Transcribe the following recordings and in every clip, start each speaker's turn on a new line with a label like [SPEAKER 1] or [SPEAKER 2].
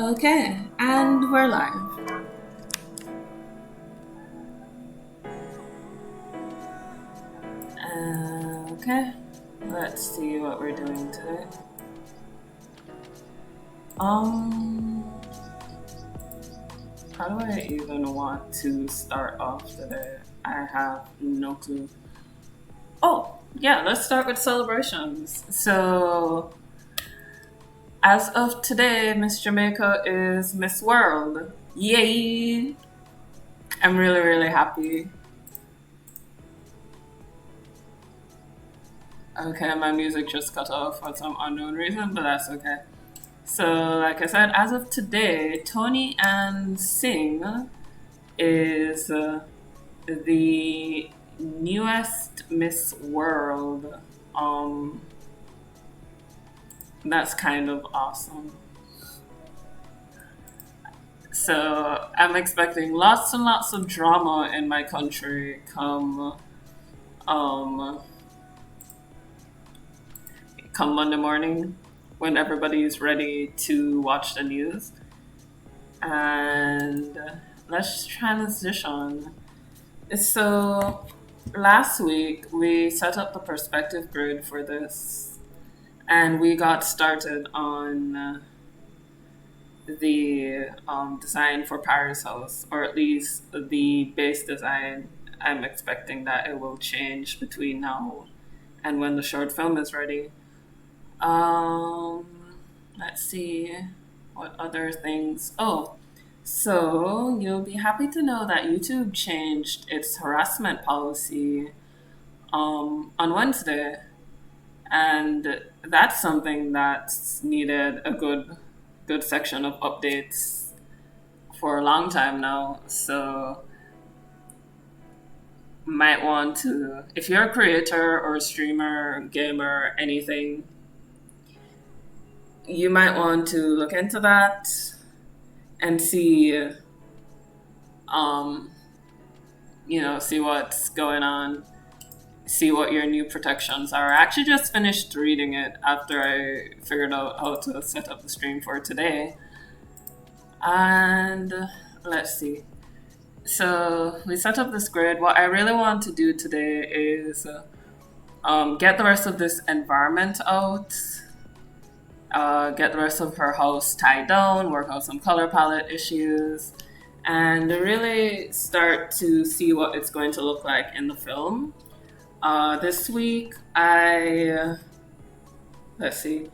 [SPEAKER 1] Okay, and we're live. Okay, let's see what we're doing today. How do I even want to start off today? I have no clue. Oh, yeah, let's start with celebrations. So, as of today, Miss Jamaica is Miss World. Yay! I'm really, really happy. Okay, my music just cut off for some unknown reason, but that's okay. So, like I said, as of today, Tony and Singh is the newest Miss World. Um, that's kind of awesome. So, I'm expecting lots and lots of drama in my country um, come Monday morning when everybody's ready to watch the news. And let's transition. So, last week we set up the perspective grid for this, and we got started on the design for Pari's house, or at least the base design. I'm expecting that it will change between now and when the short film is ready. Um, let's see what other things. Oh, so you'll be happy to know that YouTube changed its harassment policy on Wednesday, and that's something that's needed a good section of updates for a long time now. So might want to, if you're a creator or a streamer, gamer, anything, you might want to look into that and see, um, see what's going on, see what your new protections are. I actually just finished reading it after I figured out how to set up the stream for today. And let's see. So we set up this grid. What I really want to do today is get the rest of this environment out, get the rest of her house tied down, work out some color palette issues, and really start to see what it's going to look like in the film. This week let's see.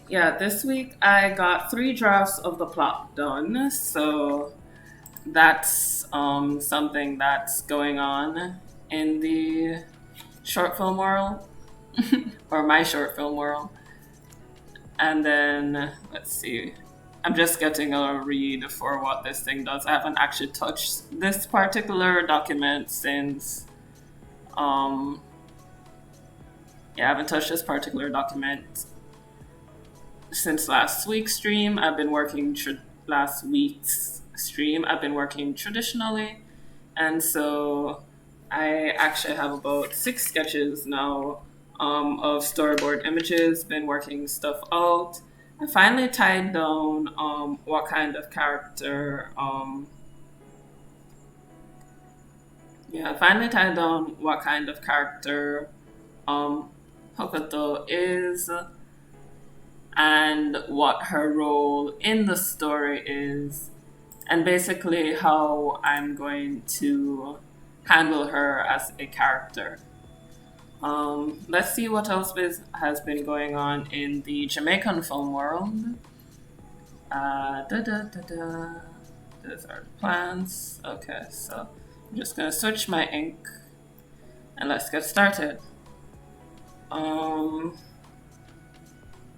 [SPEAKER 1] Yeah, this week I got 3 drafts of the plot done, so that's something that's going on in the short film world, or my short film world. And then, let's see, I'm just getting a read for what this thing does. I haven't actually touched this particular document since, I haven't touched this particular document since last week's stream. I've been working last week's stream. I've been working traditionally, and so I actually have about 6 sketches now of storyboard images, been working stuff out. I finally tied down what kind of character, I finally tied down what kind of character Hokuto is and what her role in the story is, and basically how I'm going to handle her as a character. Let's see what else has been going on in the Jamaican film world. Those are the plans. Okay, so I'm just gonna switch my ink and let's get started.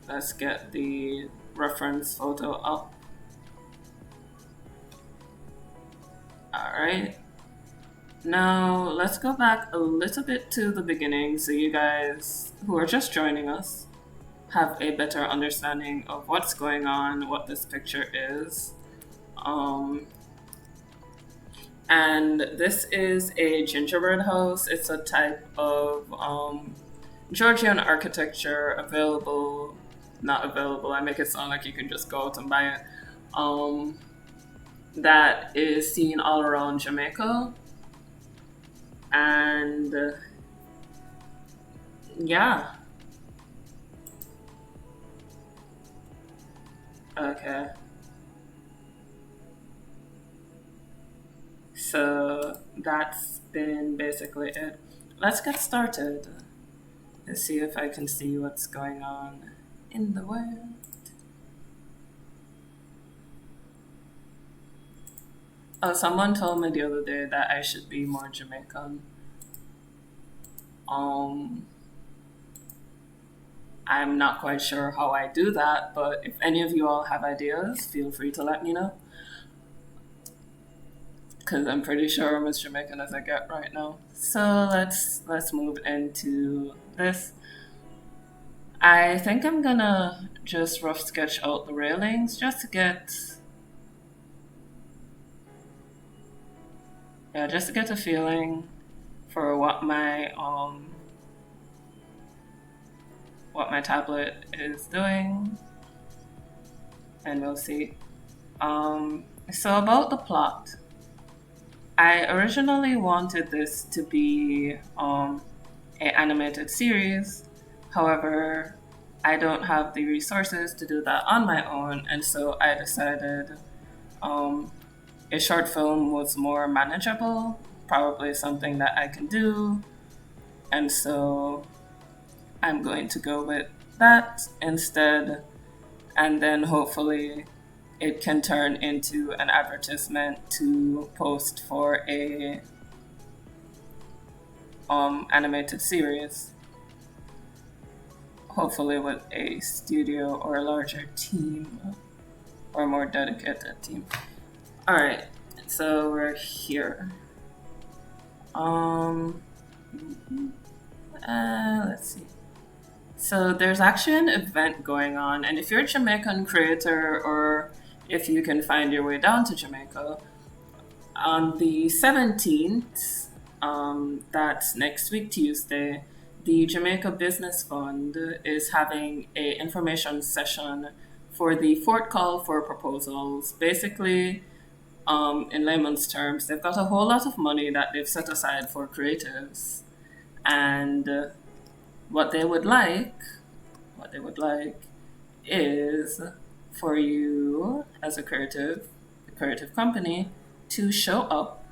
[SPEAKER 1] Let's get the reference photo up. Alright. Now, let's go back a little bit to the beginning so you guys who are just joining us have a better understanding of what's going on, what this picture is. And this is a gingerbread house. It's a type of Georgian architecture not available. I make it sound like you can just go out and buy it. um, that is seen all around Jamaica. And yeah, okay. So that's been basically it. Let's get started. Let's see if I can see what's going on in the world. Oh, someone told me the other day that I should be more Jamaican. Um, I'm not quite sure how I do that, but if any of you all have ideas, feel free to let me know. Because I'm pretty sure I'm as Jamaican as I get right now. So let's move into this. I think I'm gonna just rough sketch out the railings just to get, yeah, just to get a feeling for what my tablet is doing, and we'll see. So about the plot, I originally wanted this to be an animated series. However, I don't have the resources to do that on my own, and so I decided um, a short film was more manageable, probably something that I can do, and so I'm going to go with that instead, and then hopefully it can turn into an advertisement to post for a animated series, hopefully with a studio or a larger team or a more dedicated team. All right, so we're here. Let's see. So there's actually an event going on, and if you're a Jamaican creator or if you can find your way down to Jamaica, on the 17th, that's next week Tuesday, the Jamaica Business Fund is having a information session for the fourth call for proposals. Basically, in layman's terms, they've got a whole lot of money that they've set aside for creatives, and what they would like, what they would like, is for you as a creative company, to show up,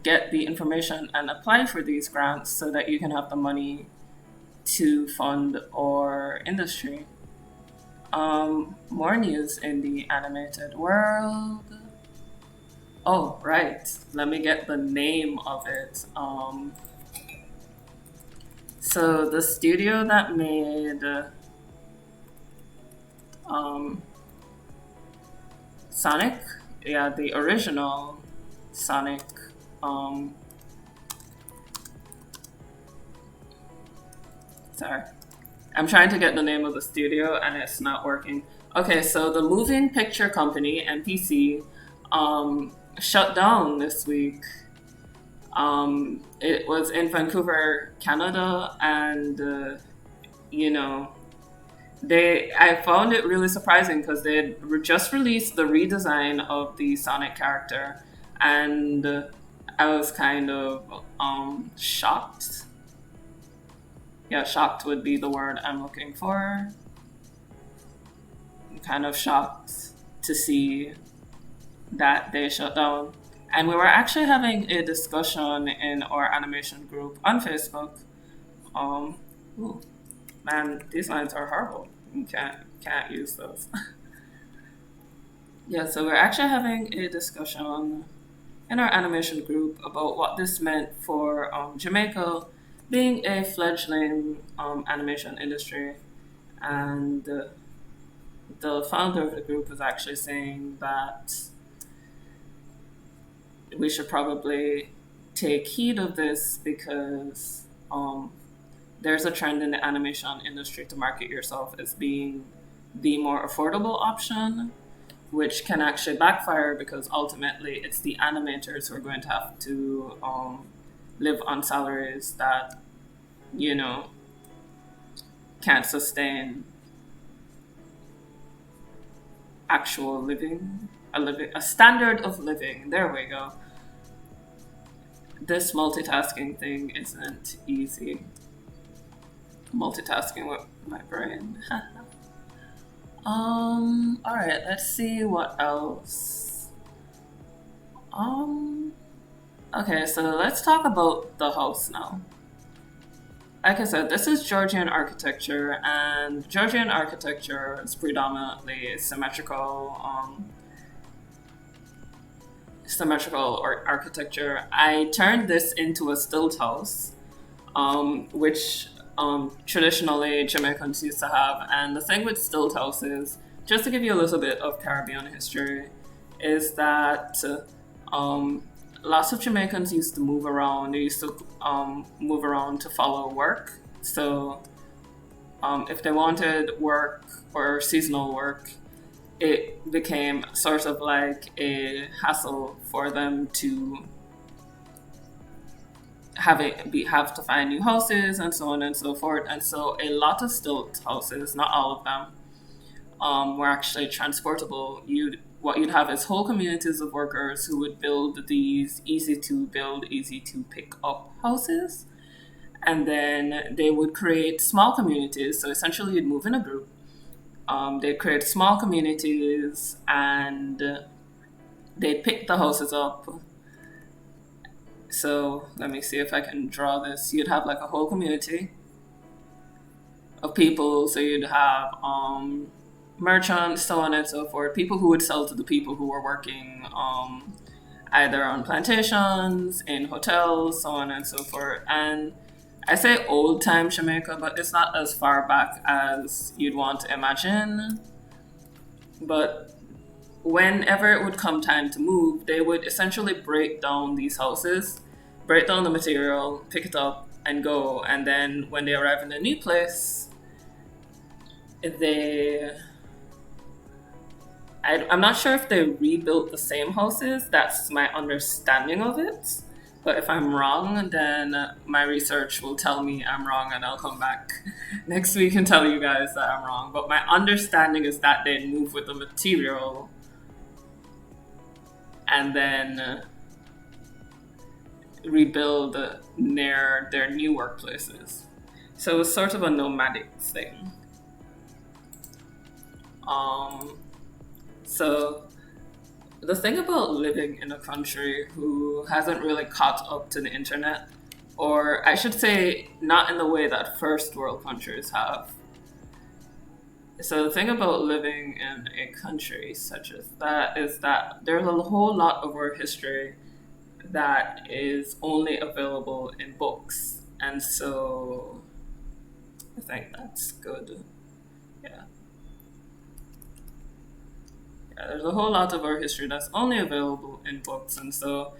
[SPEAKER 1] get the information, and apply for these grants so that you can have the money to fund our industry. More news in the animated world. Oh, right. Let me get the name of it. So the studio that made Sonic, yeah, the original Sonic. Sorry, I'm trying to get the name of the studio and it's not working. Okay, so the Moving Picture Company (MPC) shut down this week. It was in Vancouver, Canada, and you know, I found it really surprising because they had just released the redesign of the Sonic character, and I was kind of shocked. Yeah, shocked would be the word I'm looking for. I'm kind of shocked to see that they shut down. And we were actually having a discussion in our animation group on Facebook. Um, ooh, man, these lines are horrible. You can't use those. Yeah, so we're actually having a discussion in our animation group about what this meant for Jamaica being a fledgling animation industry. And the founder of the group was actually saying that we should probably take heed of this because there's a trend in the animation industry to market yourself as being the more affordable option, which can actually backfire because ultimately it's the animators who are going to have to live on salaries that, you know, can't sustain actual living, a standard of living. There we go. This multitasking thing isn't easy. Multitasking with my brain. All right, let's see what else. Okay, so let's talk about the house now. Like I said, this is Georgian architecture, and Georgian architecture is predominantly symmetrical architecture. I turned this into a stilt house, which traditionally Jamaicans used to have. And the thing with stilt houses, just to give you a little bit of Caribbean history, is that lots of Jamaicans used to move around. They used to move around to follow work. So if they wanted work or seasonal work, it became sort of like a hassle for them to have to find new houses and so on and so forth. And so a lot of stilt houses, not all of them, were actually transportable. What you'd have is whole communities of workers who would build these easy to build, easy to pick up houses. And then they would create small communities. So essentially you'd move in a group. They'd create small communities and they'd pick the houses up. So let me see if I can draw this. You'd have like a whole community of people. So you'd have merchants, so on and so forth, people who would sell to the people who were working either on plantations, in hotels, so on and so forth. And I say old time Jamaica, but it's not as far back as you'd want to imagine. But whenever it would come time to move, they would essentially break down these houses, break down the material, pick it up, and go. And then when they arrive in a new place, I'm not sure if they rebuilt the same houses. That's my understanding of it. But if I'm wrong, then my research will tell me I'm wrong, and I'll come back next week and tell you guys that I'm wrong. But my understanding is that they move with the material and then rebuild near their new workplaces. So it's sort of a nomadic thing. So the thing about living in a country who hasn't really caught up to the internet, or I should say not in the way that first world countries have. So the thing about living in a country such as that is that there's a whole lot of our history that is only available in books. And so I think that's good. Yeah. There's a whole lot of our history that's only available in books, and so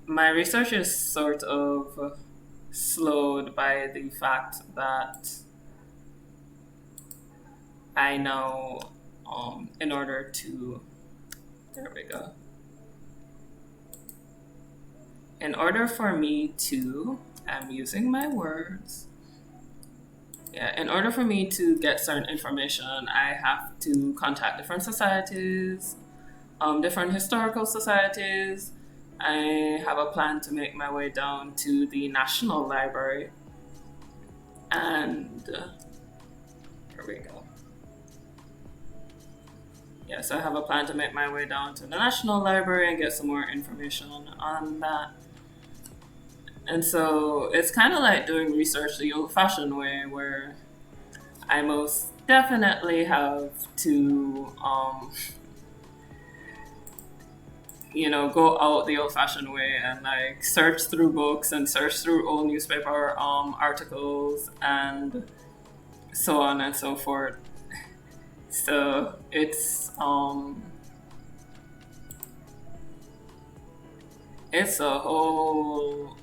[SPEAKER 1] my research is sort of slowed by the fact that I know in order to, there we go. In order for me to, I'm using my words. Yeah, in order for me to get certain information, I have to contact different societies, different historical societies. I have a plan to make my way down to the National Library. And here we go. Yeah, so I have a plan to make my way down to the National Library and get some more information on that. And so it's kind of like doing research the old-fashioned way, where I most definitely have to, go out the old-fashioned way and like search through books and search through old newspaper articles and so on and so forth. So it's a whole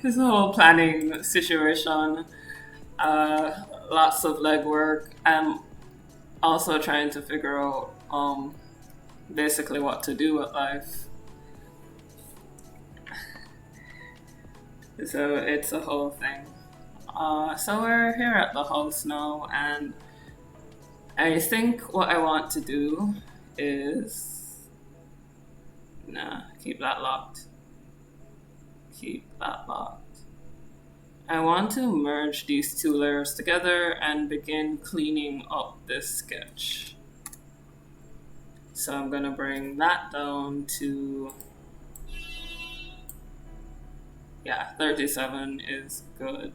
[SPEAKER 1] this whole planning situation. Lots of legwork. I'm also trying to figure out basically what to do with life. So it's a whole thing. So we're here at the house now, and I think what I want to do is keep that locked. Keep that locked. I want to merge these two layers together and begin cleaning up this sketch. So I'm gonna bring that down to, 37 is good.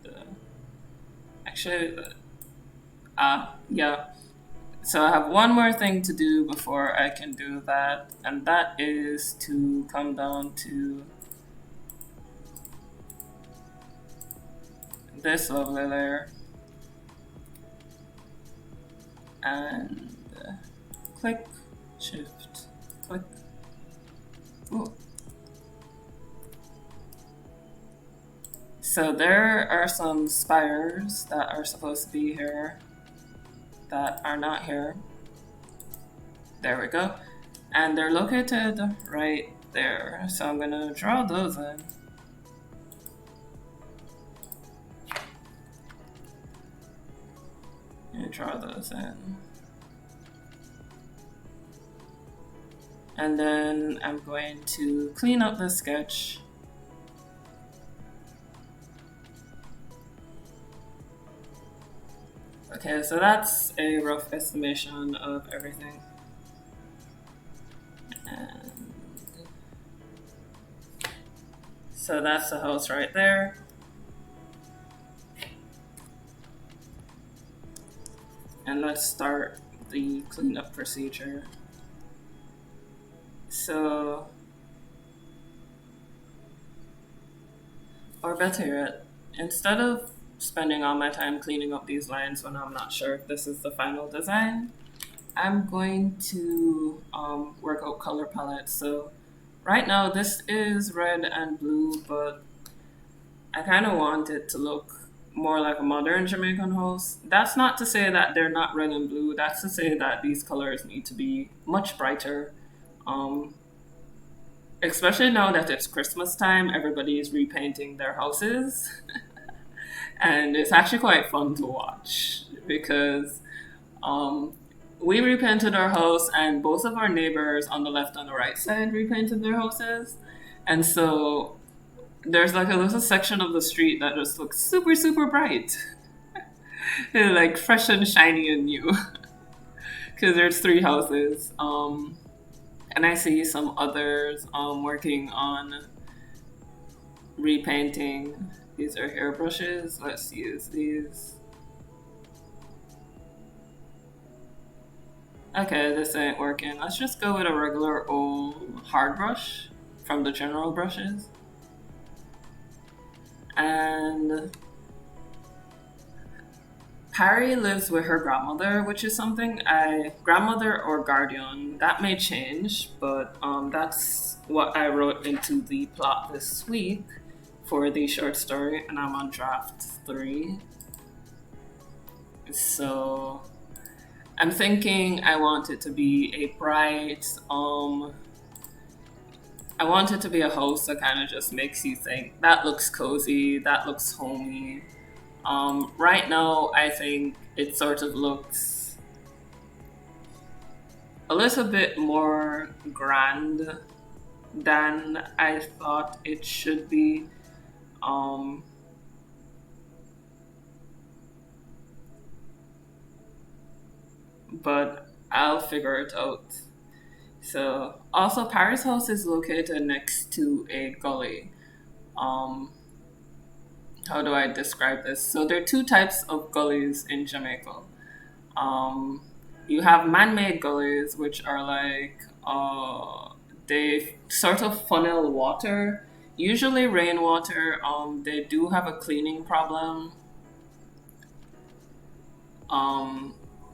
[SPEAKER 1] Actually, yeah. So I have one more thing to do before I can do that, and that is to come down to this lovely layer and click, shift, click. Ooh. So there are some spires that are supposed to be here that are not here. There we go. And they're located right there. So I'm gonna draw those in. And draw those in. And then I'm going to clean up the sketch. Okay, so that's a rough estimation of everything. And so that's the house right there. And let's start the cleanup procedure. So, or better yet, instead of spending all my time cleaning up these lines when I'm not sure if this is the final design, I'm going to work out color palettes. So right now this is red and blue, but I kind of want it to look more like a modern Jamaican house. That's not to say that they're not red and blue. That's to say that these colors need to be much brighter. Especially now that it's Christmas time, everybody is repainting their houses. And it's actually quite fun to watch because we repainted our house and both of our neighbors on the left and the right side repainted their houses. And so there's like a little section of the street that just looks super, super bright. Like fresh and shiny and new. Because there's 3 houses. And I see some others working on repainting. These are hairbrushes. Let's use these. Okay, this ain't working. Let's just go with a regular old hard brush from the general brushes. And Pari lives with her grandmother, which is something grandmother or guardian, that may change, but that's what I wrote into the plot this week for the short story, and I'm on draft 3. So I'm thinking I want it to be a bright, I want it to be a house that kind of just makes you think, that looks cozy, that looks homey. Right now, I think it sort of looks a little bit more grand than I thought it should be. But I'll figure it out. So, also, Paris House is located next to a gully. How do I describe this? So, there are 2 types of gullies in Jamaica. You have man-made gullies, which are like they sort of funnel water, usually rainwater. They do have a cleaning problem.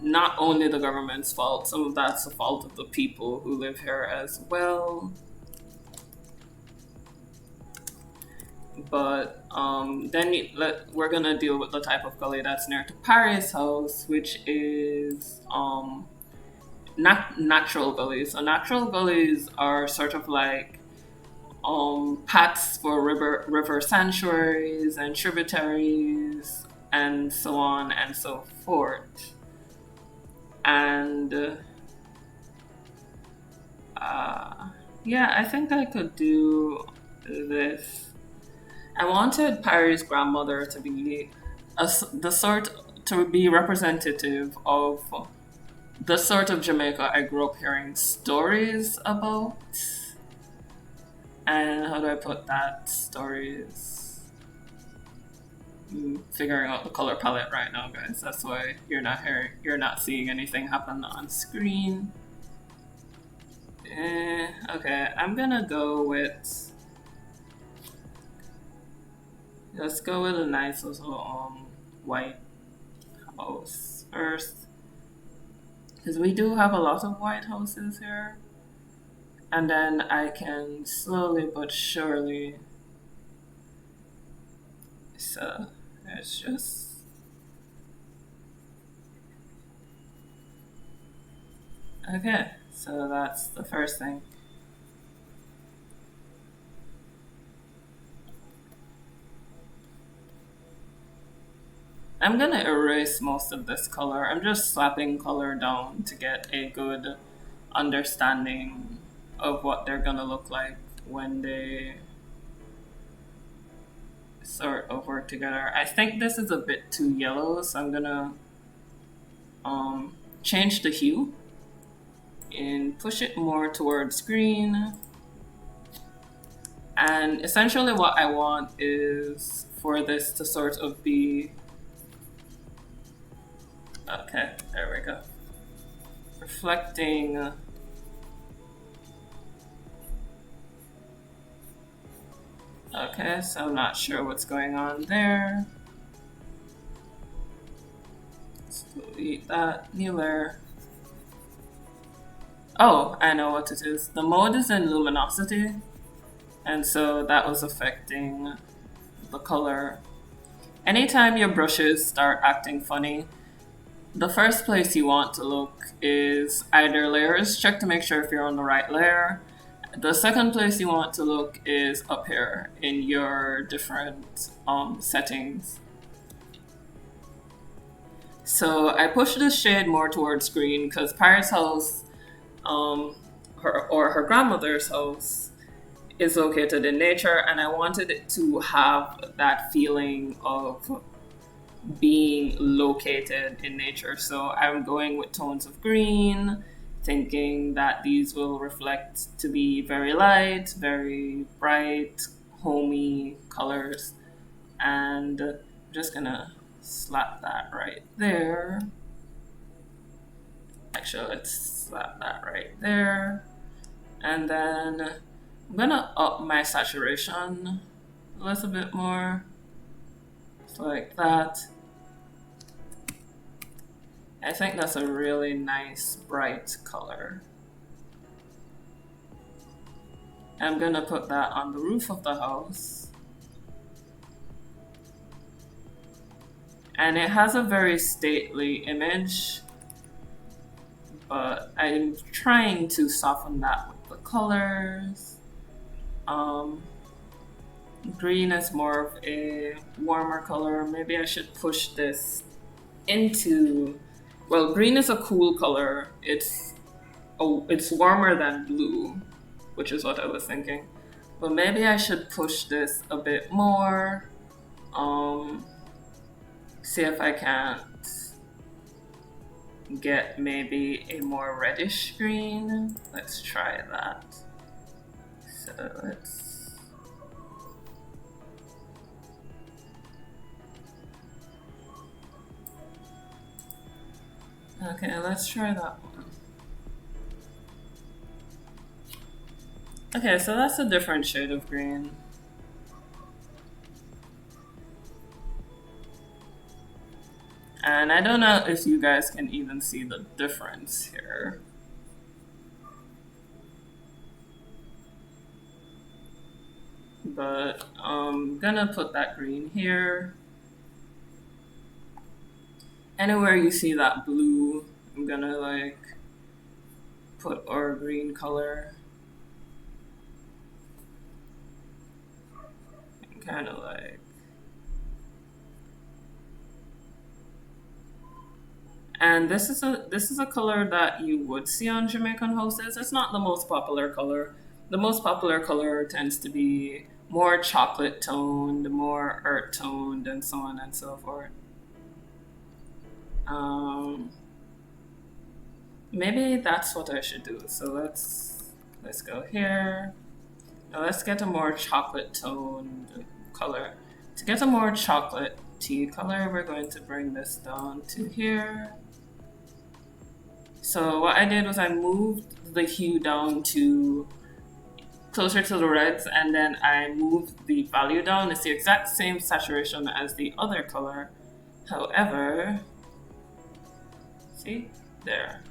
[SPEAKER 1] Not only the government's fault, some of that's the fault of the people who live here as well. But then we're gonna deal with the type of gully that's near to Pari's house, which is natural gullies. So natural gullies are sort of like paths for river sanctuaries and tributaries and so on and so forth. And yeah, I think I could do this. I wanted Pari's grandmother to be the sort to be representative of the sort of Jamaica I grew up hearing stories about. And how do I put that? Stories. Figuring out the color palette right now, guys. That's why you're not seeing anything happen on screen. Okay, I'm gonna go with. Let's go with a nice little white house first, because we do have a lot of white houses here. And then I can slowly but surely. So it's just. Okay, so that's the first thing. I'm gonna erase most of this color. I'm just slapping color down to get a good understanding of what they're gonna look like when they sort of work together. I think this is a bit too yellow, so I'm gonna change the hue and push it more towards green. And essentially what I want is for this to sort of be, okay, there we go, reflecting okay, so I'm not sure what's going on there. Let's delete that, new layer. Oh, I know what it is. The mode is in luminosity, and so that was affecting the color. Anytime your brushes start acting funny, the first place you want to look is either layers, check to make sure if you're on the right layer. The second place you want to look is up here in your different settings. So I pushed this shade more towards green because Pirate's house, her grandmother's house, is located in nature, and I wanted it to have that feeling of being located in nature. So I'm going with tones of green, thinking that these will reflect to be very light, very bright, homey colors. And I'm just gonna slap that right there. Actually, let's slap that right there. And then I'm gonna up my saturation a little bit more. So like that. I think that's a really nice bright color. I'm gonna put that on the roof of the house. And it has a very stately image, but I'm trying to soften that with the colors. Green is more of a warmer color. Maybe I should push this into, well, green is a cool color. It's warmer than blue, which is what I was thinking. But maybe I should push this a bit more. See if I can't get maybe a more reddish green. Let's try that. So let's. Okay, let's try that one. Okay, so that's a different shade of green. And I don't know if you guys can even see the difference here. But I'm gonna put that green here. Anywhere you see that blue, I'm gonna like put our green color. And kind of like. And this is a color that you would see on Jamaican houses. It's not the most popular color. The most popular color tends to be more chocolate toned, more earth toned, and so on and so forth. Um, Maybe that's what I should do. So let's go here. Now let's get a more chocolate toned color. To get a more chocolate tea color, we're going to bring this down to here. So what I did was I moved the hue down to closer to the reds, and then I moved the value down. It's the exact same saturation as the other color. However, see, there.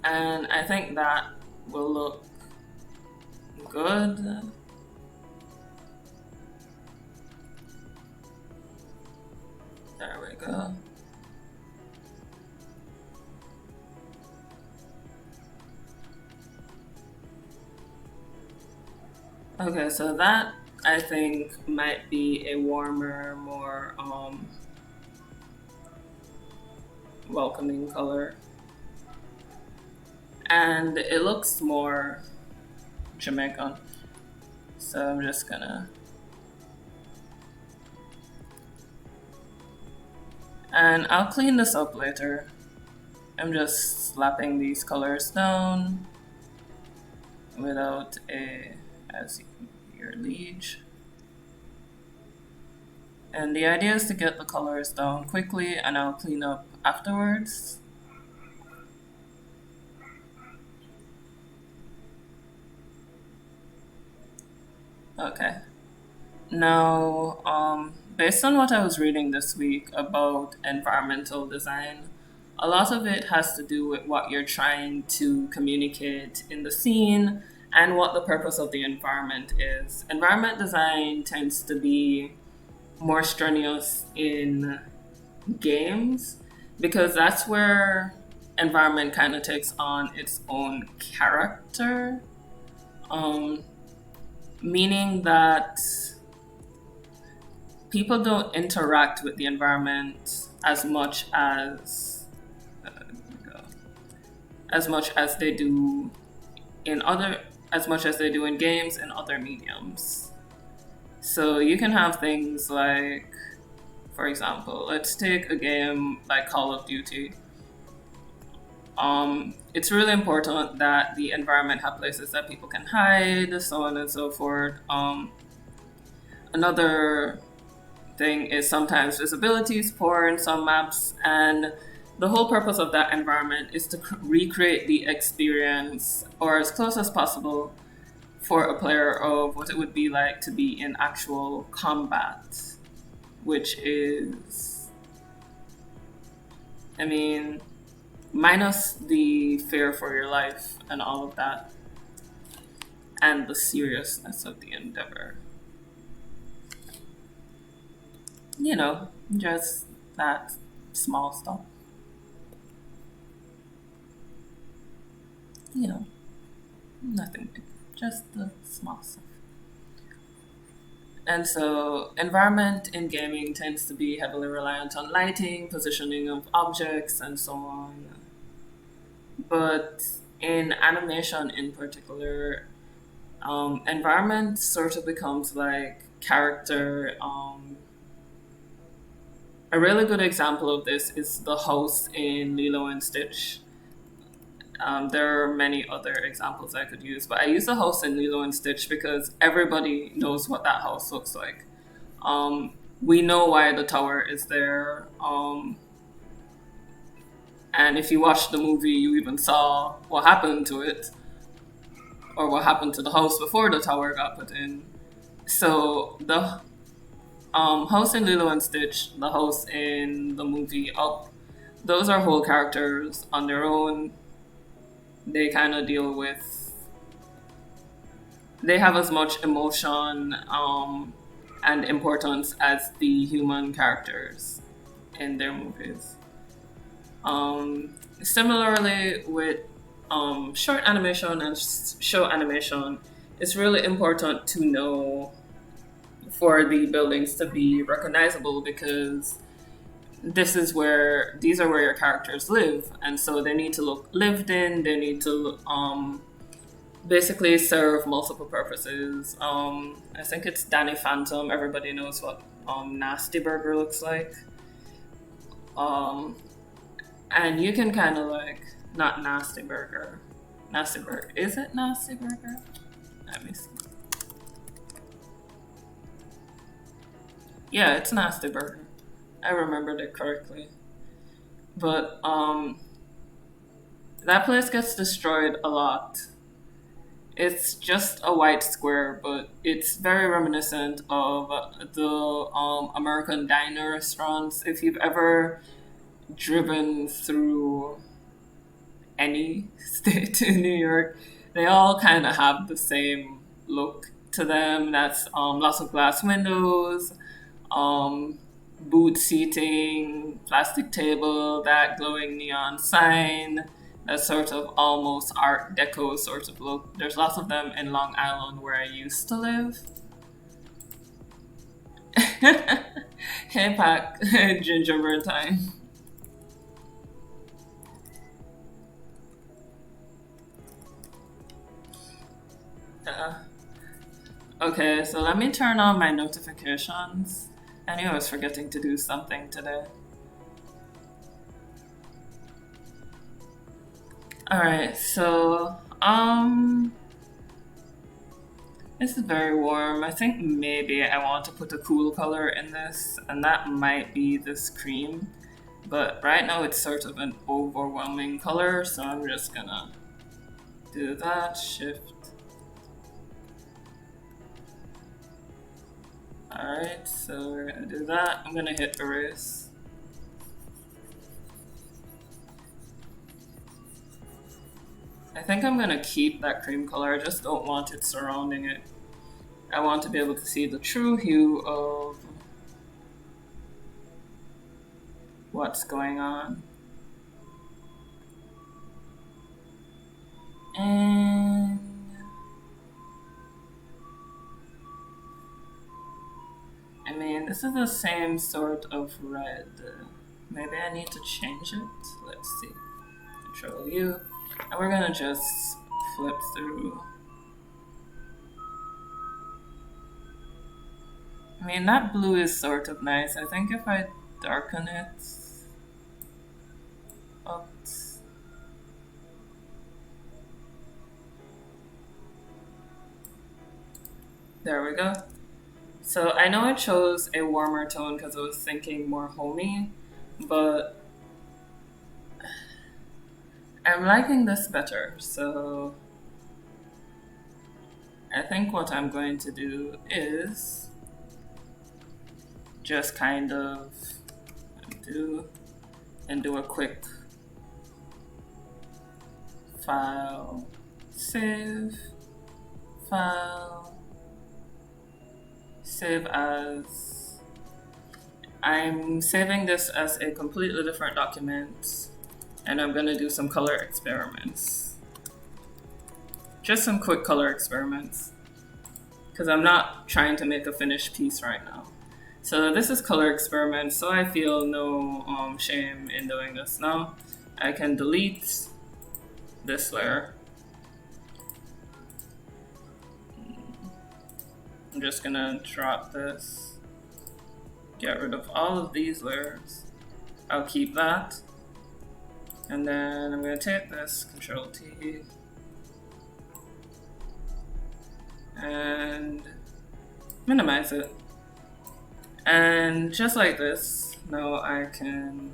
[SPEAKER 1] And I think that will look good. There we go. Okay, so that I think might be a warmer, more welcoming color. And it looks more Jamaican. So I'm just gonna. And I'll clean this up later. I'm just slapping these colors down without a, as your liege. And the idea is to get the colors down quickly, and I'll clean up afterwards. Okay. Now, based on what I was reading this week about environmental design, a lot of it has to do with what you're trying to communicate in the scene and what the purpose of the environment is. Environment design tends to be more strenuous in games because that's where environment kind of takes on its own character. Um, Meaning that people don't interact with the environment as much as they do in games and other mediums. So you can have things like, for example, let's take a game like Call of Duty. It's really important that the environment have places that people can hide, so on and so forth. Another thing is sometimes visibility is poor in some maps, and the whole purpose of that environment is to recreate the experience, or as close as possible, for a player of what it would be like to be in actual combat, which is, I mean, minus the fear for your life and all of that, and the seriousness of the endeavor. You know, just that small stuff. You know, nothing big, just the small stuff. And so, environment in gaming tends to be heavily reliant on lighting, positioning of objects, and so on. But in animation in particular, environment sort of becomes like character. A really good example of this is the house in Lilo and Stitch. There are many other examples I could use, but I use the house in Lilo and Stitch because everybody knows what that house looks like. We know why the tower is there. And if you watched the movie, you even saw what happened to it, or what happened to the house before the tower got put in. So the house in Lilo and Stitch, the house in the movie Up, those are whole characters on their own. They kind of deal with, they have as much emotion and importance as the human characters in their movies. Similarly with short animation and show animation, it's really important to know for the buildings to be recognizable because these are where your characters live, and so they need to look lived in. They need to basically serve multiple purposes. I think it's Danny Phantom. Everybody knows what Nasty Burger looks like. Um, and you can kind of like not Nasty Burger. Nasty Burger. Is it Nasty Burger? Let me see. Yeah, it's Nasty Burger. I remembered it correctly. But that place gets destroyed a lot. It's just a white square, but it's very reminiscent of the American diner restaurants. If you've ever driven through any state in New York, they all kind of have the same look to them. That's lots of glass windows, um, boot seating, plastic table, that glowing neon sign, that sort of almost Art Deco sort of look. There's lots of them in Long Island where I used to live. Hey, Pack, gingerbread time. Uh, okay, so let me turn on my notifications. I knew I was forgetting to do something today. Alright, so, this is very warm. I think maybe I want to put a cool color in this, and that might be this cream. But right now it's sort of an overwhelming color, so I'm just gonna do that, shift. Alright, so we're gonna do that. I'm gonna hit erase. I think I'm gonna keep that cream color, I just don't want it surrounding it. I want to be able to see the true hue of what's going on. And I mean, this is the same sort of red. Maybe I need to change it. Let's see. Control U. And we're gonna just flip through. I mean, that blue is sort of nice. I think if I darken it. Oops. There we go. So I know I chose a warmer tone because I was thinking more homey, but I'm liking this better. So I think what I'm going to do is just kind of do a quick file, save, file, save as. I'm saving this as a completely different document, and I'm gonna do some color experiments. Just some quick color experiments, because I'm not trying to make a finished piece right now. So this is color experiments, so I feel no shame in doing this now. I can delete this layer. I'm just gonna drop this, get rid of all of these layers. I'll keep that. And then I'm gonna take this, Control T, and minimize it. And just like this, now I can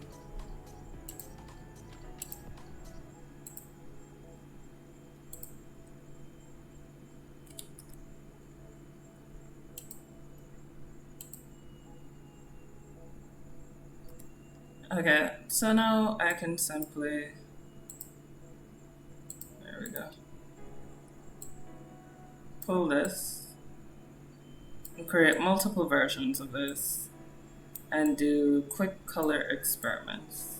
[SPEAKER 1] okay, so now I can simply, there we go, pull this and create multiple versions of this and do quick color experiments.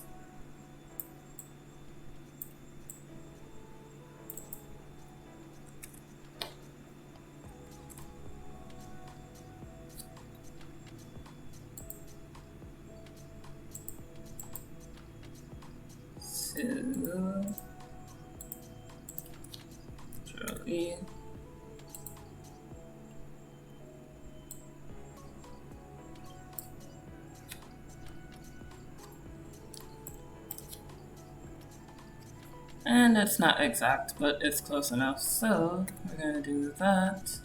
[SPEAKER 1] to Control E. And it's not exact, but it's close enough. So we're gonna do that.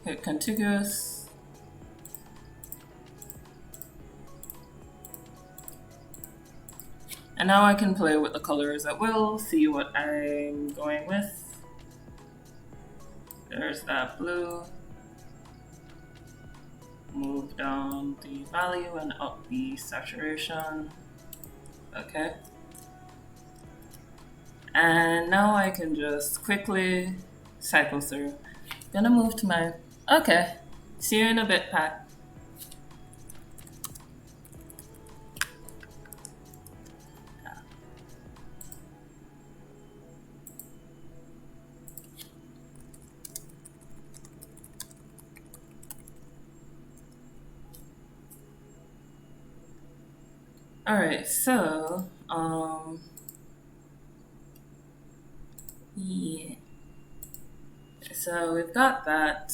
[SPEAKER 1] Hit contiguous. And now I can play with the colors at will, see what I'm going with. There's that blue. Move down the value and up the saturation. Okay. And now I can just quickly cycle through. Gonna move to my... Okay. See you in a bit, Pat. Alright, so, yeah. So we've got that.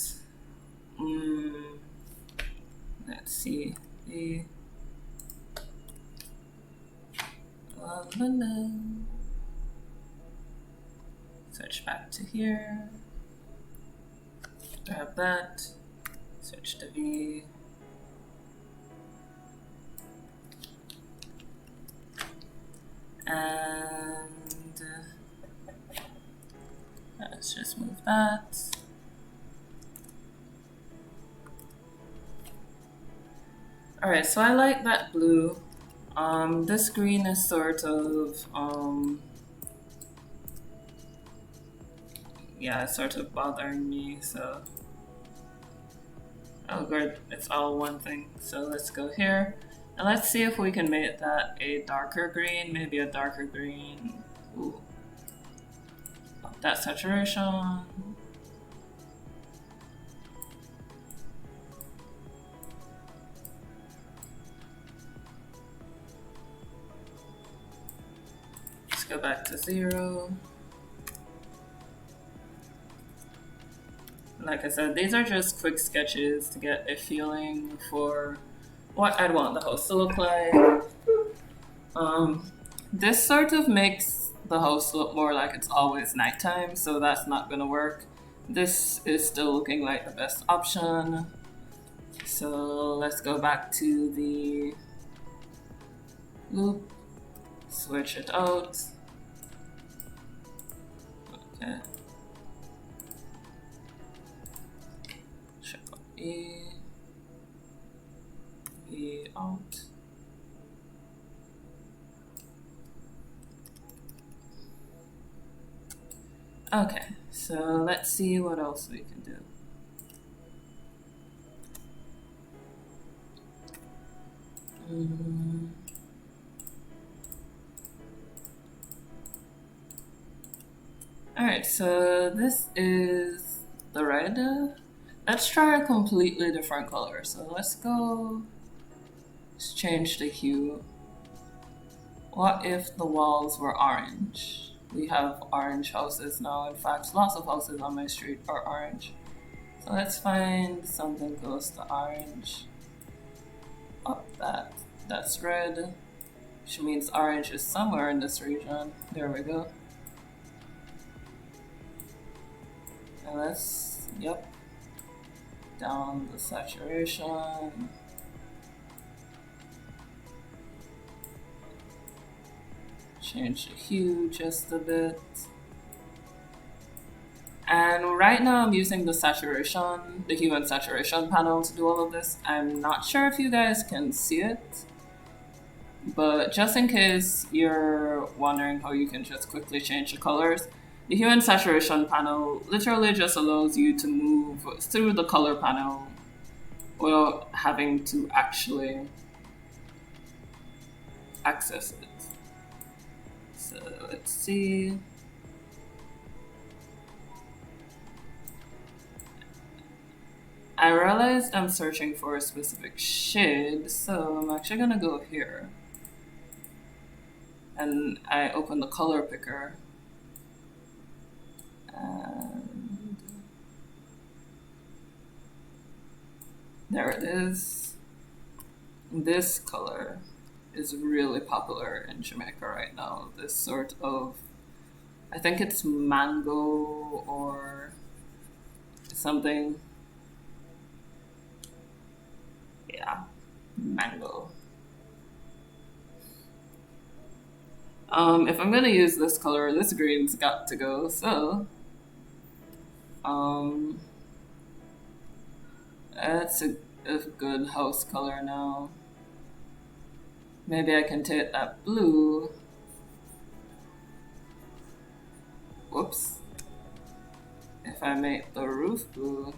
[SPEAKER 1] Let's see. Switch back to here. Grab that. Switch to V. And let's just move that. Alright, so I like that blue. This green is sort of, yeah, it's sort of bothering me, so. Oh, good, it's all one thing. So let's go here. And let's see if we can make that a darker green, maybe a darker green. Ooh. Up that saturation. Let's go back to 0. Like I said, these are just quick sketches to get a feeling for what I'd want the house to look like. This sort of makes the house look more like it's always nighttime, so that's not gonna work. This is still looking like the best option. So let's go back to the loop, switch it out. Okay. Check out E. E out. Okay, so let's see what else we can do. Alright, so this is the red. Let's try a completely different color. So let's go, let's change the hue. What if the walls were orange? We have orange houses now. In fact, lots of houses on my street are orange. So let's find something close to orange. Up that. That's red, which means orange is somewhere in this region. There we go. And let's, yep, down the saturation. Change the hue just a bit. And right now I'm using the saturation, the hue and saturation panel to do all of this. I'm not sure if you guys can see it, but just in case you're wondering how you can just quickly change the colors, the hue and saturation panel literally just allows you to move through the color panel without having to actually access it. So let's see. I realized I'm searching for a specific shade, so I'm actually gonna go here. and I open the color picker. And there it is. This color is really popular in Jamaica right now. This sort of, I think it's mango or something. Yeah, mango. If I'm gonna use this color, this green's got to go, so um, that's a good house color now. Maybe I can take that blue. Whoops. If I make the roof blue.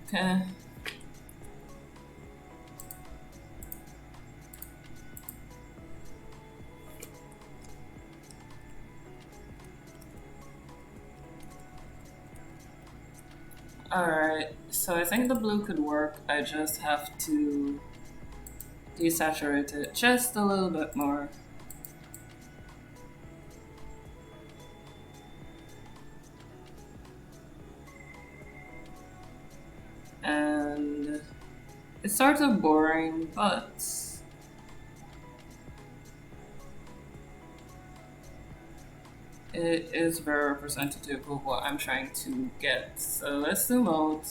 [SPEAKER 1] Okay. Alright, so I think the blue could work. I just have to desaturate it just a little bit more. And it's sort of boring, but it is very representative of what I'm trying to get. So let's zoom out.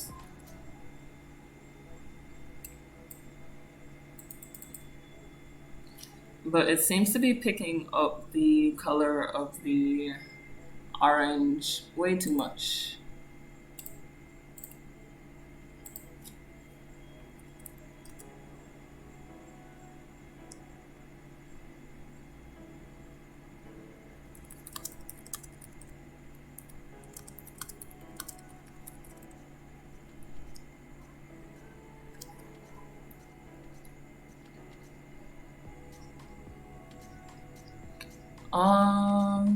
[SPEAKER 1] But it seems to be picking up the color of the orange way too much.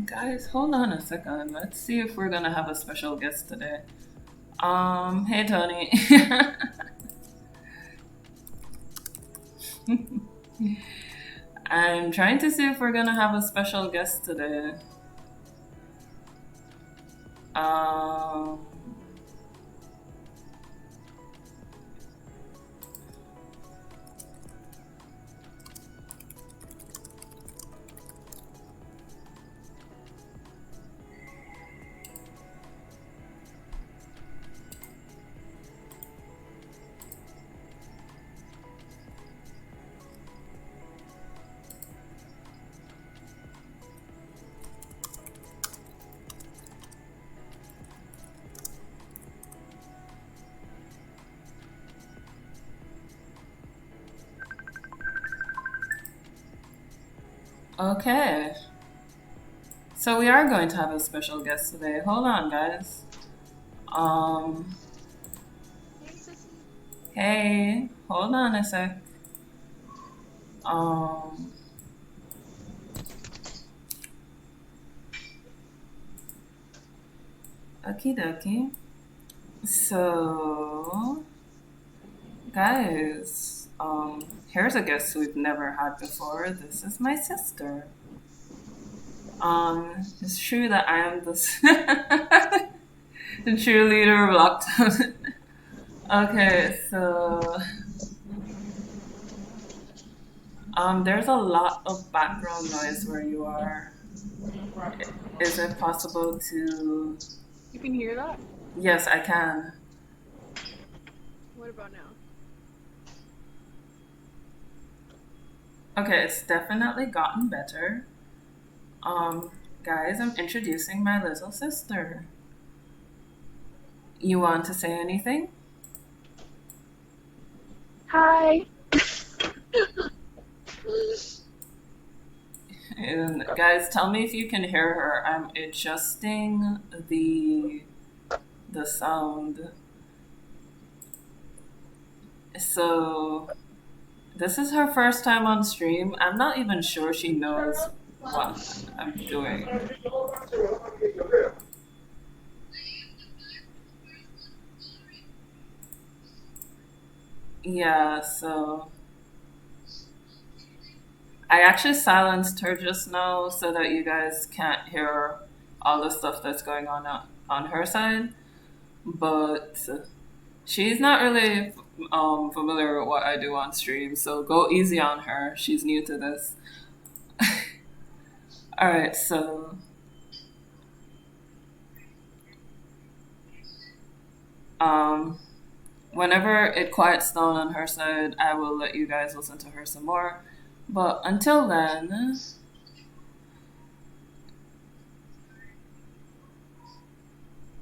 [SPEAKER 1] Guys, hold on a second. Let's see if we're gonna have a special guest today. Hey Tony. I'm trying to see if we're gonna have a special guest today. Um, okay. So we are going to have a special guest today. Hold on, guys. Um, hey, hold on a sec. Um, okie dokie. So, guys, here's a guest we've never had before. This is my sister. It's true that I am the the cheerleader of lockdown. Okay, so there's a lot of background noise where you are. Is it possible to?
[SPEAKER 2] You can hear that?
[SPEAKER 1] Yes, I can.
[SPEAKER 2] What about now?
[SPEAKER 1] Okay, it's definitely gotten better. Guys, I'm introducing my little sister. You want to say anything?
[SPEAKER 2] Hi.
[SPEAKER 1] And guys, tell me if you can hear her. I'm adjusting the sound. So this is her first time on stream. I'm not even sure she knows what I'm doing. Yeah, so I actually silenced her just now so that you guys can't hear all the stuff that's going on her side. But she's not really familiar with what I do on stream, so go easy on her. She's new to this. All right, so um, whenever it quiets down on her side, I will let you guys listen to her some more. But until then,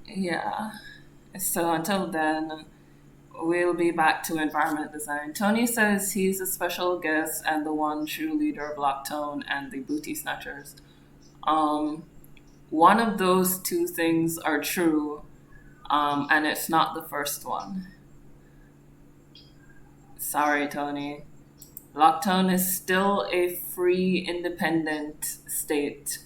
[SPEAKER 1] yeah. So until then, we'll be back to environment design. Tony says he's a special guest and the one true leader of Locktone and the Booty Snatchers. Um, One of those two things are true, and it's not the first one. Sorry, Tony. Locktone is still a free, independent state.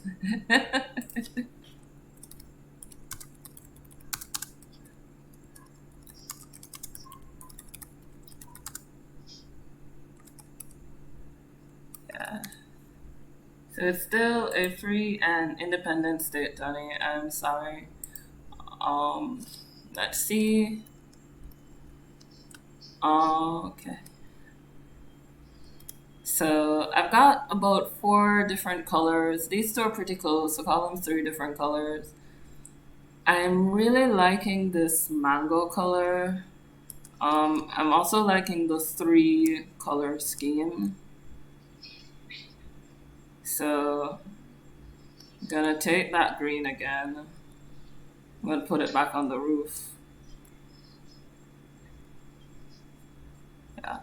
[SPEAKER 1] Yeah. So it's still a free and independent state, Tony. I'm sorry. Um, let's see. Okay. So I've got about 4 different colors. These two are pretty close, so call them 3 different colors. I'm really liking this mango color. I'm also liking the 3 color scheme. So I'm gonna take that green again. I'm gonna put it back on the roof. Yeah.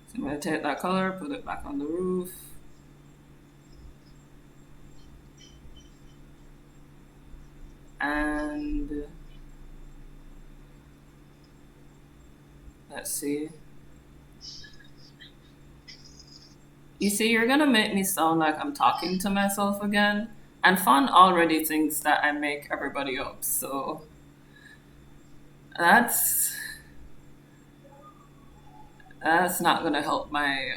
[SPEAKER 1] So I'm gonna take that color, put it back on the roof. And let's see. You see, you're gonna make me sound like I'm talking to myself again. And Fun already thinks that I make everybody up, so that's not gonna help my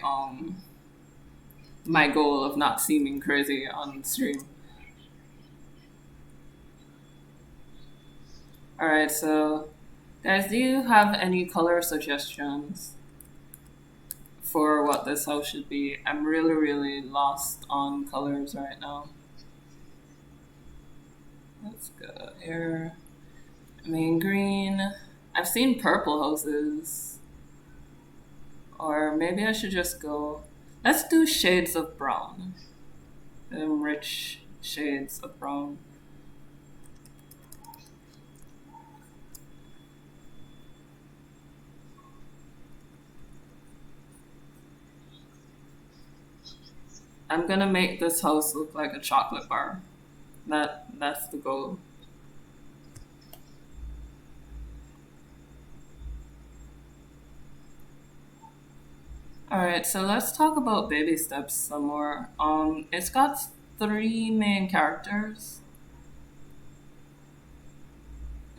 [SPEAKER 1] goal of not seeming crazy on stream. Alright, so guys, do you have any color suggestions for what this house should be? I'm really, really lost on colors right now. Let's go here. I mean, green. I've seen purple houses. Or maybe I should just go. Let's do shades of brown. Rich shades of brown. I'm gonna make this house look like a chocolate bar. That's the goal. Alright, so let's talk about baby steps some more. It's got 3 main characters.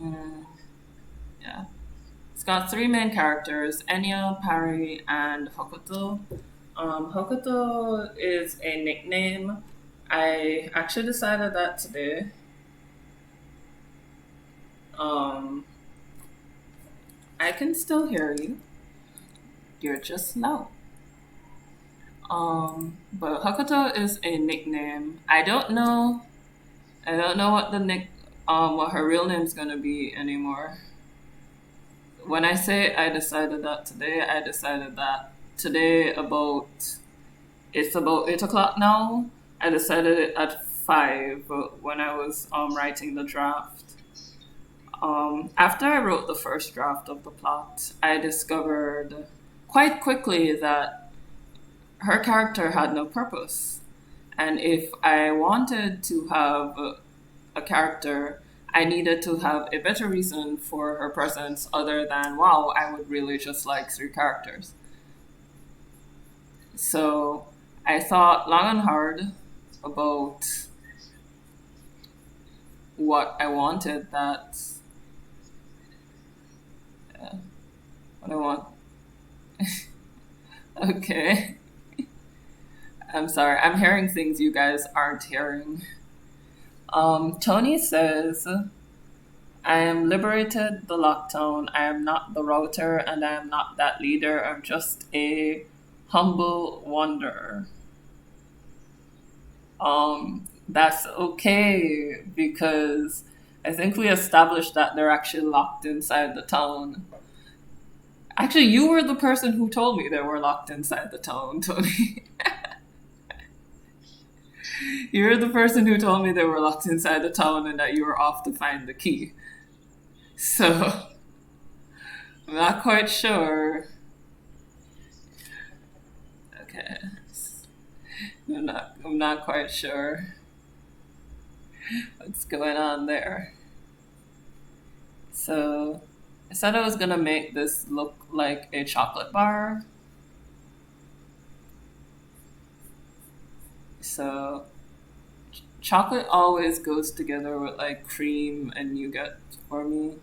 [SPEAKER 1] Yeah. It's got 3 main characters, Enya, Pari, and Hokuto. Hokuto is a nickname. I actually decided that today. I can still hear you. You're just low. But Hokuto is a nickname. I don't know. I don't know what her real name's gonna be anymore. When I say I decided that today, I decided that today it's about 8 o'clock now. I decided it at 5 when I was writing the draft. After I wrote the first draft of the plot, I discovered quite quickly that her character had no purpose. And if I wanted to have a character, I needed to have a better reason for her presence other than, wow, I would really just like three characters. So I thought long and hard about what I wanted that, what I want. Okay. I'm sorry. I'm hearing things you guys aren't hearing. Tony says, I am liberated the lockdown. I am not the router and I am not that leader. I'm just a humble wanderer. That's okay because I think we established that they're actually locked inside the town. Actually, you were the person who told me they were locked inside the town, Tony. You're the person who told me they were locked inside the town and that you were off to find the key. So, I'm not quite sure. Okay. I'm not quite sure what's going on there. So, I said I was gonna make this look like a chocolate bar. So, chocolate always goes together with like cream and nougat for me.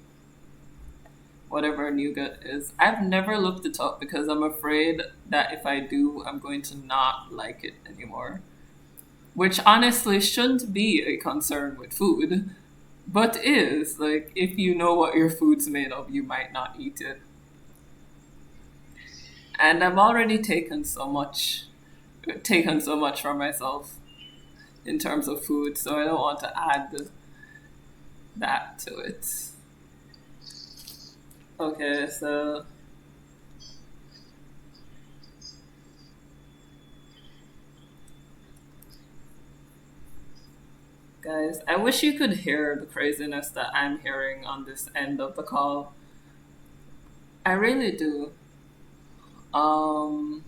[SPEAKER 1] Whatever nougat is. I've never looked it up because I'm afraid that if I do, I'm going to not like it anymore. Which honestly shouldn't be a concern with food, but is. Like, if you know what your food's made of, you might not eat it. And I've already taken so much from myself in terms of food, so I don't want to add that to it. Okay, so guys, I wish you could hear the craziness that I'm hearing on this end of the call. I really do. Um,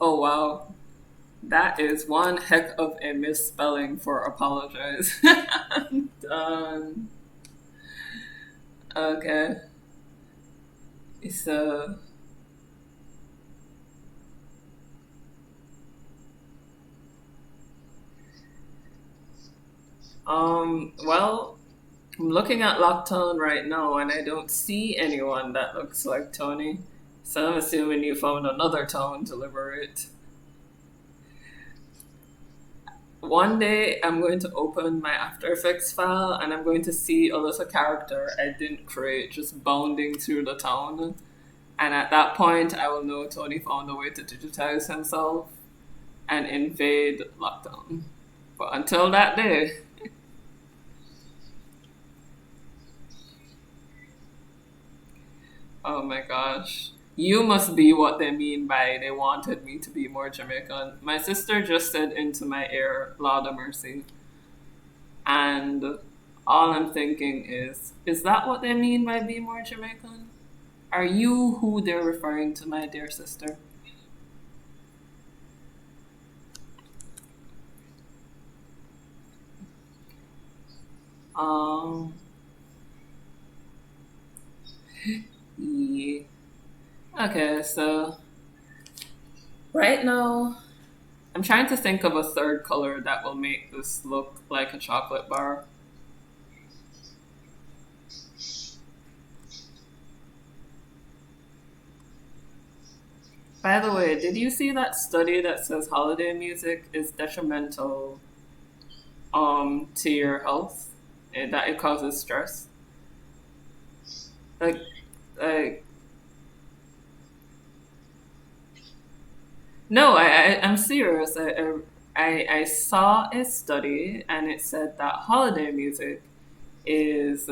[SPEAKER 1] oh wow. That is one heck of a misspelling for apologize. I'm done. Okay. So, well, I'm looking at Lockdown right now and I don't see anyone that looks like Tony. So I'm assuming you found another tone to liberate. One day I'm going to open my After Effects file and I'm going to see a little character I didn't create just bounding through the town. And at that point, I will know Tony found a way to digitize himself and invade Lockdown. But until that day, oh my gosh. You must be what they mean by they wanted me to be more Jamaican. My sister just said into my ear, Lord of mercy. And all I'm thinking is that what they mean by be more Jamaican? Are you who they're referring to, my dear sister? Um, yeah. Okay, so right now I'm trying to think of a third color that will make this look like a chocolate bar. By the way, did you see that study that says holiday music is detrimental to your health? That it causes stress? Like like no, I'm serious. I saw a study and it said that holiday music is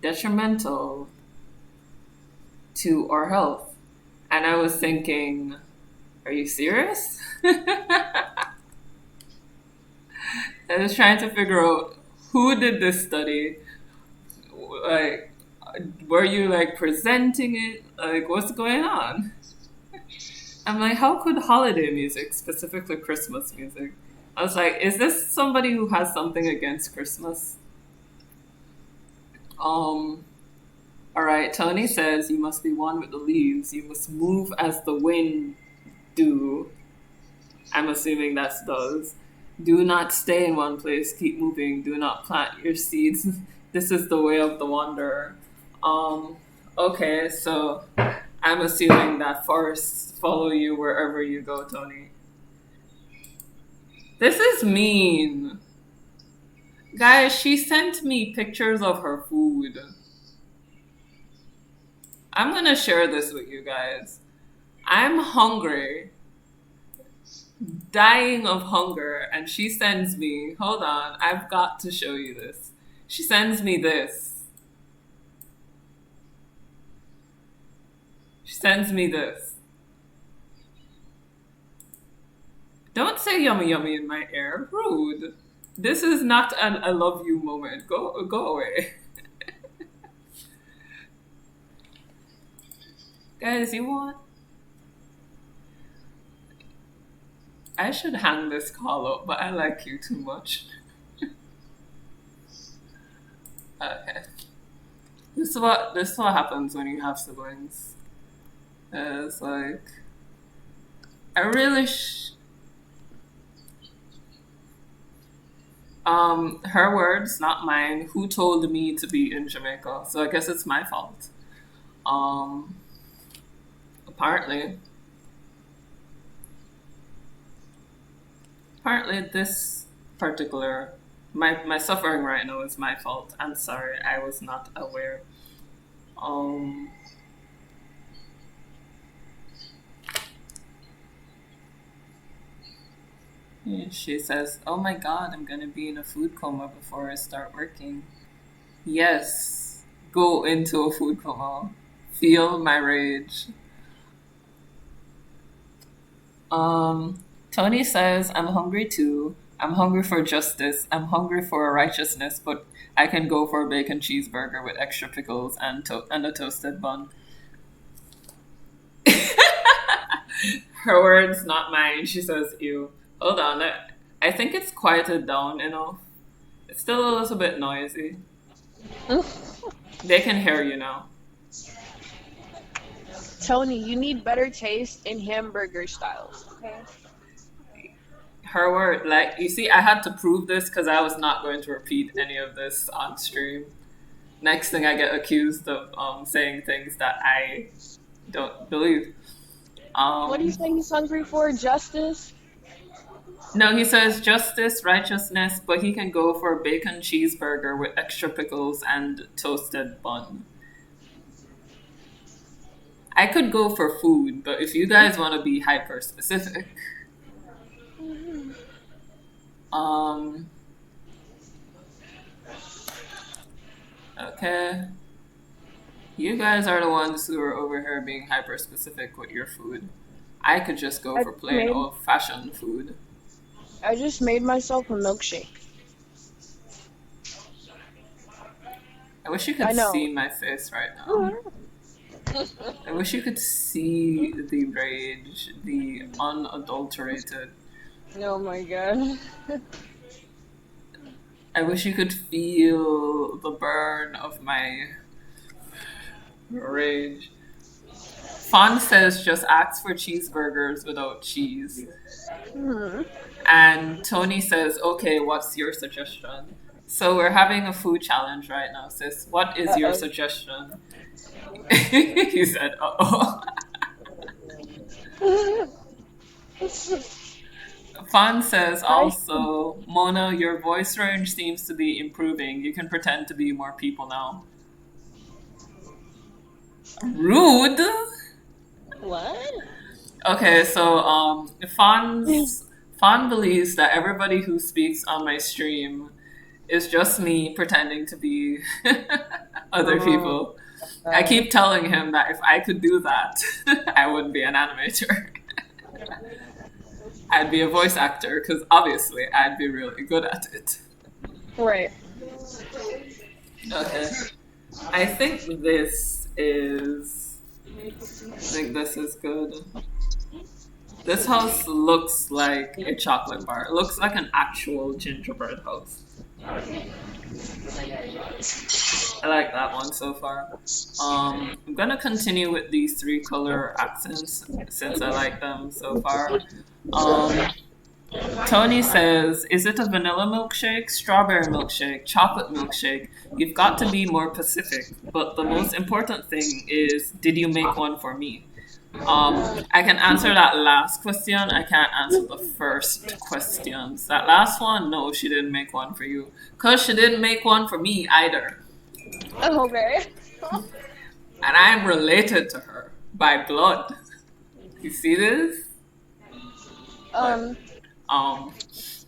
[SPEAKER 1] detrimental to our health. And I was thinking, are you serious? I was trying to figure out who did this study. Like, were you like presenting it? Like, what's going on? I'm like, how could holiday music, specifically Christmas music? I was like, is this somebody who has something against Christmas? Um, all right, Tony says you must be one with the leaves. You must move as the wind do. I'm assuming that's does. Do not stay in one place. Keep moving. Do not plant your seeds. This is the way of the wanderer. Um, okay, so I'm assuming that forests follow you wherever you go, Tony. This is mean. Guys, she sent me pictures of her food. I'm gonna share this with you guys. I'm hungry, dying of hunger, and she sends me, hold on, I've got to show you this. She sends me this. She sends me this. Don't say yummy yummy in my ear. Rude. This is not an I love you moment. Go away. Guys, you want? I should hang this call up, but I like you too much. Okay. This is what happens when you have siblings. It's like I really her words, not mine. Who told me to be in Jamaica? So I guess it's my fault. Um apparently this particular my suffering right now is my fault. I'm sorry, I was not aware. Um she says, "Oh my god, I'm gonna be in a food coma before I start working." Yes, go into a food coma. Feel my rage. Tony says, "I'm hungry too. I'm hungry for justice. I'm hungry for righteousness, but I can go for a bacon cheeseburger with extra pickles and and a toasted bun." Her words, not mine. She says, "Ew." Hold on, I think it's quieted down enough. It's still a little bit noisy. They can hear you now.
[SPEAKER 2] Tony, you need better taste in hamburger styles. Okay.
[SPEAKER 1] Her word, like, you see, I had to prove this because I was not going to repeat any of this on stream. Next thing I get accused of saying things that I don't believe.
[SPEAKER 2] What do you say he's hungry for? Justice?
[SPEAKER 1] No, he says justice, righteousness, but he can go for a bacon cheeseburger with extra pickles and toasted bun. I could go for food, but if you guys want to be hyper specific, okay. You guys are the ones who are over here being hyper specific with your food. I could just go for plain old fashioned food.
[SPEAKER 2] I just made myself a milkshake.
[SPEAKER 1] I wish you could see my face right now. I wish you could see the rage, the unadulterated.
[SPEAKER 2] Oh my god.
[SPEAKER 1] I wish you could feel the burn of my rage. Fawn says just ask for cheeseburgers without cheese. And Tony says, okay, what's your suggestion? So we're having a food challenge right now, sis. What is your suggestion? He said, uh-oh. Fawn says also, Mona, your voice range seems to be improving. You can pretend to be more people now. Rude?
[SPEAKER 2] What?
[SPEAKER 1] Okay, so Fawn believes that everybody who speaks on my stream is just me pretending to be other people. I keep telling him that if I could do that, I wouldn't be an animator. I'd be a voice actor because obviously I'd be really good at it.
[SPEAKER 2] Right.
[SPEAKER 1] Okay. I think this is. I think this is good. This house looks like a chocolate bar. It looks like an actual gingerbread house. I like that one so far. I'm gonna continue with these three color accents since I like them so far. Tony says, is it a vanilla milkshake, strawberry milkshake, chocolate milkshake? You've got to be more specific. But the most important thing is, did you make one for me? I can answer that last question. I can't answer the first questions. That last one, no, she didn't make one for you. Because she didn't make one for me either.
[SPEAKER 2] Okay.
[SPEAKER 1] And I'm related to her by blood. You see this?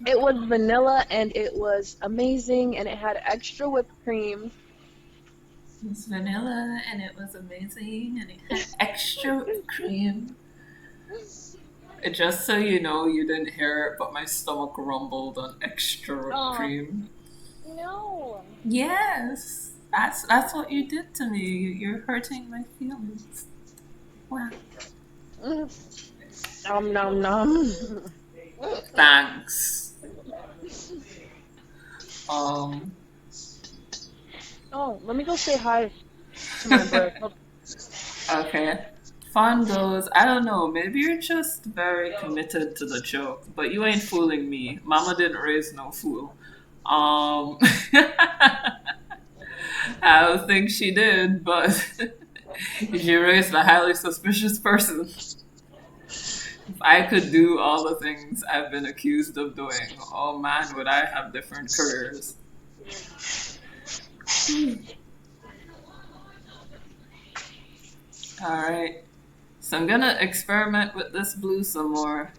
[SPEAKER 2] It was vanilla and it was amazing and it had extra whipped cream.
[SPEAKER 1] It was vanilla and it was amazing and it had extra cream. Just so you know, you didn't hear it, but my stomach rumbled on extra cream.
[SPEAKER 2] No.
[SPEAKER 1] Yes, that's what you did to me. You're hurting my feelings. Wow.
[SPEAKER 2] Nom nom nom.
[SPEAKER 1] Thanks.
[SPEAKER 2] Oh, let me go say hi to my bro.
[SPEAKER 1] Okay. Fawn goes, I don't know, maybe you're just very committed to the joke, but you ain't fooling me. Mama didn't raise no fool. I don't think she did, but she raised a highly suspicious person. If I could do all the things I've been accused of doing, oh man, would I have different careers. Alright. So I'm gonna experiment with this blue some more.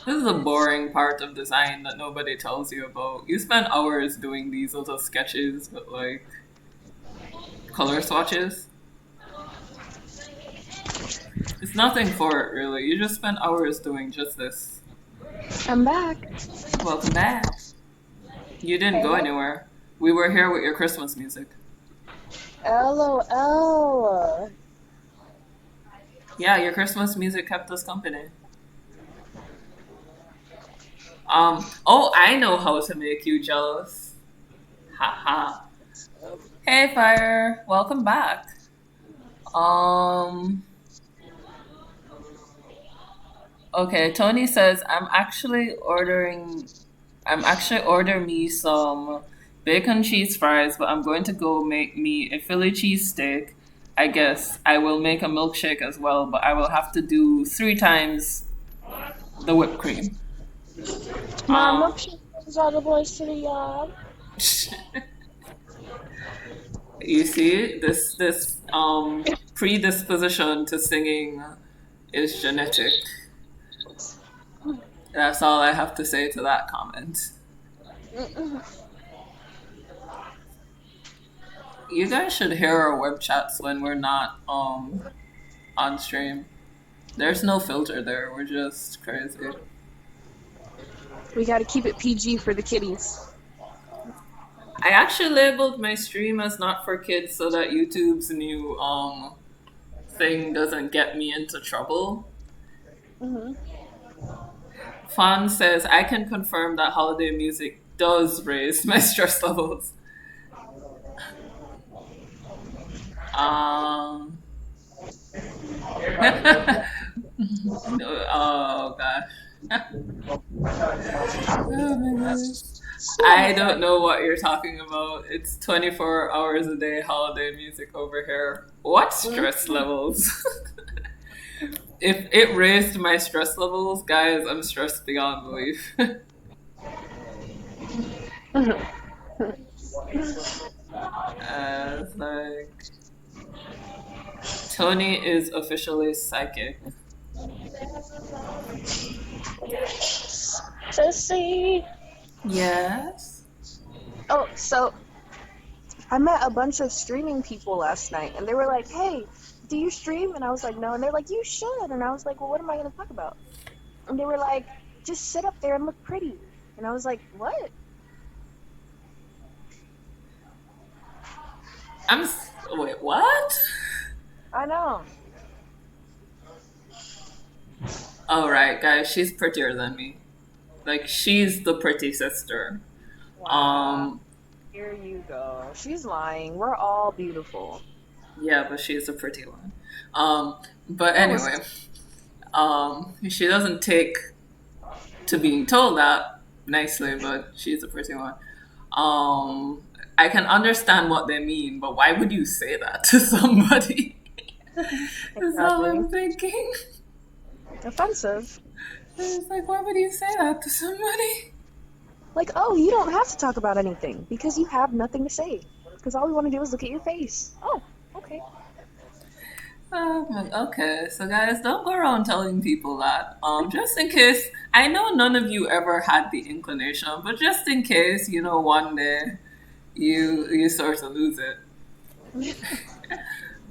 [SPEAKER 1] This is a boring part of design that nobody tells you about. You spend hours doing these little sketches with like color swatches. It's nothing for it really. You just spend hours doing just this.
[SPEAKER 2] I'm back.
[SPEAKER 1] Welcome back. You didn't go anywhere. We were here with your Christmas music.
[SPEAKER 2] LOL.
[SPEAKER 1] Yeah, your Christmas music kept us company. Oh, I know how to make you jealous. Haha. Hey, Fire. Welcome back. Okay, Tony says, I'm actually ordering me some bacon cheese fries, but I'm going to go make me a Philly cheesesteak. I guess I will make a milkshake as well, but I will have to do 3 times the whipped cream.
[SPEAKER 2] My milkshake is all the boys to the yard.
[SPEAKER 1] You see, this predisposition to singing is genetic. That's all I have to say to that comment. You guys should hear our web chats when we're not on stream. There's no filter there. We're just crazy.
[SPEAKER 2] We gotta keep it PG for the kiddies.
[SPEAKER 1] I actually labeled my stream as not for kids so that YouTube's new thing doesn't get me into trouble. Fawn says, I can confirm that holiday music does raise my stress levels. Oh gosh. Oh my goodness. I don't know what you're talking about. It's 24 hours a day holiday music over here. What stress levels? If it raised my stress levels, guys, I'm stressed beyond belief. It's like Tony is officially psychic.
[SPEAKER 2] Sissy.
[SPEAKER 1] Yes.
[SPEAKER 2] Oh, so I met a bunch of streaming people last night, and they were like, "Hey, do you stream?" And I was like, "No." And they're like, "You should." And I was like, "Well, what am I going to talk about?" And they were like, "Just sit up there and look pretty." And I was like, "What?"
[SPEAKER 1] Wait, what?
[SPEAKER 2] I know.
[SPEAKER 1] All right, guys, she's prettier than me. Like, she's the pretty sister.
[SPEAKER 2] Wow.
[SPEAKER 1] Um,
[SPEAKER 2] Here you go. She's lying. We're all beautiful.
[SPEAKER 1] yeah, but she's a pretty one. Um, but
[SPEAKER 2] That was
[SPEAKER 1] anyway, she doesn't take to being told that nicely, but she's a pretty one. Um, I can understand what they mean, but why would you say that to somebody? That's all
[SPEAKER 2] exactly
[SPEAKER 1] I'm thinking.
[SPEAKER 2] offensive.
[SPEAKER 1] It's like, why would you say that to somebody?
[SPEAKER 2] Like, oh, you don't have to talk about anything because you have nothing to say. Because all we want to do is look at your face. Oh, okay.
[SPEAKER 1] Okay, so guys, don't go around telling people that. Just in case, I know none of you ever had the inclination, but just in case, one day you sort of lose it.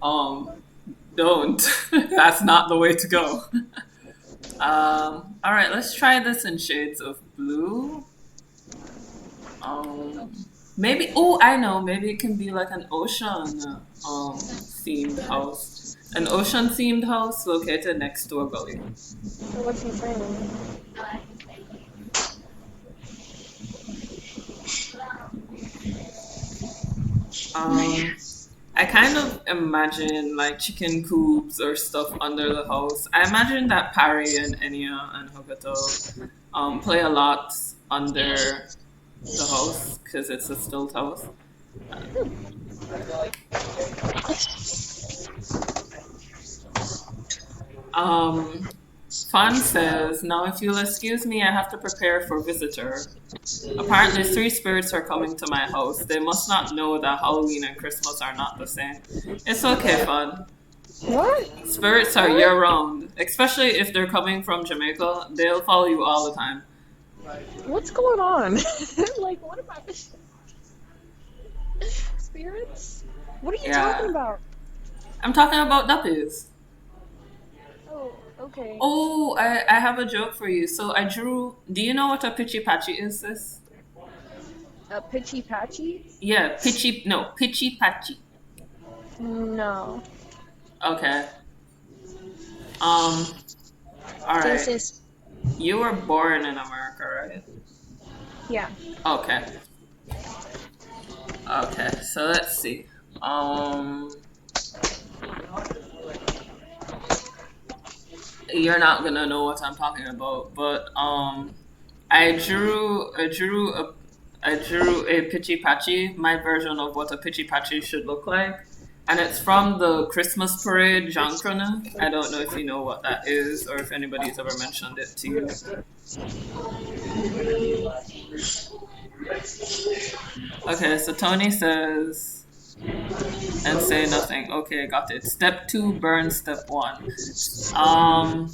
[SPEAKER 1] Um, don't. That's not the way to go. All right, let's try this in shades of blue. Maybe. Oh, I know. Maybe it can be like an ocean themed house. An ocean themed house located next to a gully.
[SPEAKER 2] So what's he saying?
[SPEAKER 1] Um, I kind of imagine like chicken coops or stuff under the house. I imagine that Pari and Enya and Hokuto play a lot under the house because it's a stilt house. Um, Fan says, now if you'll excuse me, I have to prepare for visitor. Apparently, three spirits are coming to my house. They must not know that Halloween and Christmas are not the same. It's okay, Fun.
[SPEAKER 2] What?
[SPEAKER 1] Spirits are
[SPEAKER 2] What?
[SPEAKER 1] year round, especially if they're coming from Jamaica. They'll follow you all the time.
[SPEAKER 2] What's going on? Like, what am I? Spirits? What are you talking
[SPEAKER 1] Yeah.
[SPEAKER 2] about?
[SPEAKER 1] I'm talking about duppies.
[SPEAKER 2] Oh, okay.
[SPEAKER 1] Oh, I have a joke for you. So I drew. Do you know what a pitchy patchy is, sis?
[SPEAKER 2] A pitchy patchy?
[SPEAKER 1] Yeah, pitchy. No, pitchy patchy.
[SPEAKER 2] No.
[SPEAKER 1] Okay. Um. All
[SPEAKER 2] This
[SPEAKER 1] right.
[SPEAKER 2] is
[SPEAKER 1] You were born in America, right?
[SPEAKER 2] yeah.
[SPEAKER 1] Okay. Okay. So let's see. Um. You're not gonna know what I'm talking about, but I drew a pitchy patchy, my version of what a pitchy patchy should look like, and it's from the Christmas parade Jankronen. I don't know if you know what that is or if anybody's ever mentioned it to you. Okay, so Tony says and say nothing. Okay, got it. Step two, burn step one. Um,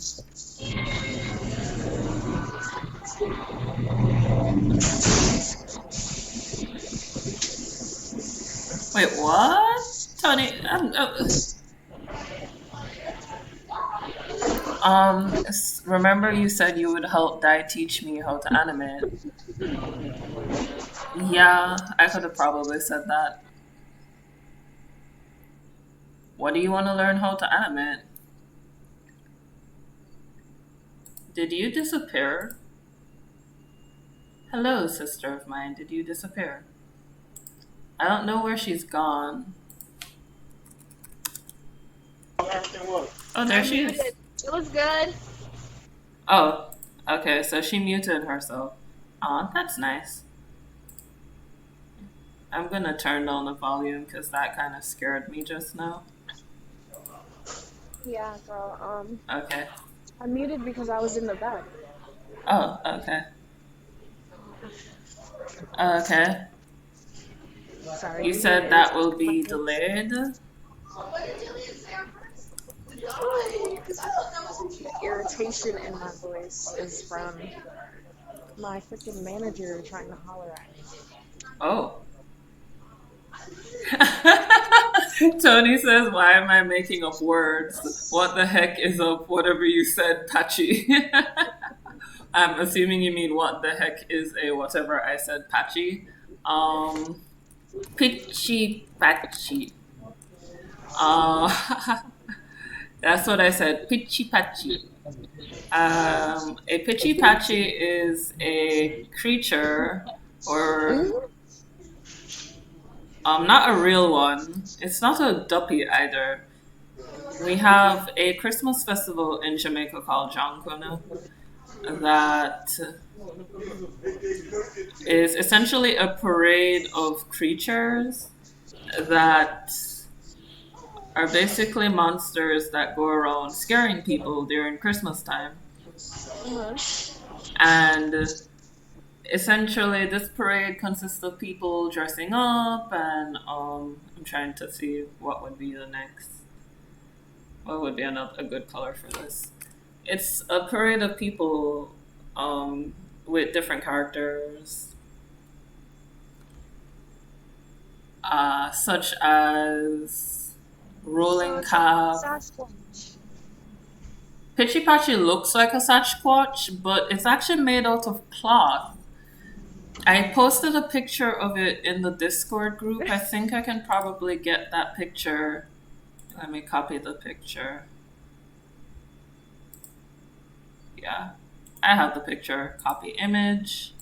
[SPEAKER 1] wait, what? Tony, remember you said you would help Dai teach me how to animate? Yeah, I could have probably said that. What do you want to learn how to animate? Did you disappear? Hello, sister of mine. Did you disappear? I don't know where she's gone. Oh, there she is.
[SPEAKER 2] It was good.
[SPEAKER 1] Oh, okay. So she muted herself. Oh, that's nice. I'm gonna turn down the volume because that kind of scared me just now.
[SPEAKER 2] Yeah, girl.
[SPEAKER 1] Okay.
[SPEAKER 2] I muted because I was in the back.
[SPEAKER 1] Oh, okay. Okay.
[SPEAKER 2] Sorry.
[SPEAKER 1] You said that will be delayed.
[SPEAKER 2] The irritation in my voice is from my freaking manager trying to holler at me.
[SPEAKER 1] Oh. Tony says, "Why am I making up words? What the heck is up? Whatever you said, patchy." I'm assuming you mean what the heck is a whatever I said, patchy. Um, pitchy patchy. That's what I said, pitchy patchy. A pitchy patchy is a creature, or
[SPEAKER 2] Mm-hmm.
[SPEAKER 1] not a real one. It's not a duppy either. We have a Christmas festival in Jamaica called Jonkona that is essentially a parade of creatures that are basically monsters that go around scaring people during Christmas time. And essentially, this parade consists of people dressing up, and I'm trying to see what would be the next. What would be another a good color for this? It's a parade of people with different characters, such as rolling cap.
[SPEAKER 2] Sasquatch.
[SPEAKER 1] Pitchy Patchy looks like a Sasquatch, but it's actually made out of cloth. I posted a picture of it in the Discord group. I think I can probably get that picture. Let me copy the picture. Yeah, I have the picture. Copy image.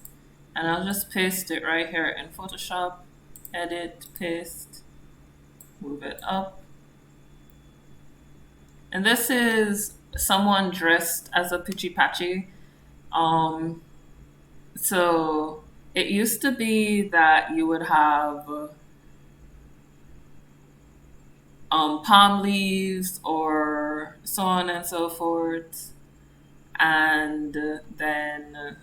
[SPEAKER 1] And I'll just paste it right here in Photoshop. Edit, paste, move it up. And this is someone dressed as a Pitchy Patchy. So it used to be that you would have palm leaves or so on and so forth. And then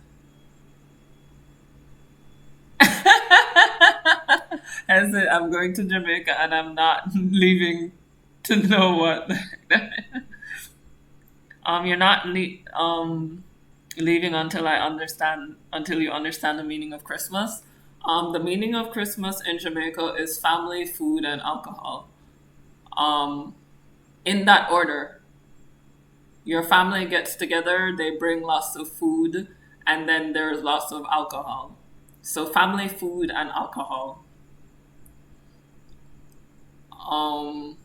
[SPEAKER 1] as I'm going to Jamaica and I'm not leaving to know what. You're not leaving until you understand the meaning of Christmas. The meaning of Christmas in Jamaica is family, food, and alcohol. In that order. Your family gets together, they bring lots of food, and then there's lots of alcohol. So family, food, and alcohol. Um,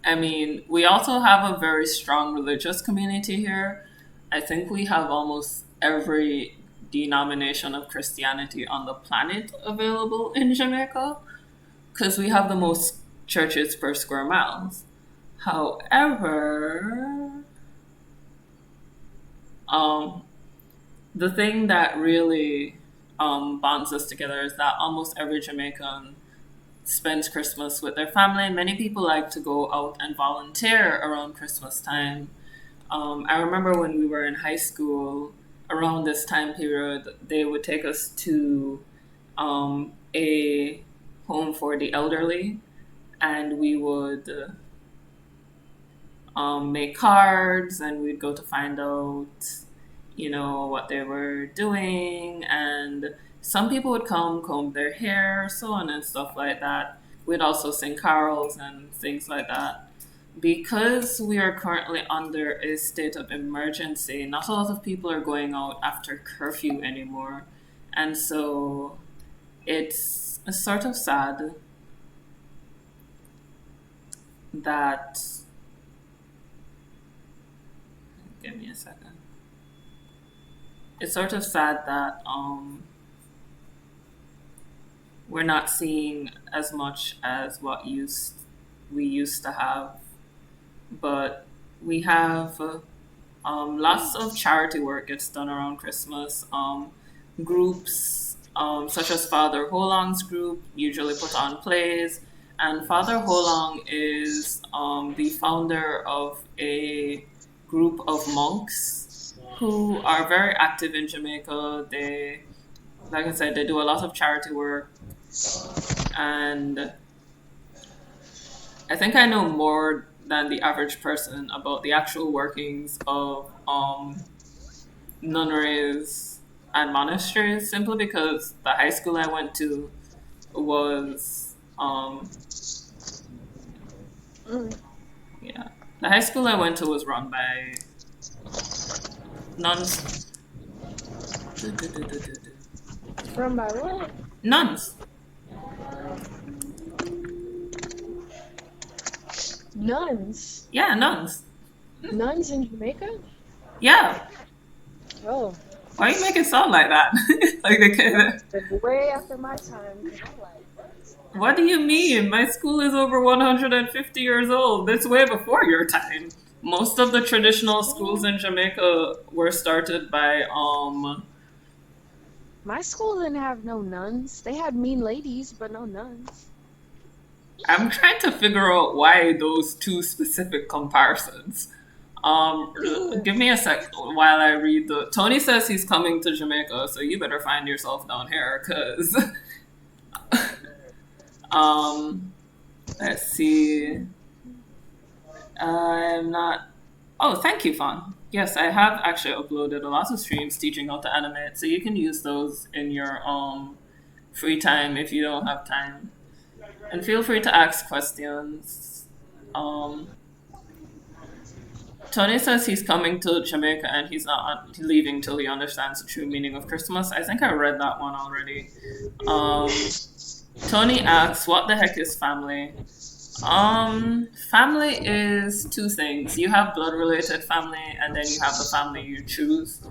[SPEAKER 1] I mean, we also have a very strong religious community here. I think we have almost every denomination of Christianity on the planet available in Jamaica because we have the most churches per square miles. However, um, the thing that really bonds us together is that almost every Jamaican spends Christmas with their family. Many people like to go out and volunteer around Christmas time. I remember when we were in high school, around this time period, they would take us to a home for the elderly, and we would make cards, and we'd go to find out, what they were doing, and some people would comb their hair, so on and stuff like that. We'd also sing carols and things like that. Because we are currently under a state of emergency, not a lot of people are going out after curfew anymore. And so it's sort of sad that. Give me a second. It's sort of sad that we're not seeing as much as what we used to have, but we have lots of charity work gets done around Christmas. Groups such as Father Holong's group usually put on plays, and Father Holong is the founder of a group of monks who are very active in Jamaica. They, like I said, they do a lot of charity work, and I think I know more than the average person about the actual workings of nunneries and monasteries, simply because the high school I went to was
[SPEAKER 2] Mm.
[SPEAKER 1] yeah, the high school I went to was run by nuns.
[SPEAKER 2] Run by what?
[SPEAKER 1] Nuns.
[SPEAKER 2] Nuns.
[SPEAKER 1] Yeah, nuns.
[SPEAKER 2] Nuns in Jamaica?
[SPEAKER 1] Yeah.
[SPEAKER 2] Oh,
[SPEAKER 1] Why you make it sound like that? Like they can't.
[SPEAKER 2] it's way after my time. 'Cause I'm like,
[SPEAKER 1] What do you mean? My school is over 150 years old. That's way before your time. Most of the traditional schools in Jamaica were started by
[SPEAKER 2] my school didn't have no nuns. They had mean ladies, but no nuns.
[SPEAKER 1] I'm trying to figure out why those two specific comparisons. Give me a sec while I read the. Tony says he's coming to Jamaica, so you better find yourself down here, cause. Let's see. I'm not. Oh, thank you, Fawn. Yes, I have actually uploaded a lot of streams teaching how to animate, so you can use those in your free time if you don't have time, and feel free to ask questions. Tony says he's coming to Jamaica and he's not leaving till he understands the true meaning of Christmas. I think I read that one already. Tony asks, "What the heck is family?" Family is two things. You have blood-related family, and then you have the family you choose.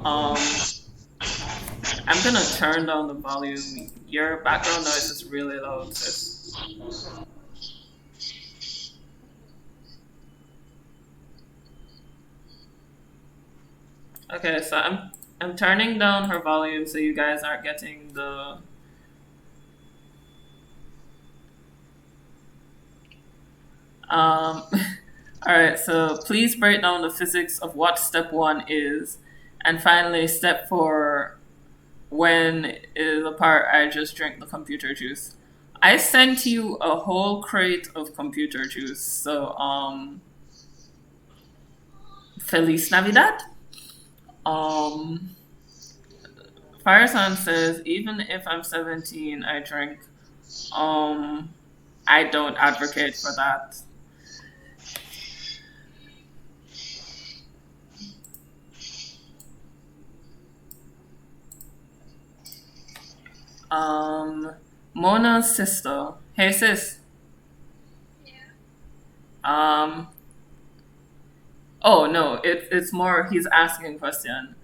[SPEAKER 1] I'm gonna turn down the volume. Your background noise is really loud, sis. Okay, so I'm turning down her volume so you guys aren't getting the. All right, so please break down the physics of what step 1 is, and finally step 4, when is the part I just drink the computer juice. I sent you a whole crate of computer juice, so Feliz Navidad. Fireson says, even if I'm 17, I drink. I don't advocate for that. Mona's sister. Hey sis. Oh no, it's more he's asking a question.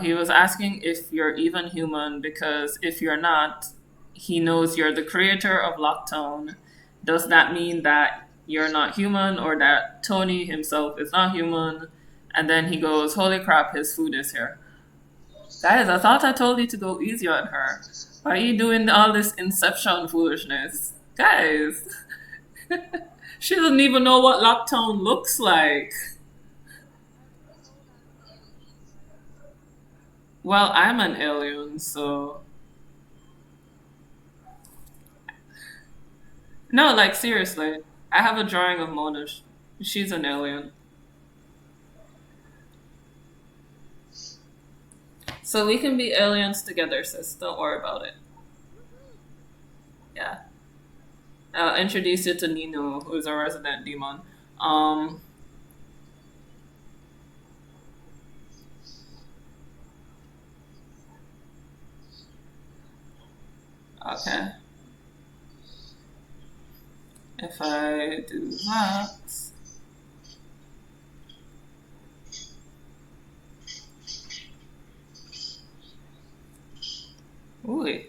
[SPEAKER 1] He was asking if you're even human because if you're not, he knows you're the creator of Lockdown. Does that mean that you're not human or that Tony himself is not human? And then he goes, holy crap, his food is here. Guys, I thought I told you to go easy on her. Why are you doing all this Inception foolishness? Guys, she doesn't even know what Lockdown looks like. Well, I'm an alien, so. No, like, seriously. I have a drawing of Mona. She's an alien. So we can be aliens together, sis. Don't worry about it. Yeah. I'll introduce you to Nino, who's a resident demon. Okay. If I do that. Ooh.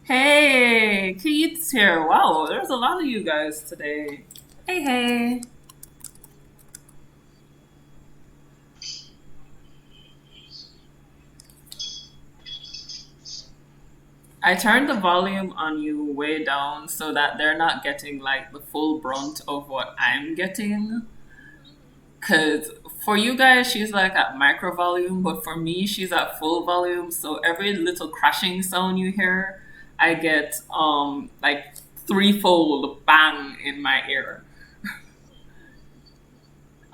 [SPEAKER 1] Hey, Keith's here. Wow, there's a lot of you guys today. Hey, hey. I turned the volume on you way down so that they're not getting like the full brunt of what I'm getting. Cause for you guys, she's like at micro volume, but for me, she's at full volume. So every little crashing sound you hear, I get like threefold bang in my ear.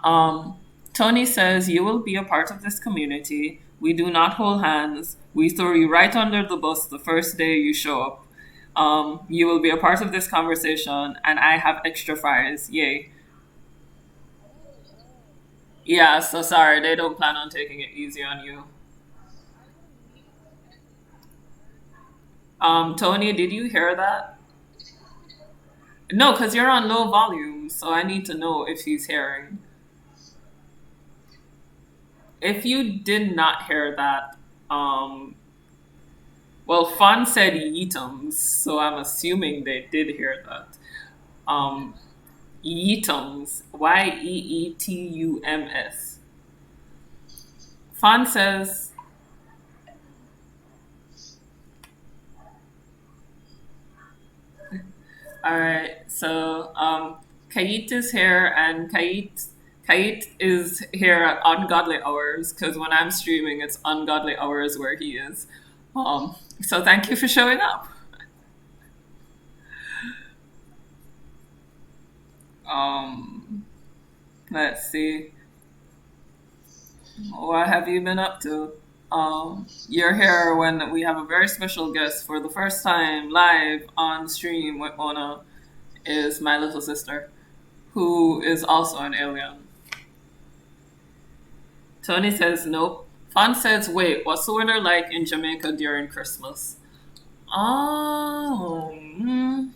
[SPEAKER 1] Um, Tony says, "You will be a part of this community. We do not hold hands. We throw you right under the bus the first day you show up. You will be a part of this conversation, and I have extra fries. Yay." Yeah, so sorry, they don't plan on taking it easy on you. Tony, did you hear that? No, because you're on low volume, so I need to know if he's hearing. If you did not hear that, um, well, Fawn said yeetums, so I'm assuming they did hear that. Um, yeetums, Yeetums. Fawn says, all right, so Kait is here, and Kait is here at ungodly hours because when I'm streaming, it's ungodly hours where he is. So thank you for showing up. Um, let's see. What have you been up to? You're here when we have a very special guest for the first time live on stream with Mona, is my little sister, who is also an alien. Tony says nope. Fawn says, wait, what's the weather like in Jamaica during Christmas? Um,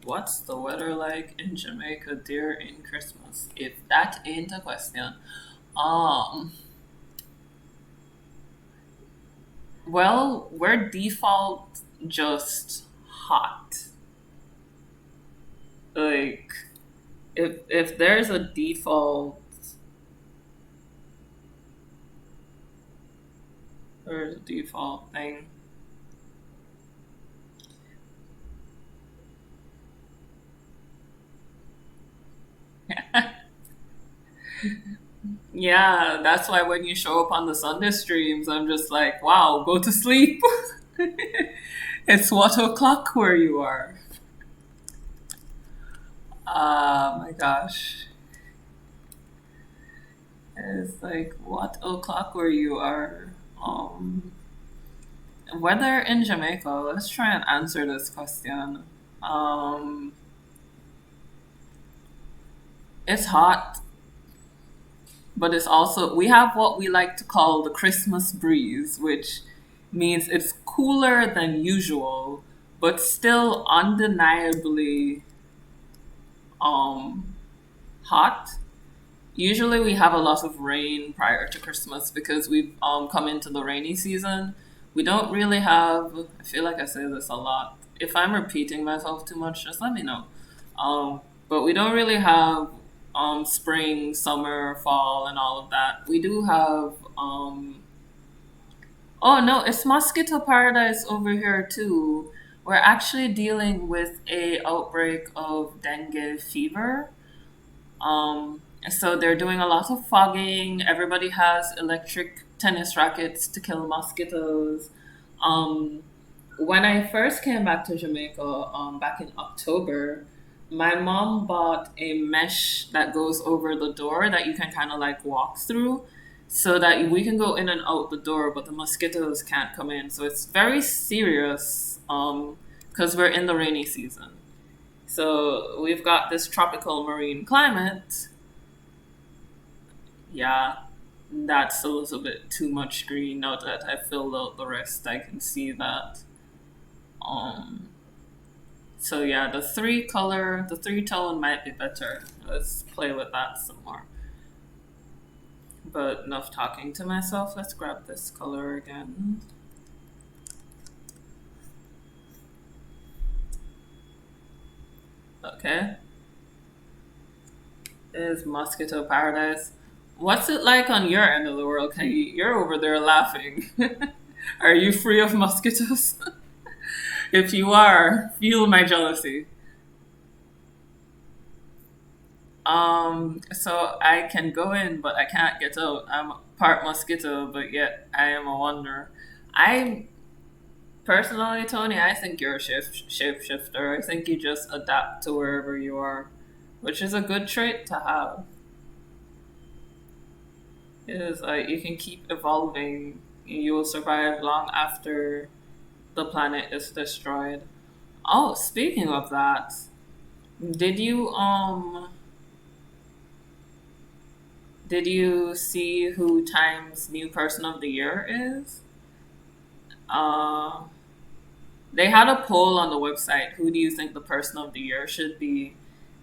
[SPEAKER 1] what's the weather like in Jamaica during Christmas? If that ain't a question. Um, well, we're default just hot. Like, if there's a default, there's a default thing. Yeah, that's why when you show up on the Sunday streams, I'm just like, wow, go to sleep. It's what o'clock where you are. My gosh. It's like, what o'clock where you are? Weather in Jamaica, let's try and answer this question. Um, it's hot, but it's also, we have what we like to call the Christmas breeze, which means it's cooler than usual, but still undeniably um, hot. Usually we have a lot of rain prior to Christmas because we've come into the rainy season. We don't really have, I feel like I say this a lot. If I'm repeating myself too much, just let me know. But we don't really have spring, summer, fall, and all of that. We do have, oh no, it's mosquito paradise over here too. We're actually dealing with a outbreak of dengue fever. So they're doing a lot of fogging. Everybody has electric tennis rackets to kill mosquitoes. Um, when I first came back to Jamaica, back in October, my mom bought a mesh that goes over the door that you can kind of like walk through so that we can go in and out the door, but the mosquitoes can't come in. So it's very serious because we're in the rainy season. So we've got this tropical marine climate. Yeah, that's a little bit too much green. Now that I filled out the rest, I can see that. Um, so yeah, the three tone might be better. Let's play with that some more. But enough talking to myself. Let's grab this color again. Okay. Is Mosquito Paradise. What's it like on your end of the world, Kagi? You're over there laughing. Are you free of mosquitoes? If you are, feel my jealousy. So I can go in, but I can't get out. I'm part mosquito, but yet I am a wanderer. I Personally, Tony, I think you're a shapeshifter. I think you just adapt to wherever you are, which is a good trait to have. It is like you can keep evolving. You will survive long after the planet is destroyed. Oh, speaking of that, did you did you see who Time's new person of the year is? Uh they had a poll on the website, who do you think the person of the year should be?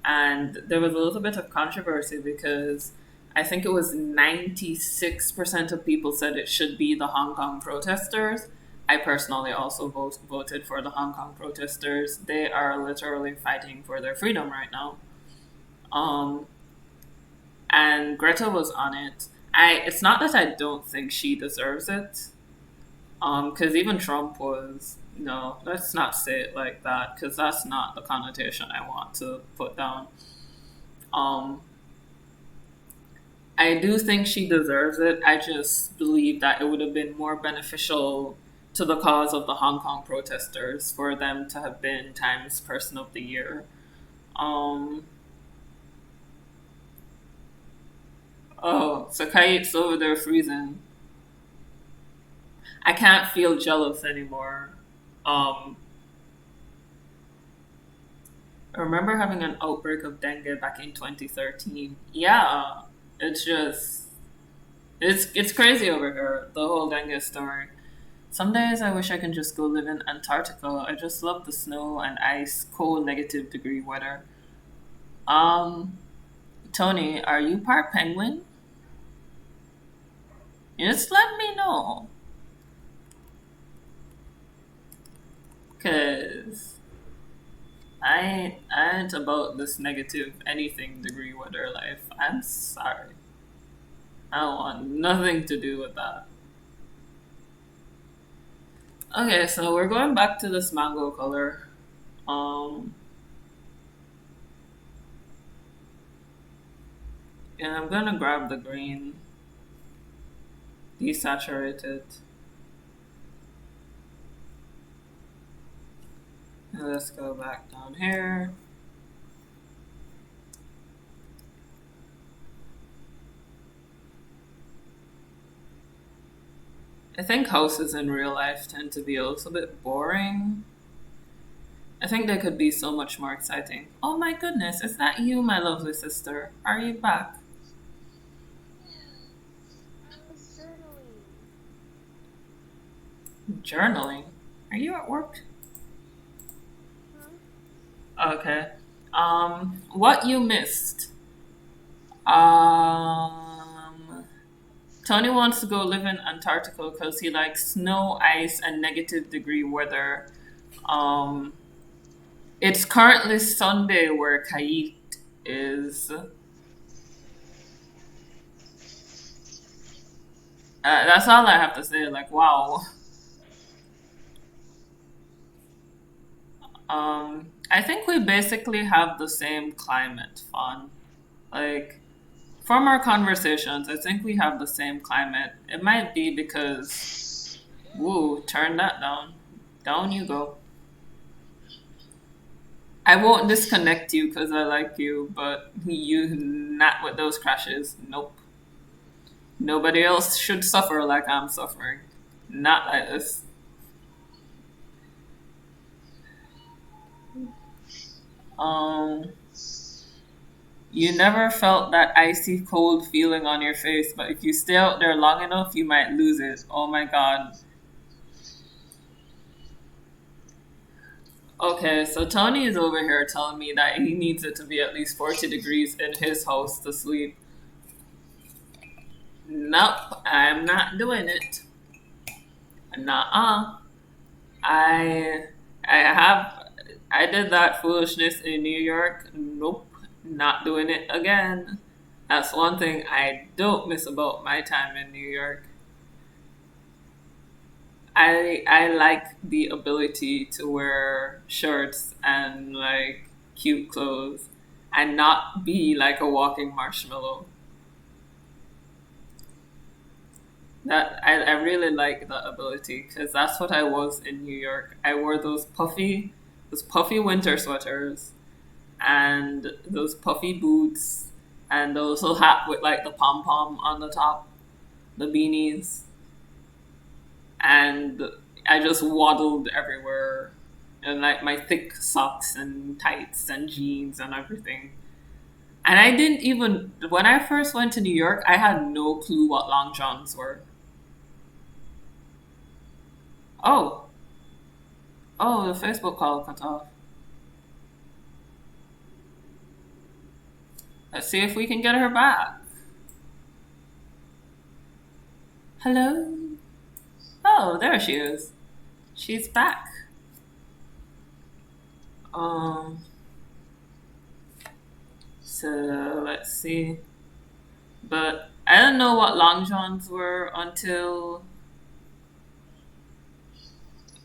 [SPEAKER 1] And there was a little bit of controversy because I think it was 96% of people said it should be the Hong Kong protesters. I personally also voted for the Hong Kong protesters. They are literally fighting for their freedom right now. Um, and Greta was on it. It's not that I don't think she deserves it. Because even Trump was, no, let's not say it like that, because that's not the connotation I want to put down. Um, I do think she deserves it. I just believe that it would have been more beneficial to the cause of the Hong Kong protesters for them to have been Times Person of the Year. Um, oh, so Kite's over there freezing. I can't feel jealous anymore. Um, I remember having an outbreak of dengue back in 2013. Yeah, it's just it's crazy over here. The whole dengue story. Some days I wish I can just go live in Antarctica. I just love the snow and ice, cold negative degree weather. Um, Tony, are you part penguin? Just let me know, cause I ain't about this negative anything degree weather life. I'm sorry. I don't want nothing to do with that. Okay, so we're going back to this mango color. Um, and I'm gonna grab the green, desaturate it. And let's go back down here. I think houses in real life tend to be a little bit boring. I think they could be so much more exciting. Oh my goodness, is that you, my lovely sister? Are you back? Journaling? Are you at work? Okay. What you missed? Um, Tony wants to go live in Antarctica because he likes snow, ice, and negative degree weather. Um, it's currently Sunday where Kait is. That's all I have to say. Like, wow. I think we basically have the same climate, Fun. Like, from our conversations, I think we have the same climate. It might be because, woo, turn that down. Down you go. I won't disconnect you because I like you, but you not with those crashes. Nope. Nobody else should suffer like I'm suffering. Not like this. Um, you never felt that icy cold feeling on your face, but if you stay out there long enough, you might lose it. Oh my god. Okay, so Tony is over here telling me that he needs it to be at least 40 degrees in his house to sleep. Nope, I'm not doing it. Nuh-uh. I I have I did that foolishness in New York. Nope, not doing it again. That's one thing I don't miss about my time in New York. I like the ability to wear shirts and like cute clothes and not be like a walking marshmallow. That I really like that ability because that's what I was in New York. I wore those puffy winter sweaters and those puffy boots and those little hat with like the pom pom on the top, the beanies, and I just waddled everywhere and like my thick socks and tights and jeans and everything. And I didn't even when I first went to New York, I had no clue what long johns were. Oh, oh, the Facebook call cut off. Let's see if we can get her back. Hello? Oh, there she is. She's back. Um, so let's see. But I didn't know what long johns were until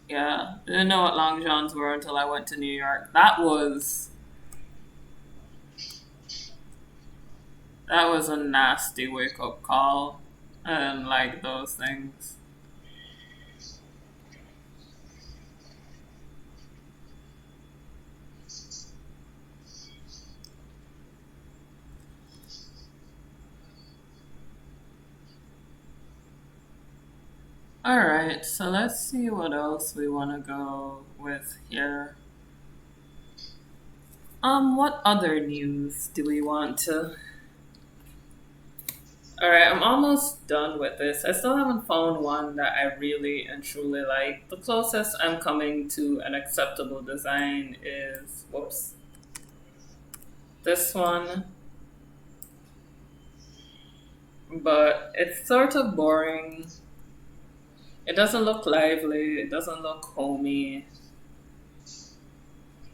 [SPEAKER 1] yeah, I didn't know what long johns were until I went to New York. That was a nasty wake up call. I didn't like those things. Alright, so let's see what else we want to go with here. What other news do we want to? Alright, I'm almost done with this. I still haven't found one that I really and truly like. The closest I'm coming to an acceptable design is, whoops, this one. But it's sort of boring. It doesn't look lively, it doesn't look homey.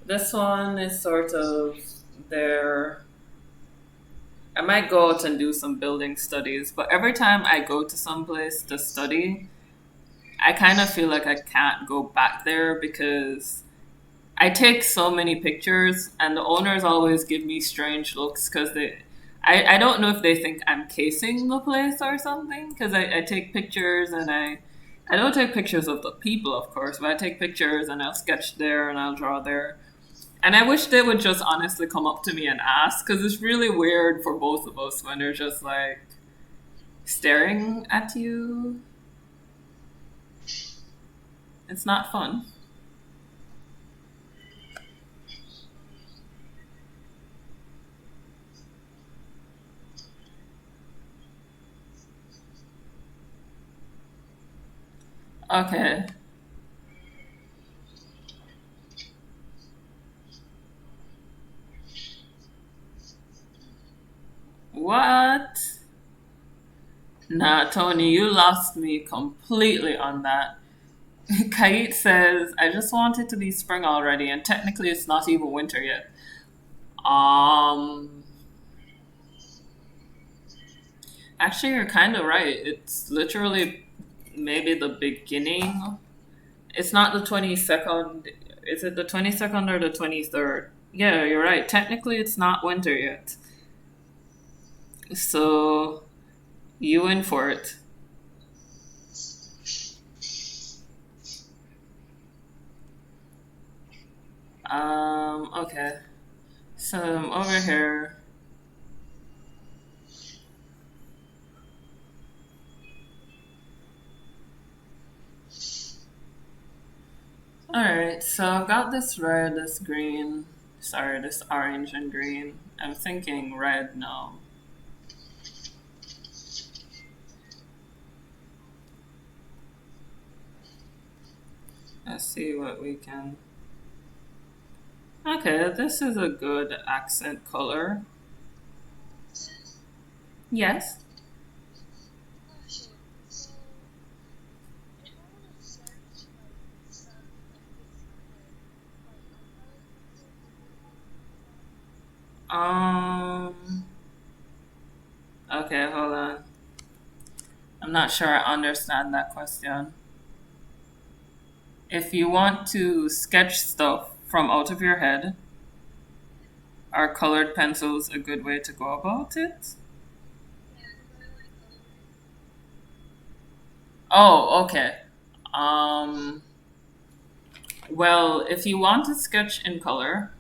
[SPEAKER 1] This one is sort of there. I might go out and do some building studies, but every time I go to some place to study, I kind of feel like I can't go back there because I take so many pictures, and the owners always give me strange looks because I don't know if they think I'm casing the place or something because I take pictures and I don't take pictures of the people, of course, but I take pictures and I'll sketch there and I'll draw there. And I wish they would just honestly come up to me and ask because it's really weird for both of us when they're just like staring at you. It's not fun. Okay. What? Nah, Tony, you lost me completely on that. Kate says, I just want it to be spring already, and technically it's not even winter yet. Um, Actually, you're kind of right. It's literally maybe the beginning. It's not the 22nd. Is it the 22nd or the 23rd? Yeah, you're right. Technically, it's not winter yet. So, you in for it. Okay. So, over here. Alright, so I've got this red, this green. Sorry, this orange and green. I'm thinking red now. Let's see what we can. Okay, this is a good accent color. Yes. Um. Okay, hold on. I'm not sure I understand that question. If you want to sketch stuff from out of your head, are colored pencils a good way to go about it? Oh, okay. Um, well, if you want to sketch in color,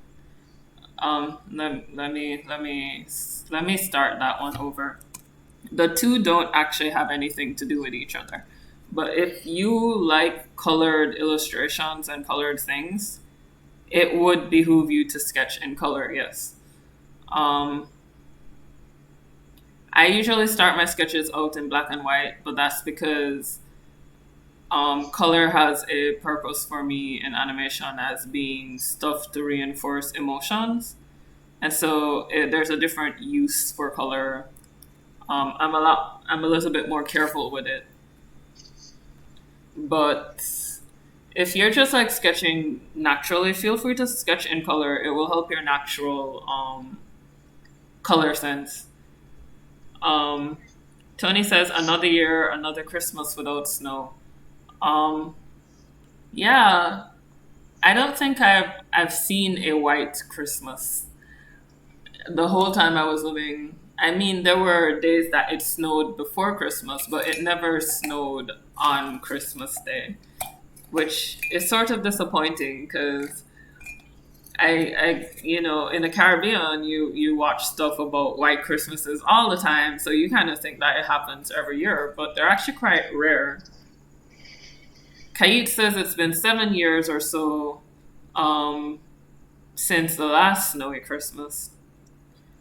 [SPEAKER 1] let me start that one over. The two don't actually have anything to do with each other. But if you like colored illustrations and colored things, it would behoove you to sketch in color, yes. Um, I usually start my sketches out in black and white, but that's because color has a purpose for me in animation as being stuff to reinforce emotions. And so there's a different use for color. I'm a little bit more careful with it. But if you're just like sketching naturally, feel free to sketch in color. It will help your natural color sense. Um, Tony says another year, another Christmas without snow. Um, yeah, I don't think I've seen a white Christmas the whole time I was living. I mean, there were days that it snowed before Christmas, but it never snowed on Christmas Day, which is sort of disappointing because you know, in the Caribbean, you watch stuff about white Christmases all the time, so you kind of think that it happens every year, but they're actually quite rare. Kait says it's been 7 years or so um, since the last snowy Christmas.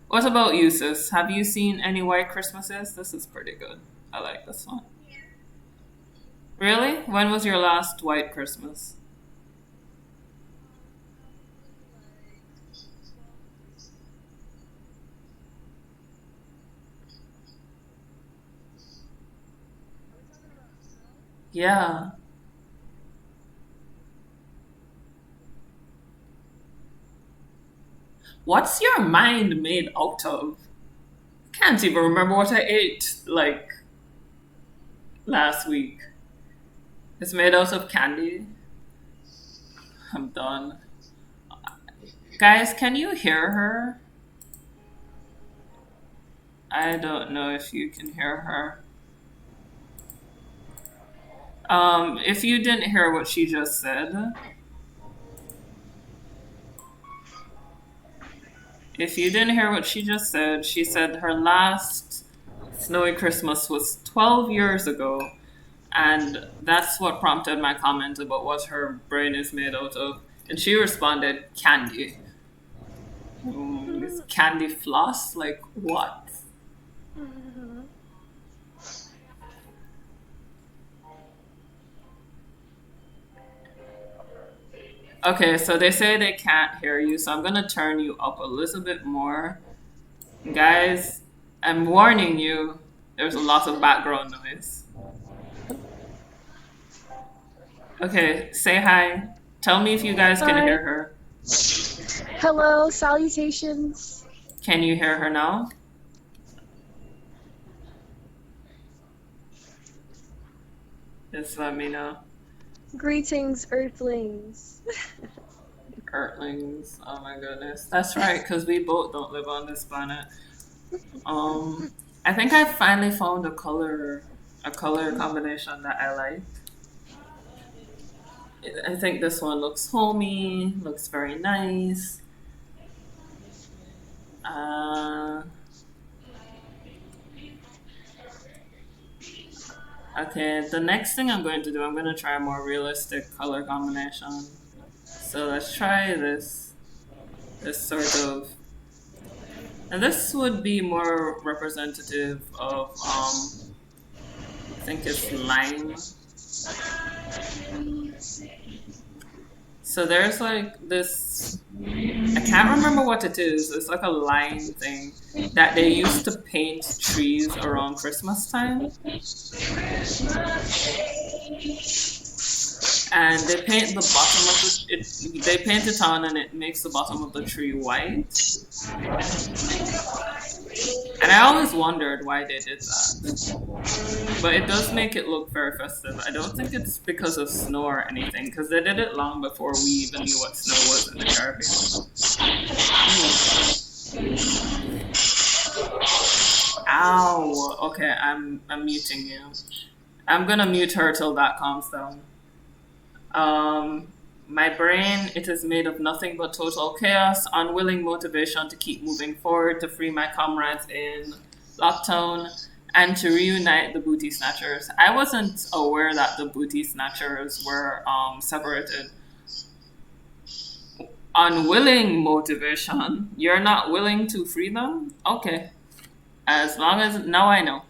[SPEAKER 1] What about you, sis? Have you seen any white Christmases? This is pretty good. I like this one. Really? When was your last white Christmas? Yeah. What's your mind made out of? Can't even remember what I ate like last week. It's made out of candy. I'm done. Guys, can you hear her? I don't know if you can hear her. If you didn't hear what she just said, she said her last snowy Christmas was 12 years ago, and that's what prompted my comment about what her brain is made out of. And she responded, candy. Is candy floss? Like what? Okay, so they say they can't hear you, so I'm gonna turn you up a little bit more. Guys, I'm warning you, there's a lot of background noise. Okay, say hi. Tell me if you guys can
[SPEAKER 2] Hi.
[SPEAKER 1] hear her.
[SPEAKER 2] Hello, salutations.
[SPEAKER 1] Can you hear her now? Just let me know.
[SPEAKER 2] Greetings, Earthlings.
[SPEAKER 1] Earthlings. Oh my goodness. That's right, because we both don't live on this planet. I think I finally found a color combination that I like. I think this one looks homey, looks very nice. Uh, okay, the next thing I'm going to do, I'm going to try a more realistic color combination. So let's try this sort of, and this would be more representative of, I think it's lime. So there's like this, I can't remember what it is. It's like a line thing that they used to paint trees around Christmas time. And they paint the bottom of they paint it on and it makes the bottom of the tree white. And I always wondered why they did that. But it does make it look very festive. I don't think it's because of snow or anything, because they did it long before we even knew what snow was in the Caribbean. Ow. Okay, I'm muting you. I'm gonna mute her till that calms down. Um, my brain, it is made of nothing but total chaos, unwilling motivation to keep moving forward, to free my comrades in Locktown, and to reunite the booty snatchers. I wasn't aware that the booty snatchers were separated. Unwilling motivation? You're not willing to free them? Okay. As long as now I know.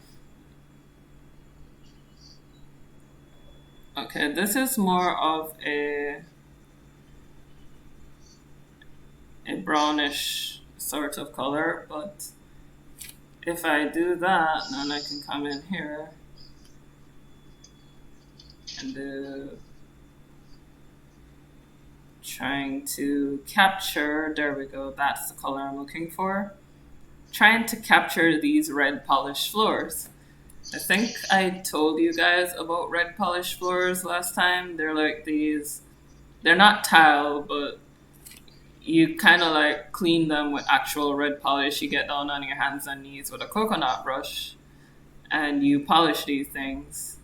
[SPEAKER 1] Okay, this is more of a brownish sort of color, but if I do that, then I can come in here and do trying to capture, there we go, that's the color I'm looking for. Trying to capture these red polished floors. I think I told you guys about red polished floors last time. They're like these, they're not tile, but you kind of like clean them with actual red polish. You get down on your hands and knees with a coconut brush and you polish these things.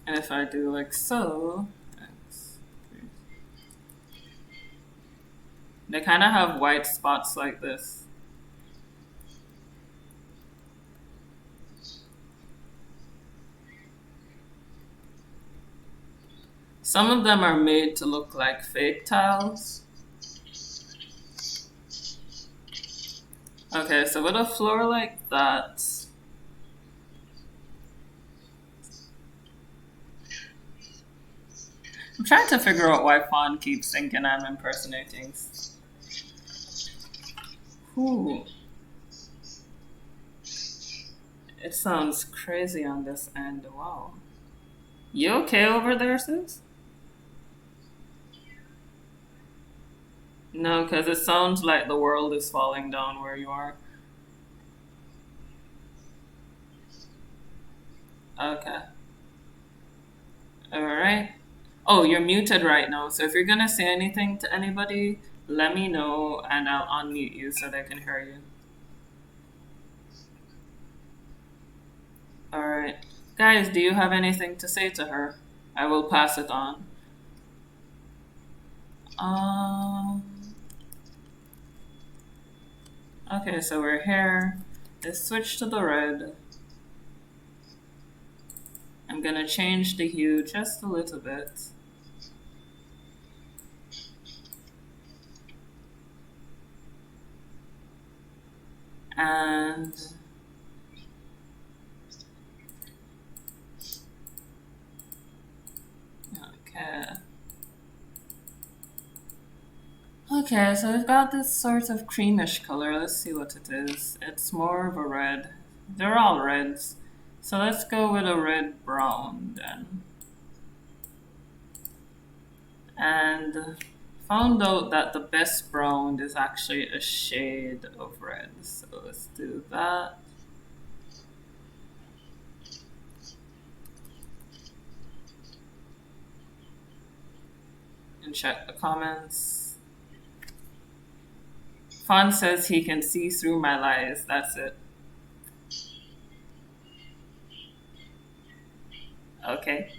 [SPEAKER 1] And if I do like so, they kind of have white spots like this. Some of them are made to look like fake tiles. Okay, so with a floor like that, I'm trying to figure out why Fawn keeps thinking I'm impersonating. Ooh. It sounds crazy on this end. Wow. You okay over there, sis? No, because it sounds like the world is falling down where you are. Okay. Alright. Oh, you're muted right now, so if you're gonna say anything to anybody, let me know and I'll unmute you so they can hear you. Alright. Guys, do you have anything to say to her? I will pass it on. Okay, so we're here. Let's switch to the red. I'm gonna change the hue just a little bit. And okay, so we've got this sort of creamish color. Let's see what it is. It's more of a red. They're all reds. So let's go with a red brown then. And found out that the best brown is actually a shade of red. So let's do that. And check the comments. Fawn says he can see through my lies. That's it. Okay.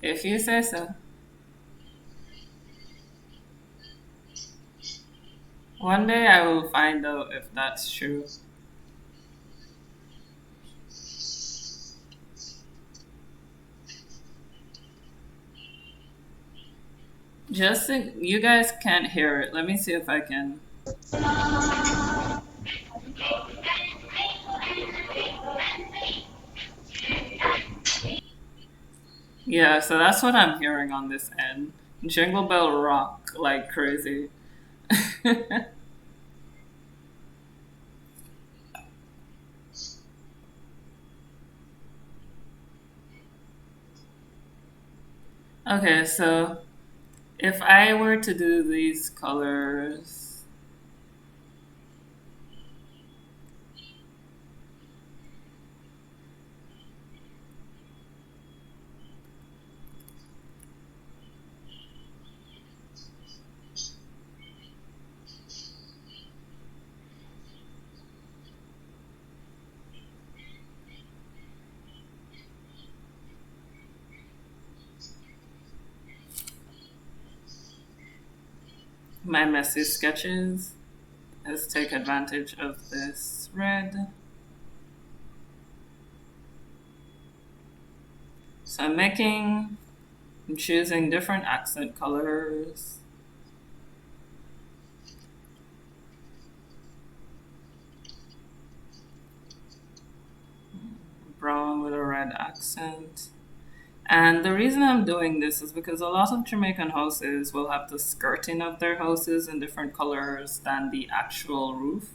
[SPEAKER 1] If you say so. One day I will find out if that's true. Just think, you guys can't hear it. Let me see if I can. Yeah, so that's what I'm hearing on this end. Jingle Bell Rock like crazy. Okay, so if I were to do these colors, my messy sketches. Let's take advantage of this red. So I'm choosing different accent colors. Brown with a red accent. And the reason I'm doing this is because a lot of Jamaican houses will have the skirting of their houses in different colors than the actual roof,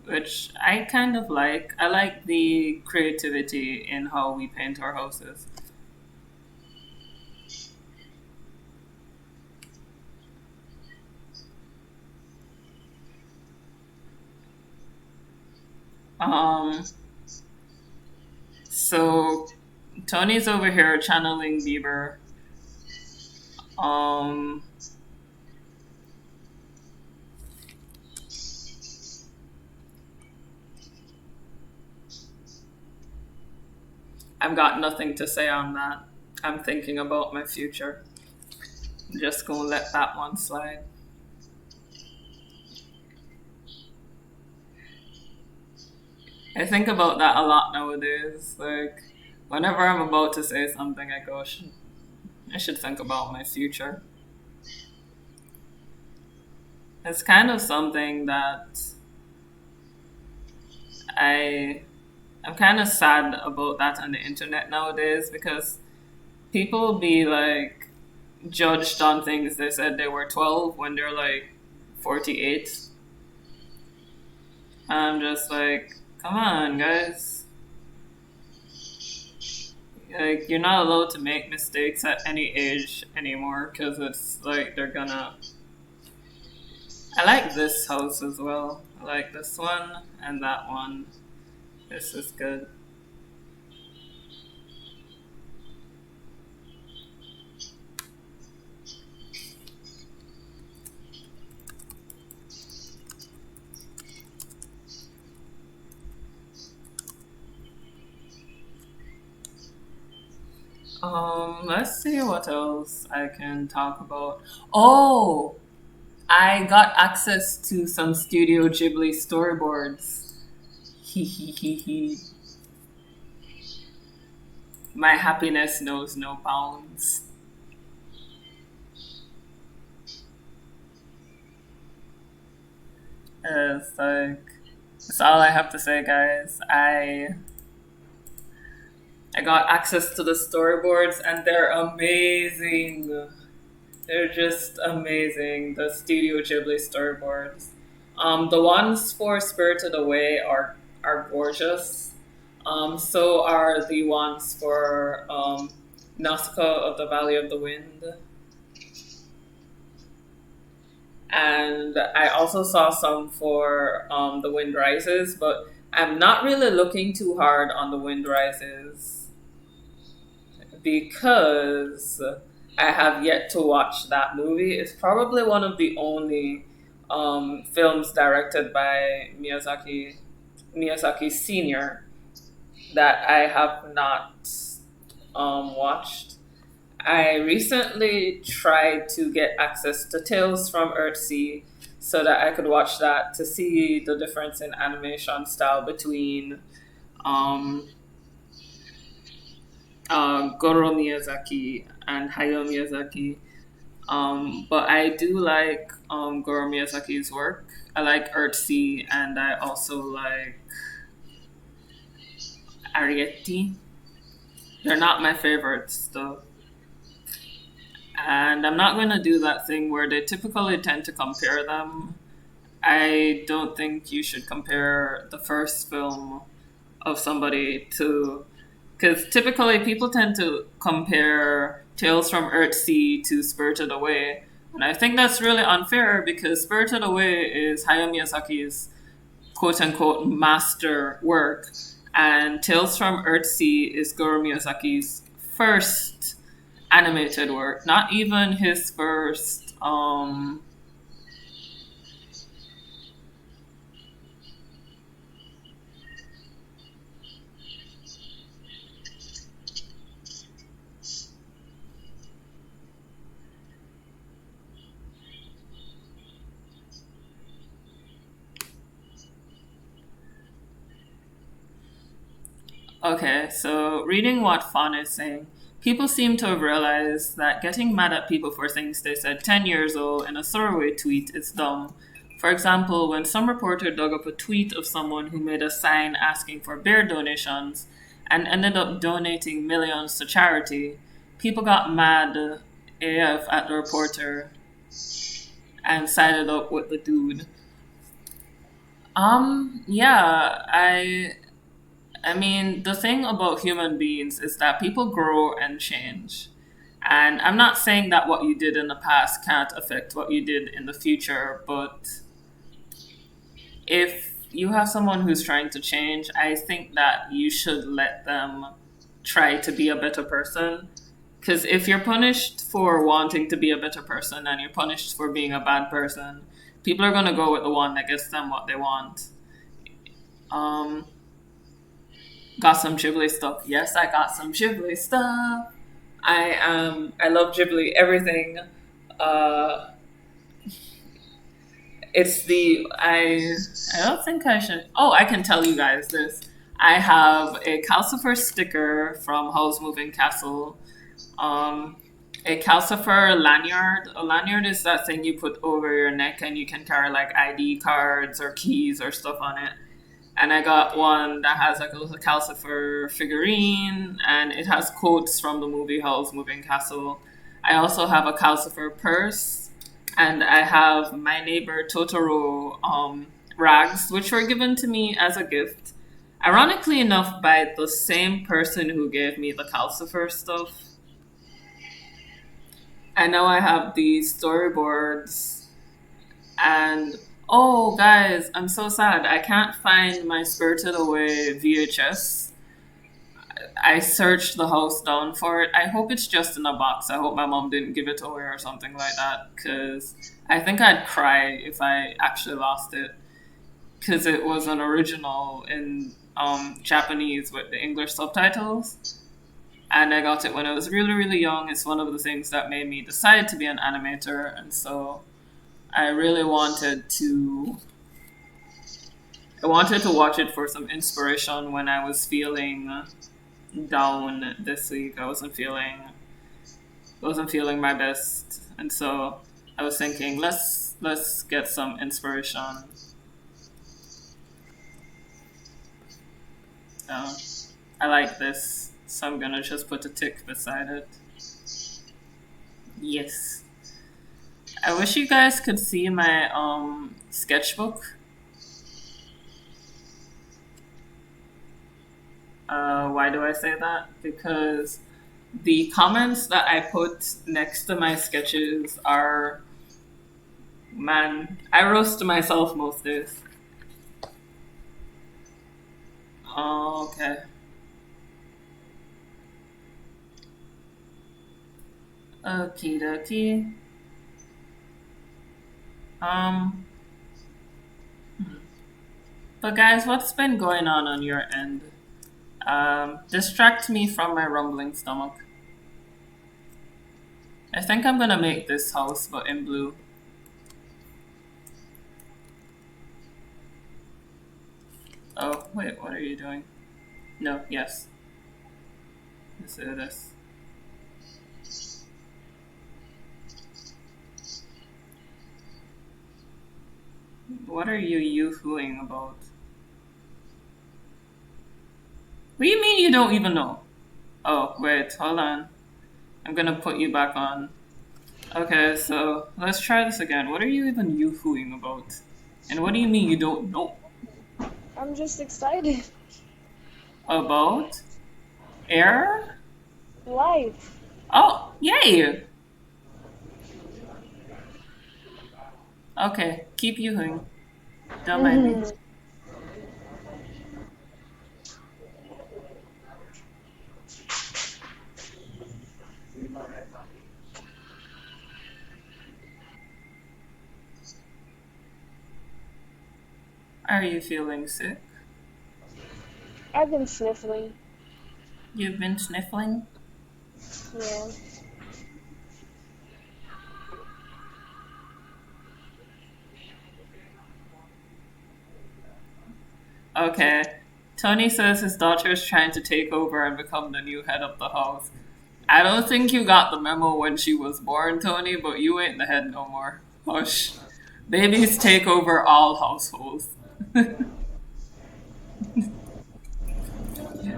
[SPEAKER 1] which I kind of like. I like the creativity in how we paint our houses. Um, so Tony's over here channeling Bieber. Um, I've got nothing to say on that. I'm thinking about my future. I'm just gonna let that one slide. I think about that a lot nowadays. Like, whenever I'm about to say something, I go, I should think about my future. It's kind of something that I I'm kind of sad about that on the internet nowadays because people be like judged on things they said they were 12 when they're like 48. I'm just like, come on, guys. Like, you're not allowed to make mistakes at any age anymore because it's like they're gonna. I like this house as well. I like this one and that one. This is good. Let's see what else I can talk about. Oh, I got access to some Studio Ghibli storyboards. Hee hee hee hee. My happiness knows no bounds. It's like that's all I have to say, guys. I got access to the storyboards and they're amazing. They're just amazing. The Studio Ghibli storyboards. The ones for Spirited Away are gorgeous. So are the ones for Nausicaa of the Valley of the Wind. And I also saw some for The Wind Rises, but I'm not really looking too hard on The Wind Rises because I have yet to watch that movie. It's probably one of the only films directed by Miyazaki Senior that I have not watched. I recently tried to get access to Tales from Earthsea so that I could watch that to see the difference in animation style between um, Goro Miyazaki and Hayao Miyazaki. But I do like Goro Miyazaki's work. I like Earthsea and I also like Arietti. They're not my favorites though. And I'm not going to do that thing where they typically tend to compare them. I don't think you should compare the first film of somebody to. Because typically people tend to compare Tales from Earthsea to Spirited Away. And I think that's really unfair because Spirited Away is Hayao Miyazaki's quote unquote master work. And Tales from Earthsea is Goro Miyazaki's first animated work, not even his first Okay, so reading what Fawn is saying, people seem to have realized that getting mad at people for things they said 10 years ago in a throwaway tweet is dumb. For example, when some reporter dug up a tweet of someone who made a sign asking for beer donations and ended up donating millions to charity, people got mad AF at the reporter and sided up with the dude. Yeah, I mean, the thing about human beings is that people grow and change. And I'm not saying that what you did in the past can't affect what you did in the future, but if you have someone who's trying to change, I think that you should let them try to be a better person. Because if you're punished for wanting to be a better person and you're punished for being a bad person, people are going to go with the one that gets them what they want. Um, got some Ghibli stuff. Yes, I got some Ghibli stuff. I love Ghibli everything. Uh, it's the I don't think I should. Oh, I can tell you guys this. I have a Calcifer sticker from Howl's Moving Castle. Um, a Calcifer lanyard. A lanyard is that thing you put over your neck and you can carry like ID cards or keys or stuff on it. And I got one that has like a little Calcifer figurine, and it has quotes from the movie Howl's Moving Castle. I also have a Calcifer purse, and I have my neighbor Totoro rags, which were given to me as a gift. Ironically enough, by the same person who gave me the Calcifer stuff. And now I have these storyboards and oh, guys, I'm so sad. I can't find my Spirited Away VHS. I searched the house down for it. I hope it's just in a box. I hope my mom didn't give it away or something like that. Because I think I'd cry if I actually lost it. Because it was an original in Japanese with the English subtitles. And I got it when I was really, really young. It's one of the things that made me decide to be an animator. And so I really wanted to watch it for some inspiration when I was feeling down this week. I wasn't feeling my best, and so I was thinking, let's get some inspiration. Uh, I like this, so I'm gonna just put a tick beside it. Yes. I wish you guys could see my sketchbook. Why do I say that? Because the comments that I put next to my sketches are, man, I roast myself most days. Oh, okay. Okie dokie. Um, but guys, what's been going on your end? Distract me from my rumbling stomach. I think I'm gonna make this house, but in blue. Oh, wait, what are you doing? No, yes. Let's do this. What are you yoo-hooing about? What do you mean you don't even know? Oh, wait, hold on. I'm gonna put you back on. Okay, so let's try this again. What are you even yoo-hooing about? And what do you mean you don't know?
[SPEAKER 2] I'm just excited.
[SPEAKER 1] About? Air?
[SPEAKER 2] Life.
[SPEAKER 1] Oh, yay! Okay, keep yoo-hooing. Don't mind me. Are you feeling sick?
[SPEAKER 2] I've been sniffling.
[SPEAKER 1] You've been sniffling?
[SPEAKER 2] Yeah.
[SPEAKER 1] Okay. Tony says his daughter is trying to take over and become the new head of the house. I don't think you got the memo when she was born, Tony, but you ain't the head no more. Hush. Babies take over all households.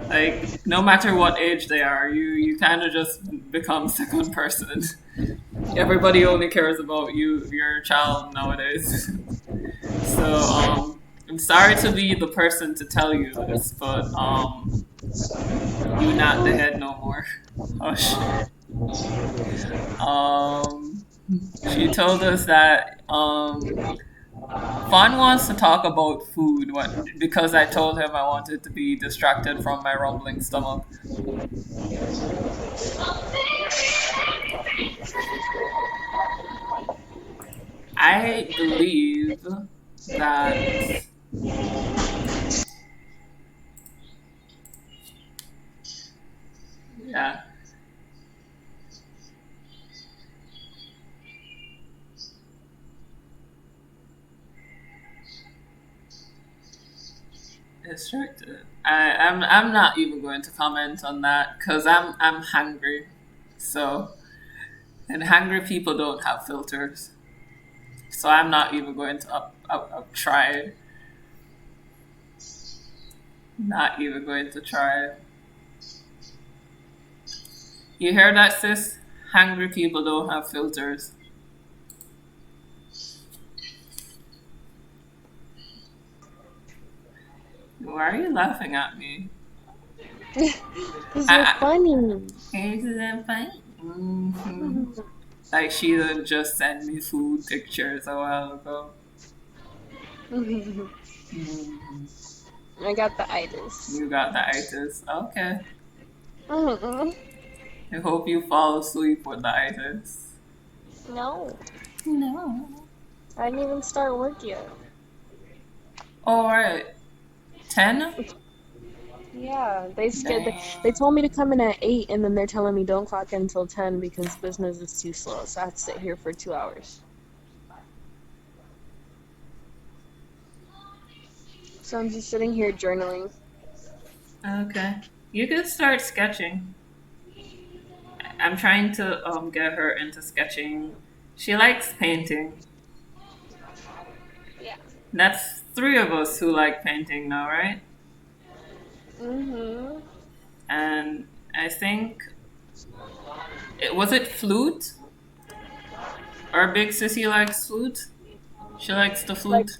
[SPEAKER 1] Like, no matter what age they are, you kind of just become second person. Everybody only cares about your child nowadays. So, I'm sorry to be the person to tell you this, but you not the head no more. Hush. Um, she told us that Fawn wants to talk about food because I told him I wanted to be distracted from my rumbling stomach. I believe that yeah. Restricted. I'm not even going to comment on that because I'm hungry. So and hungry people don't have filters. So I'm not even going to try. Not even going to try. You hear that, sis? Hungry people don't have filters. Why are you laughing at me?
[SPEAKER 2] Because you're funny.
[SPEAKER 1] Isn't that funny? Like she done just sent me food pictures a while ago.
[SPEAKER 2] I got the itis.
[SPEAKER 1] You got the itis. Okay.
[SPEAKER 2] Mm-mm.
[SPEAKER 1] I hope you fall asleep with the itis.
[SPEAKER 2] No.
[SPEAKER 1] No.
[SPEAKER 2] I didn't even start work yet.
[SPEAKER 1] Alright. 10?
[SPEAKER 2] Yeah, they told me to come in at 8, and then they're telling me don't clock in until 10 because business is too slow. So I have to sit here for 2 hours. So I'm just sitting here journaling.
[SPEAKER 1] Okay. You could start sketching. I'm trying to get her into sketching. She likes painting.
[SPEAKER 2] Yeah.
[SPEAKER 1] That's 3 of us who like painting now, right?
[SPEAKER 2] Mhm.
[SPEAKER 1] And I think was it flute? Our big sissy likes flute. She likes the
[SPEAKER 2] Like,
[SPEAKER 1] flute.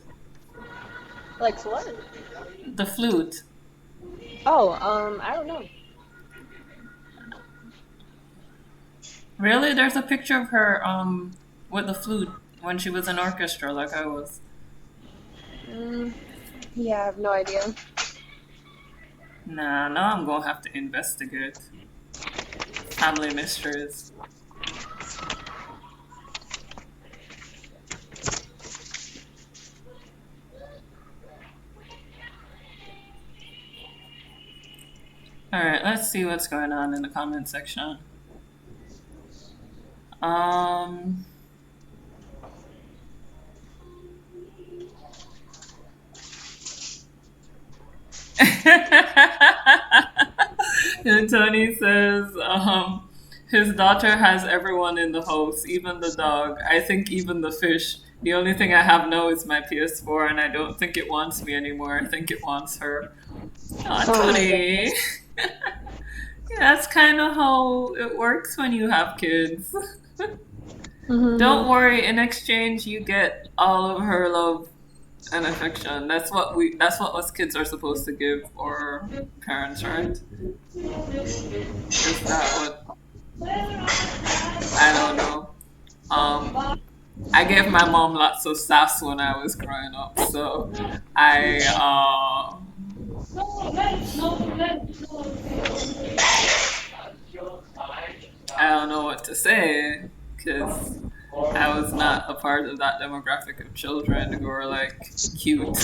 [SPEAKER 2] what?
[SPEAKER 1] The flute.
[SPEAKER 2] Oh, I don't know.
[SPEAKER 1] Really? There's a picture of her with the flute when she was in orchestra like I was.
[SPEAKER 2] Yeah, I have no idea.
[SPEAKER 1] Nah, now I'm gonna have to investigate. Family mysteries. Alright, let's see what's going on in the comment section. And Tony says, his daughter has everyone in the house, even the dog. I think even the fish. The only thing I have now is my PS4, and I don't think it wants me anymore. I think it wants her. Oh, Tony. Yeah, that's kind of how it works when you have kids. Don't worry. In exchange, you get all of her love and affection. That's what us kids are supposed to give our parents, right? Is that what? I don't know. I gave my mom lots of sass when I was growing up, so I don't know what to say because I was not a part of that demographic of children who are like cute.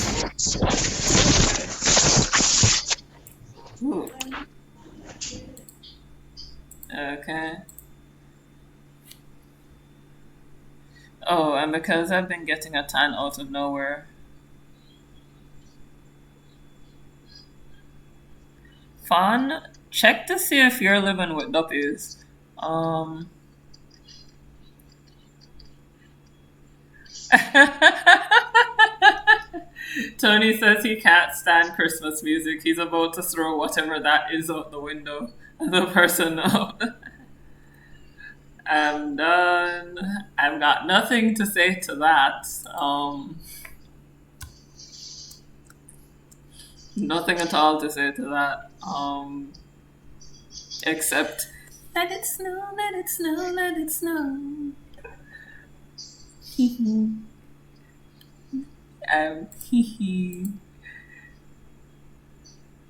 [SPEAKER 1] Ooh. Okay. Oh, and because I've been getting a tan out of nowhere. Fun. Check to see if you're living with duppies. Um. Tony says he can't stand Christmas music. He's about to throw whatever that is out the window. The person knows. I'm done. I've got nothing to say to that. Nothing at all to say to that. Except let it snow, let it snow, let it snow. Hee hee.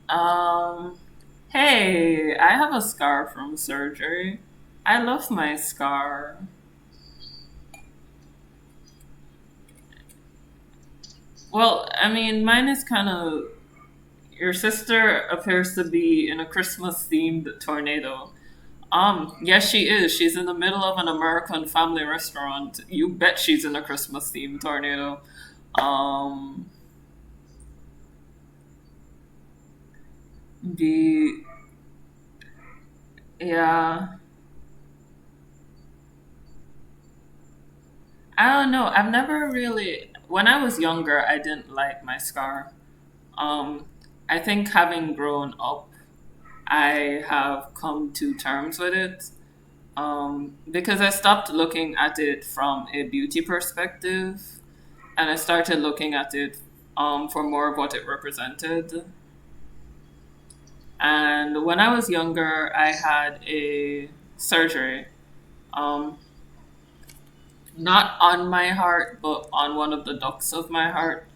[SPEAKER 1] Um, hey, I have a scar from surgery. I love my scar. Well, I mean, mine is kind of. Your sister appears to be in a Christmas themed tornado. Yes, she is. She's in the middle of an American family restaurant. You bet she's in a Christmas themed tornado. Um, the yeah, I don't know. I've never really. When I was younger, I didn't like my scar. Um, I think having grown up, I have come to terms with it. Because I stopped looking at it from a beauty perspective, and I started looking at it for more of what it represented. And when I was younger, I had a surgery, um, not on my heart, but on one of the ducts of my heart.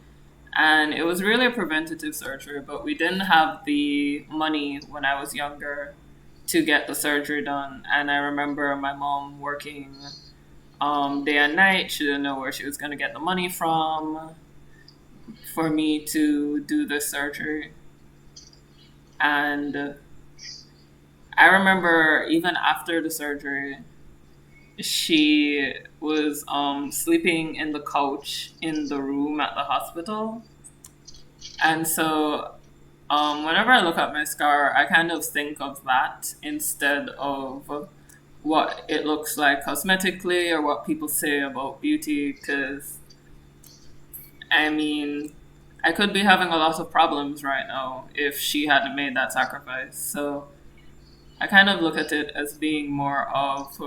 [SPEAKER 1] And it was really a preventative surgery, but we didn't have the money when I was younger to get the surgery done. And I remember my mom working day and night. She didn't know where she was going to get the money from for me to do this surgery. And I remember even after the surgery, she was sleeping in the couch in the room at the hospital. And so whenever I look at my scar, I kind of think of that instead of what it looks like cosmetically or what people say about beauty. Because, I mean, I could be having a lot of problems right now if she hadn't made that sacrifice. So I kind of look at it as being more of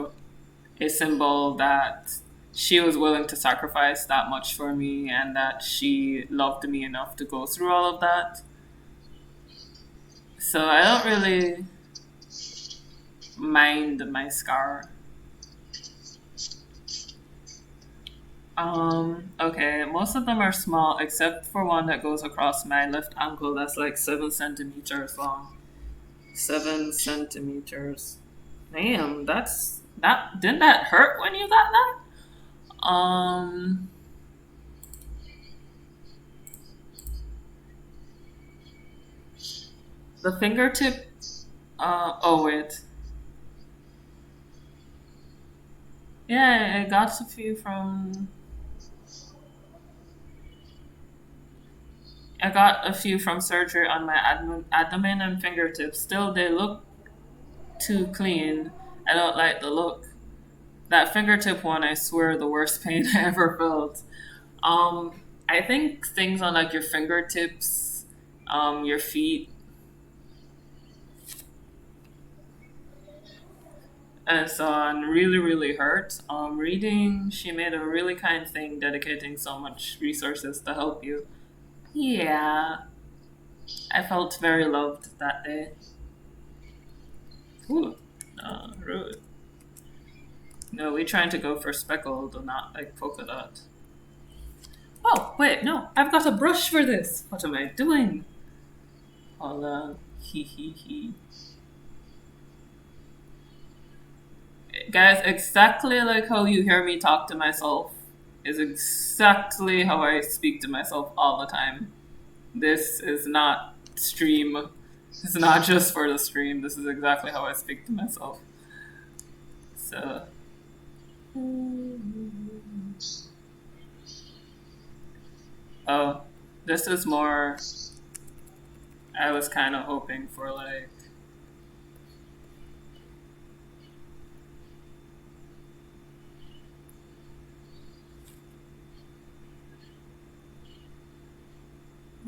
[SPEAKER 1] a symbol that she was willing to sacrifice that much for me and that she loved me enough to go through all of that. So I don't really mind my scar. Okay, most of them are small except for one that goes across my left ankle that's like 7 centimeters long. 7 centimeters. Damn, that didn't that hurt when you got that? Um the fingertip oh wait. Yeah, I got a few from I got a few from surgery on my abdomen and fingertips. Still, they look too clean. I don't like the look. That fingertip one, I swear, the worst pain I ever felt. I think things on like your fingertips, your feet, and so on really, really hurt. Reading, she made a really kind thing dedicating so much resources to help you. Yeah, I felt very loved that day. Ooh, rude. No, we trying to go for speckled, not like polka dot. Oh, wait, no, I've got a brush for this. What am I doing? Hold on. Hee hee hee. Guys, exactly like how you hear me talk to myself is exactly how I speak to myself all the time. This is not stream. It's not just for the stream. This is exactly how I speak to myself. So, oh, this is more. I was kind of hoping for like,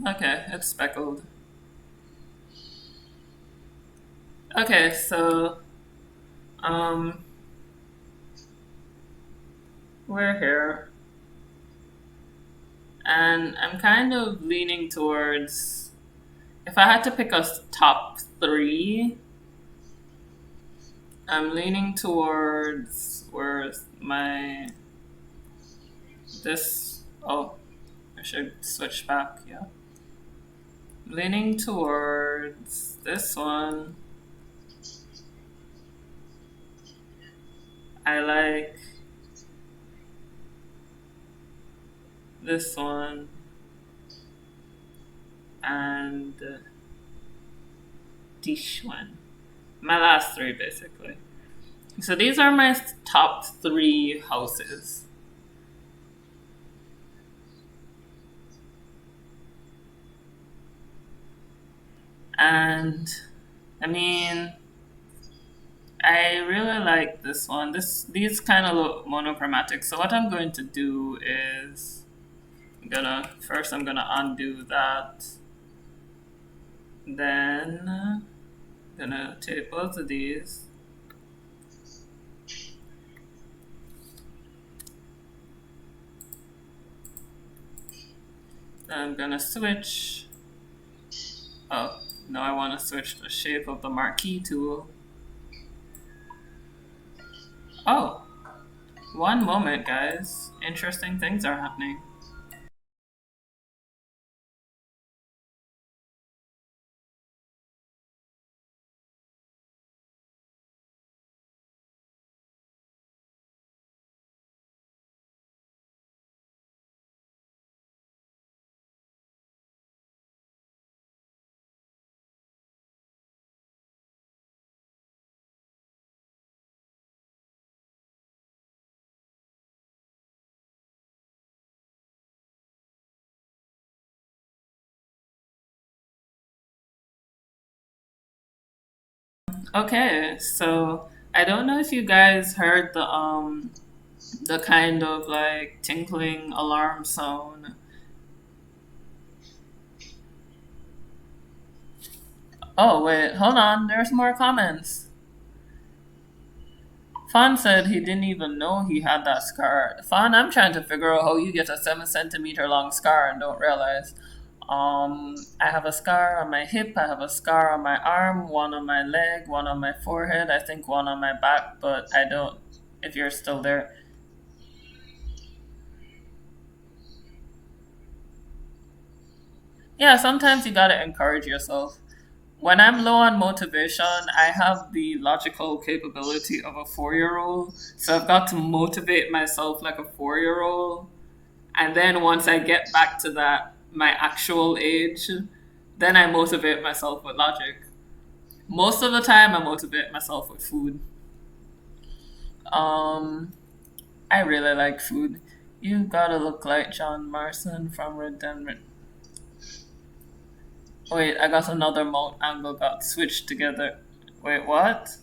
[SPEAKER 1] okay, it's speckled. Okay, so um, we're here, and I'm kind of leaning towards. If I had to pick a top three, I'm leaning towards where's my this. Oh, I should switch back. Yeah, leaning towards this one. I like this one and this one. My last three, basically. So these are my top three houses. And I mean, I really like this one. These kind of look monochromatic. So what I'm going to do is I'm gonna undo that. Then gonna take both of these. Then I'm gonna switch. Oh, no, I want to switch the shape of the marquee tool. Oh, one moment, guys. Interesting things are happening. Okay, so I don't know if you guys heard the kind of like tinkling alarm sound. Oh wait, hold on. There's more comments. Fawn said he didn't even know he had that scar. Fawn, I'm trying to figure out how you get a 7 centimeter long scar and don't realize. I have a scar on my hip, I have a scar on my arm, one on my leg, one on my forehead, I think one on my back, but I don't, if you're still there. Yeah, sometimes you gotta encourage yourself. When I'm low on motivation, I have the logical capability of a 4 year old. So I've got to motivate myself like a 4 year old. And then once I get back to that, my actual age, then I motivate myself with logic. Most of the time, I motivate myself with food. Um, I really like food. You gotta look like John Marston from Redemption. Wait, I got another mount angle got switched together. Wait, what?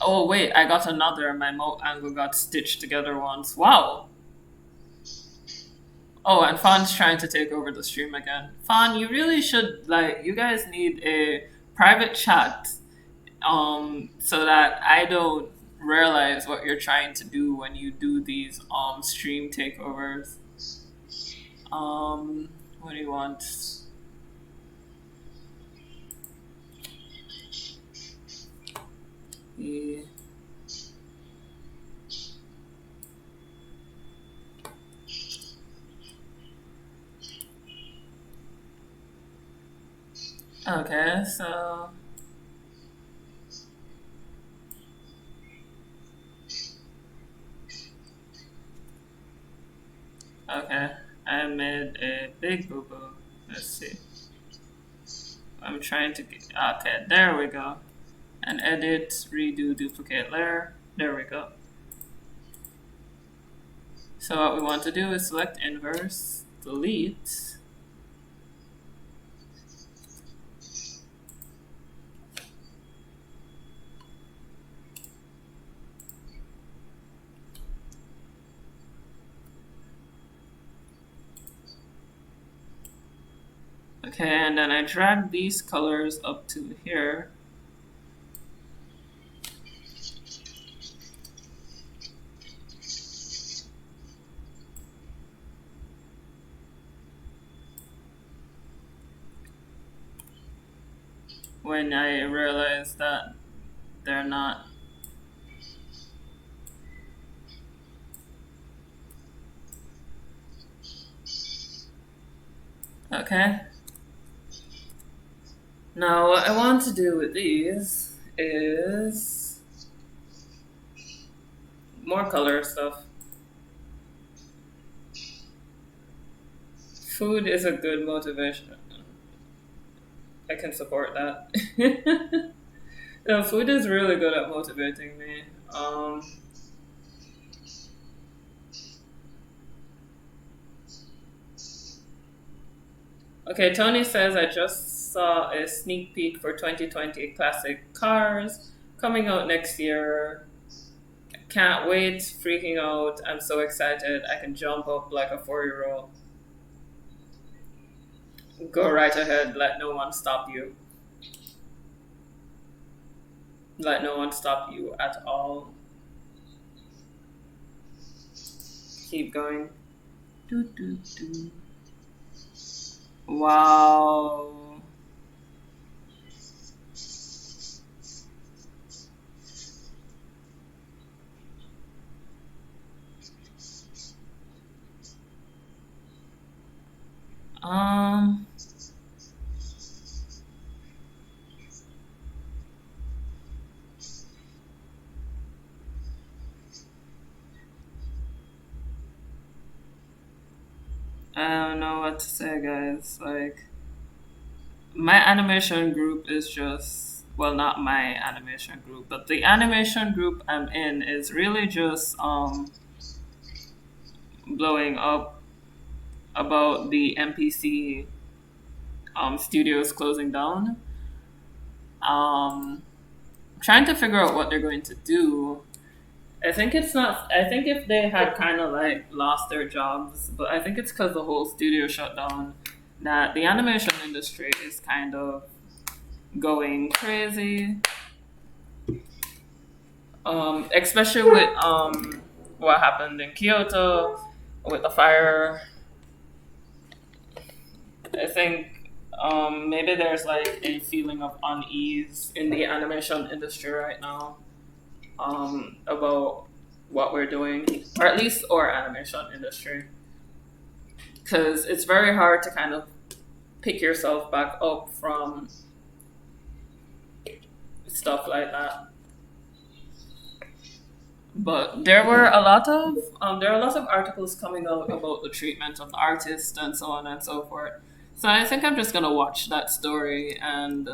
[SPEAKER 1] Oh, wait, I got another. My mount angle got stitched together once. Wow. Oh, and Fawn's trying to take over the stream again. Fawn, you really should, like, you guys need a private chat so that I don't realize what you're trying to do when you do these stream takeovers. What do you want? Yeah. Okay, so okay, I made a big boo boo. Let's see. I'm trying to get. Okay, there we go. And edit, redo, duplicate layer. There we go. So what we want to do is select inverse, delete, Okay, and then I drag these colors up to here. When I realize that they're not. Okay. Now, what I want to do with these is more color stuff. Food is a good motivation. I can support that. No, food is really good at motivating me. Okay, Tony says I just saw a sneak peek for 2020 classic cars coming out next year. Can't wait, freaking out. I'm so excited. I can jump up like a 4-year old. Go right ahead, let no one stop you. Let no one stop you at all. Keep going. Do, do, do. Wow. Um, I don't know what to say, guys. Like, my animation group is just, well, not my animation group, but the animation group I'm in is really just blowing up about the MPC studios closing down. Um, Trying to figure out what they're going to do. I think it's not. I think if they had kind of like lost their jobs, but I think it's because the whole studio shut down that the animation industry is kind of going crazy. Especially with what happened in Kyoto with the fire. I think maybe there's like a feeling of unease in the animation industry right now about what we're doing, or at least our animation industry, because it's very hard to kind of pick yourself back up from stuff like that. But there are a lot of articles coming out about the treatment of the artist and so on and so forth. So I think I'm just gonna watch that story and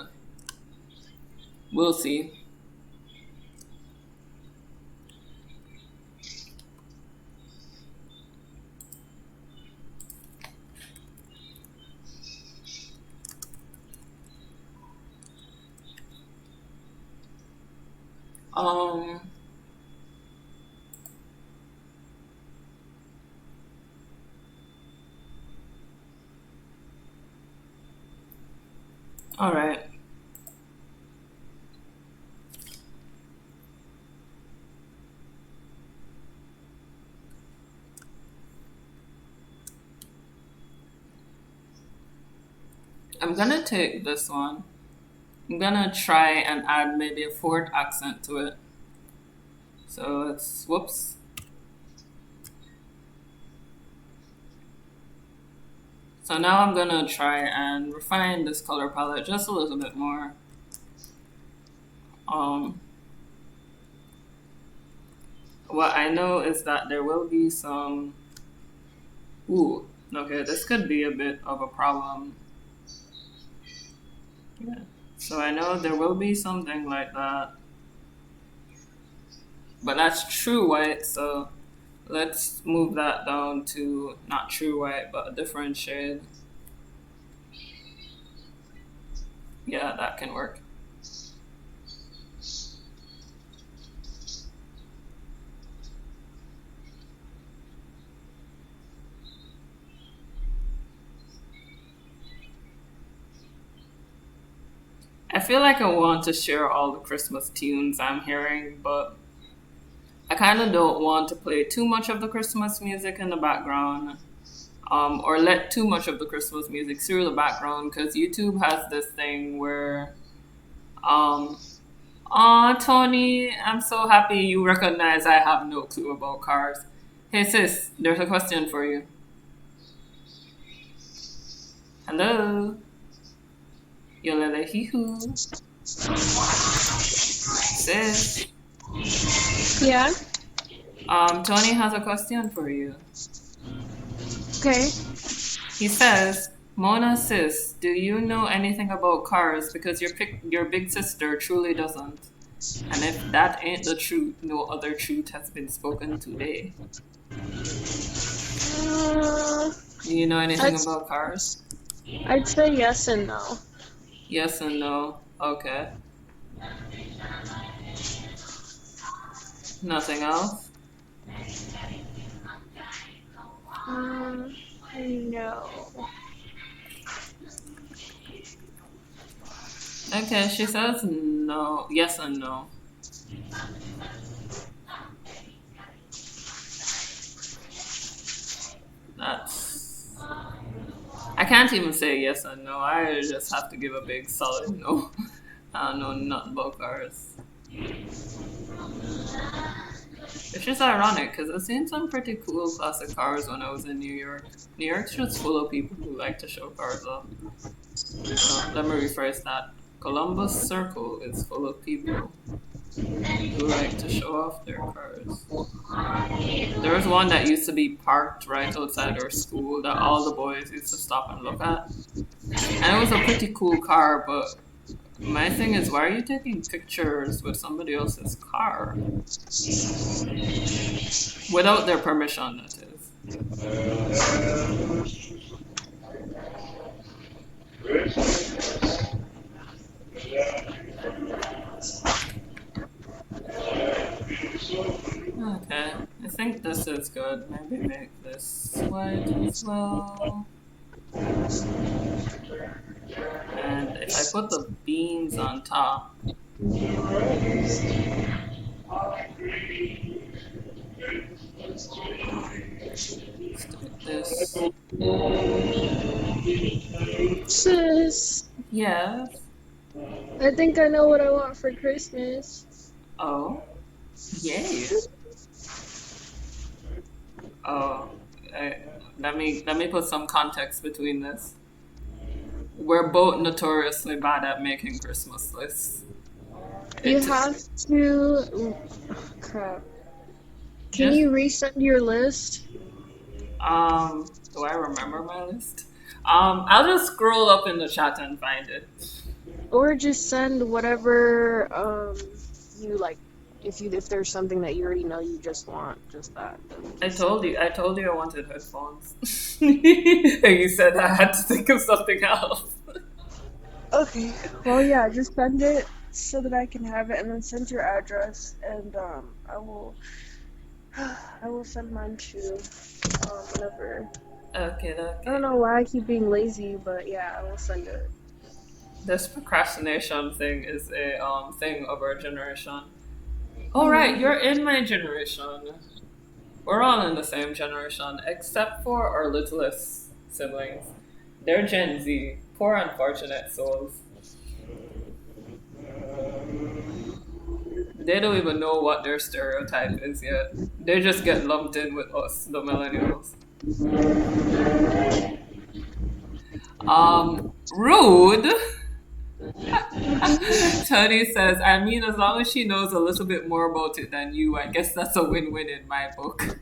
[SPEAKER 1] we'll see. Um, all right. I'm gonna take this one. I'm gonna try and add maybe a fourth accent to it. So it's whoops. So now I'm gonna try and refine this color palette just a little bit more. Um, what I know is that there will be some. Ooh, okay, this could be a bit of a problem. Yeah. So I know there will be something like that. But that's true white, so let's move that down to not true white, but a different shade. Yeah, that can work. I feel like I want to share all the Christmas tunes I'm hearing, but I kind of don't want to play too much of the Christmas music in the background, or let too much of the Christmas music through the background because YouTube has this thing where, um, aw, Tony, I'm so happy you recognize I have no clue about cars. Hey sis, there's a question for you. Hello, Yolele Hihu, sis.
[SPEAKER 2] Yeah.
[SPEAKER 1] Tony has a question for you.
[SPEAKER 2] Okay.
[SPEAKER 1] He says, Mona sis, do you know anything about cars? Because your big sister truly doesn't. And if that ain't the truth, no other truth has been spoken today.
[SPEAKER 2] Uh,
[SPEAKER 1] Do you know anything
[SPEAKER 2] I'd,
[SPEAKER 1] about cars?
[SPEAKER 2] I'd say yes and no.
[SPEAKER 1] Yes and no. Okay. Nothing else?
[SPEAKER 2] Um, no.
[SPEAKER 1] Okay, she says no. Yes and no. That's. I can't even say yes and no. I just have to give a big solid no. I don't know nothing about cars. It's just ironic because I've seen some pretty cool classic cars when I was in New York. New York's just full of people who like to show cars off. Let me rephrase that. Columbus Circle is full of people who like to show off their cars. There was one that used to be parked right outside our school that all the boys used to stop and look at. And it was a pretty cool car, but my thing is, why are you taking pictures with somebody else's car? Without their permission, that is. Okay, I think this is good. Maybe make this white as well. And if I put the beans on top, stick this.
[SPEAKER 2] Sis,
[SPEAKER 1] Yes.
[SPEAKER 2] I think I know what I want for Christmas.
[SPEAKER 1] Oh. Yay. Oh. Let me put some context between this. We're both notoriously bad at making Christmas lists.
[SPEAKER 2] You have to. Oh, crap. Can
[SPEAKER 1] Just
[SPEAKER 2] you resend your list?
[SPEAKER 1] do I remember my list? I'll just scroll up in the chat and find it.
[SPEAKER 2] Or just send whatever you like. If there's something that you already know you just want, just that.
[SPEAKER 1] I told you I wanted headphones. And you said I had to think of something else.
[SPEAKER 2] Okay. Well, yeah, just send it so that I can have it, and then send your address, and I will. I will send mine to whenever.
[SPEAKER 1] Okay.
[SPEAKER 2] I don't know why I keep being lazy, but yeah, I will send it.
[SPEAKER 1] This procrastination thing is a thing of our generation. All right, you're in my generation. We're all in the same generation, except for our littlest siblings. They're Gen Z. Poor unfortunate souls. They don't even know what their stereotype is yet. They just get lumped in with us, the millennials. Rude. Tony says, I mean, as long as she knows a little bit more about it than you, I guess that's a win-win in my book.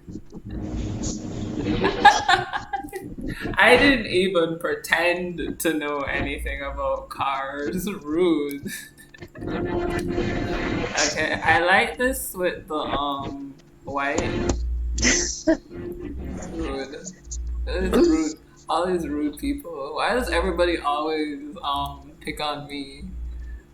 [SPEAKER 1] I didn't even pretend to know anything about cars. Rude. Okay, I like this with the white. Rude. It's rude. All these rude people. Why does everybody always pick on me?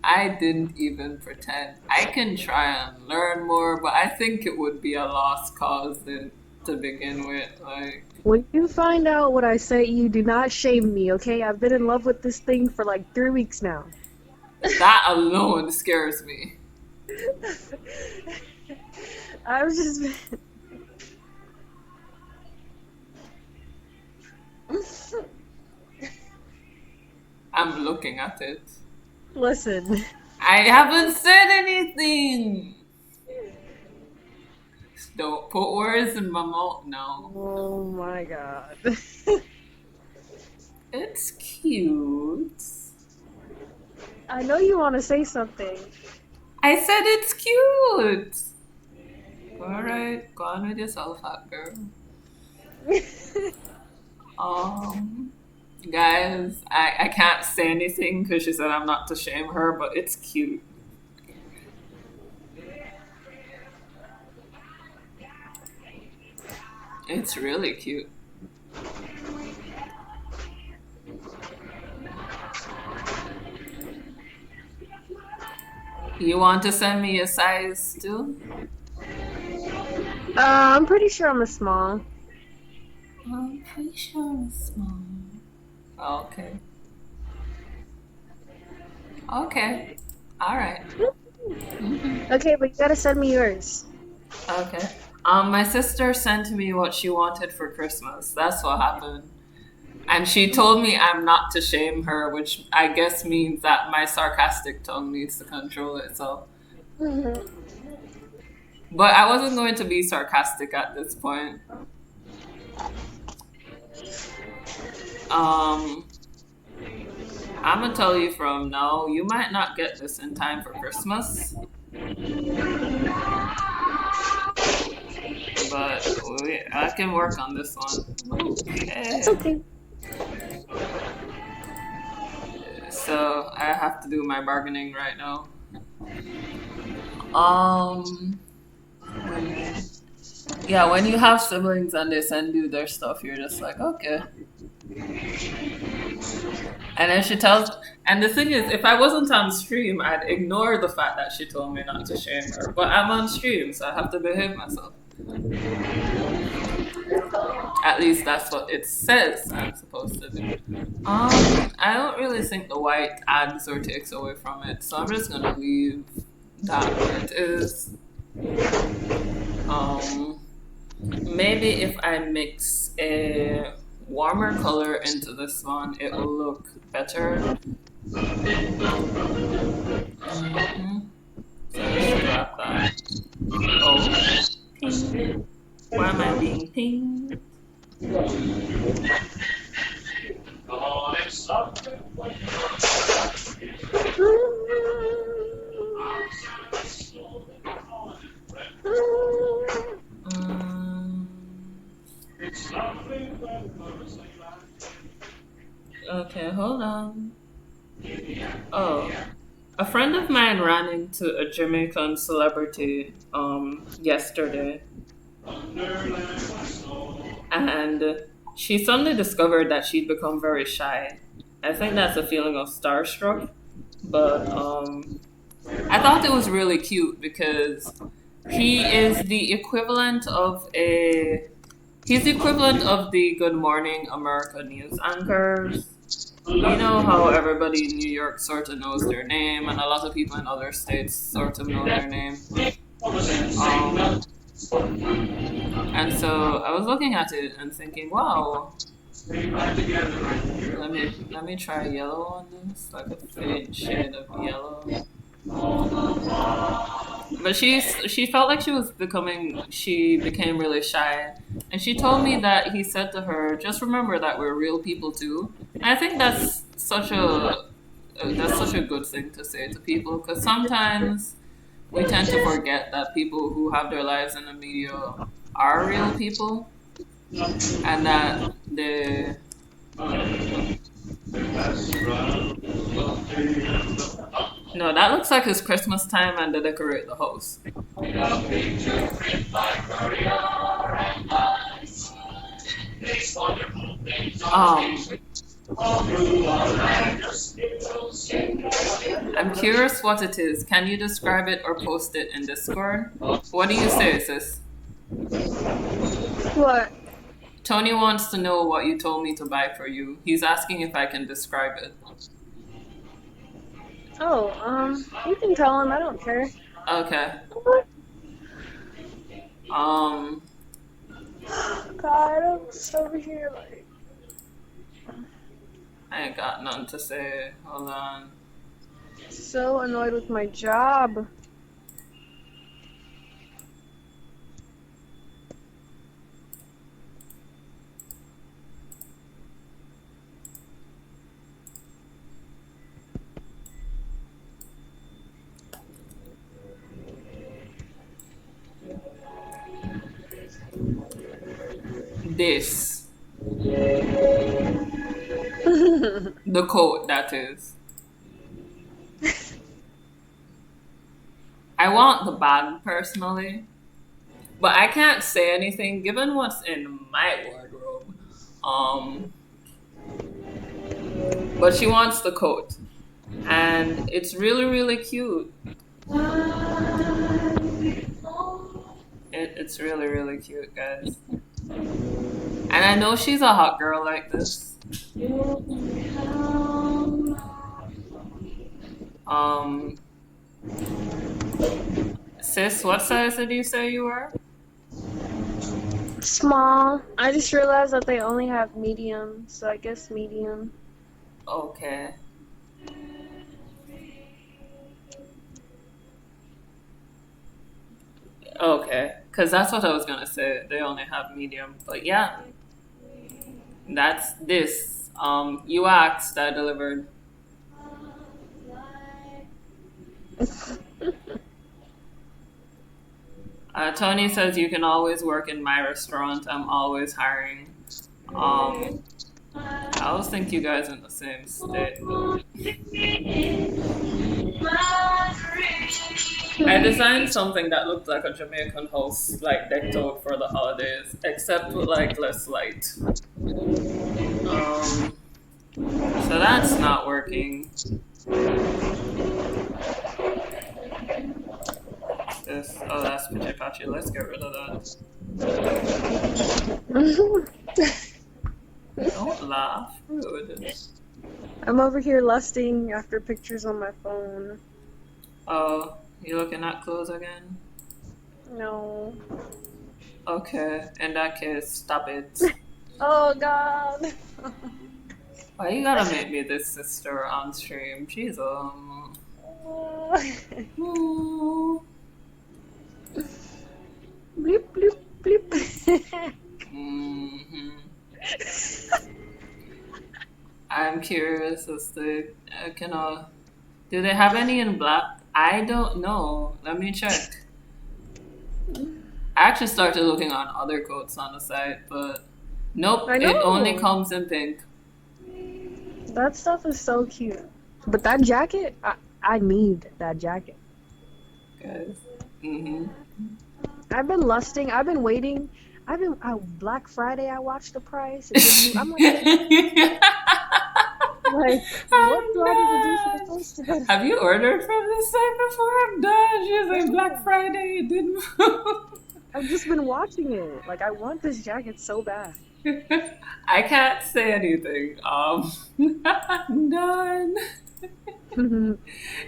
[SPEAKER 1] I didn't even pretend. I can try and learn more, but I think it would be a lost cause to begin with. Like,
[SPEAKER 2] When you find out what I say, you do not shame me, okay? I've been in love with this thing for like 3 weeks now.
[SPEAKER 1] That alone scares me.
[SPEAKER 2] I was just.
[SPEAKER 1] I'm looking at it.
[SPEAKER 2] Listen.
[SPEAKER 1] I haven't said anything. Don't put words in my mouth now.
[SPEAKER 2] Oh my god.
[SPEAKER 1] It's cute.
[SPEAKER 2] I know you want to say something.
[SPEAKER 1] I said it's cute. Alright, go on with yourself, hot girl. Um, guys, I can't say anything because she said I'm not to shame her, but it's cute. It's really cute. You want to send me a size too?
[SPEAKER 2] I'm pretty sure I'm a small.
[SPEAKER 1] I'm pretty sure it's small. Okay. Okay. All right.
[SPEAKER 2] Okay, but you gotta send me yours.
[SPEAKER 1] Okay. My sister sent me what she wanted for Christmas. That's what happened. And she told me I'm not to shame her, which I guess means that my sarcastic tongue needs to control itself. But I wasn't going to be sarcastic at this point. I'm gonna tell you from now, you might not get this in time for Christmas. But I can work on this one. Okay.
[SPEAKER 2] It's okay.
[SPEAKER 1] So I have to do my bargaining right now. Yeah, when you have siblings and they send you their stuff, you're just like, okay. And then she tells, and the thing is, if I wasn't on stream, I'd ignore the fact that she told me not to shame her. But I'm on stream, so I have to behave myself. At least that's what it says I'm supposed to do. I don't really think the white adds or takes away from it, so I'm just gonna leave that where it is. Maybe if I mix a warmer color into this one, it will look better. So let's grab that. Oh, pink. Why am I being pink? Okay, hold on. Oh, a friend of mine ran into a Jamaican celebrity yesterday, and she suddenly discovered that she'd become very shy. I think that's a feeling of starstruck, but I thought it was really cute because he is the equivalent of a he's the equivalent of the Good Morning America news anchors. You know how everybody in New York sort of knows their name, and a lot of people in other states sort of know their name. And so I was looking at it and thinking, wow. Let me try yellow on this, like a faint shade of yellow. But she felt like she became really shy, and she told me that he said to her, "Just remember that we're real people too." And I think that's such a good thing to say to people, because sometimes we tend to forget that people who have their lives in the media are real people, and that they. No, that looks like it's Christmas time and they decorate the house. I'm curious what it is. Can you describe it or post it in Discord? What do you say, sis?
[SPEAKER 2] What?
[SPEAKER 1] Tony wants to know what you told me to buy for you. He's asking if I can describe it.
[SPEAKER 2] Oh, you can tell him. I don't care.
[SPEAKER 1] Okay. Um,
[SPEAKER 2] God, I'm just over here like
[SPEAKER 1] I ain't got nothing to say. Hold on.
[SPEAKER 2] so annoyed with my job.
[SPEAKER 1] This. The quote, that is. I want the bag personally, but I can't say anything given what's in my wardrobe. Um, but she wants the coat, and it's really, really cute. It's really, really cute, guys. And I know she's a hot girl like this. Um, sis, what size did you say you were?
[SPEAKER 2] Small. I just realized that they only have medium, so I guess medium.
[SPEAKER 1] Okay. Okay, because that's what I was gonna say. They only have medium, but yeah, that's this. You asked, I delivered. Tony says you can always work in my restaurant. I'm always hiring. Um, I always think you guys in the same state, though. I designed something that looked like a Jamaican house, like decked out for the holidays, except with like less light. Um, so that's not working. This, oh, that's Pitchy Patchy. Let's get rid of that. Don't laugh. Rude.
[SPEAKER 2] I'm over here lusting after pictures on my phone.
[SPEAKER 1] Oh, you looking at clothes again?
[SPEAKER 2] No.
[SPEAKER 1] Okay, in that case, stop it.
[SPEAKER 2] Oh God.
[SPEAKER 1] Why you gotta make me this sister on stream? Jeez, Ooh.
[SPEAKER 2] Bloop bloop bloop.
[SPEAKER 1] Mm-hmm. I'm curious as to, do they have any in black? I don't know. Let me check. I actually started looking on other coats on the site, but nope,
[SPEAKER 2] I
[SPEAKER 1] it only
[SPEAKER 2] know.
[SPEAKER 1] comes in pink.
[SPEAKER 2] That stuff is so cute. But that jacket, I need that jacket.
[SPEAKER 1] Guys. Mm-hmm.
[SPEAKER 2] I've been lusting. I've been waiting. Black Friday. I watched the price. I'm like, what do I need to do for the post to go?
[SPEAKER 1] Have you ordered from this site before? I'm done. She's like Black Friday. It didn't move.
[SPEAKER 2] I've just been watching it. Like, I want this jacket so bad.
[SPEAKER 1] I can't say anything. I'm done.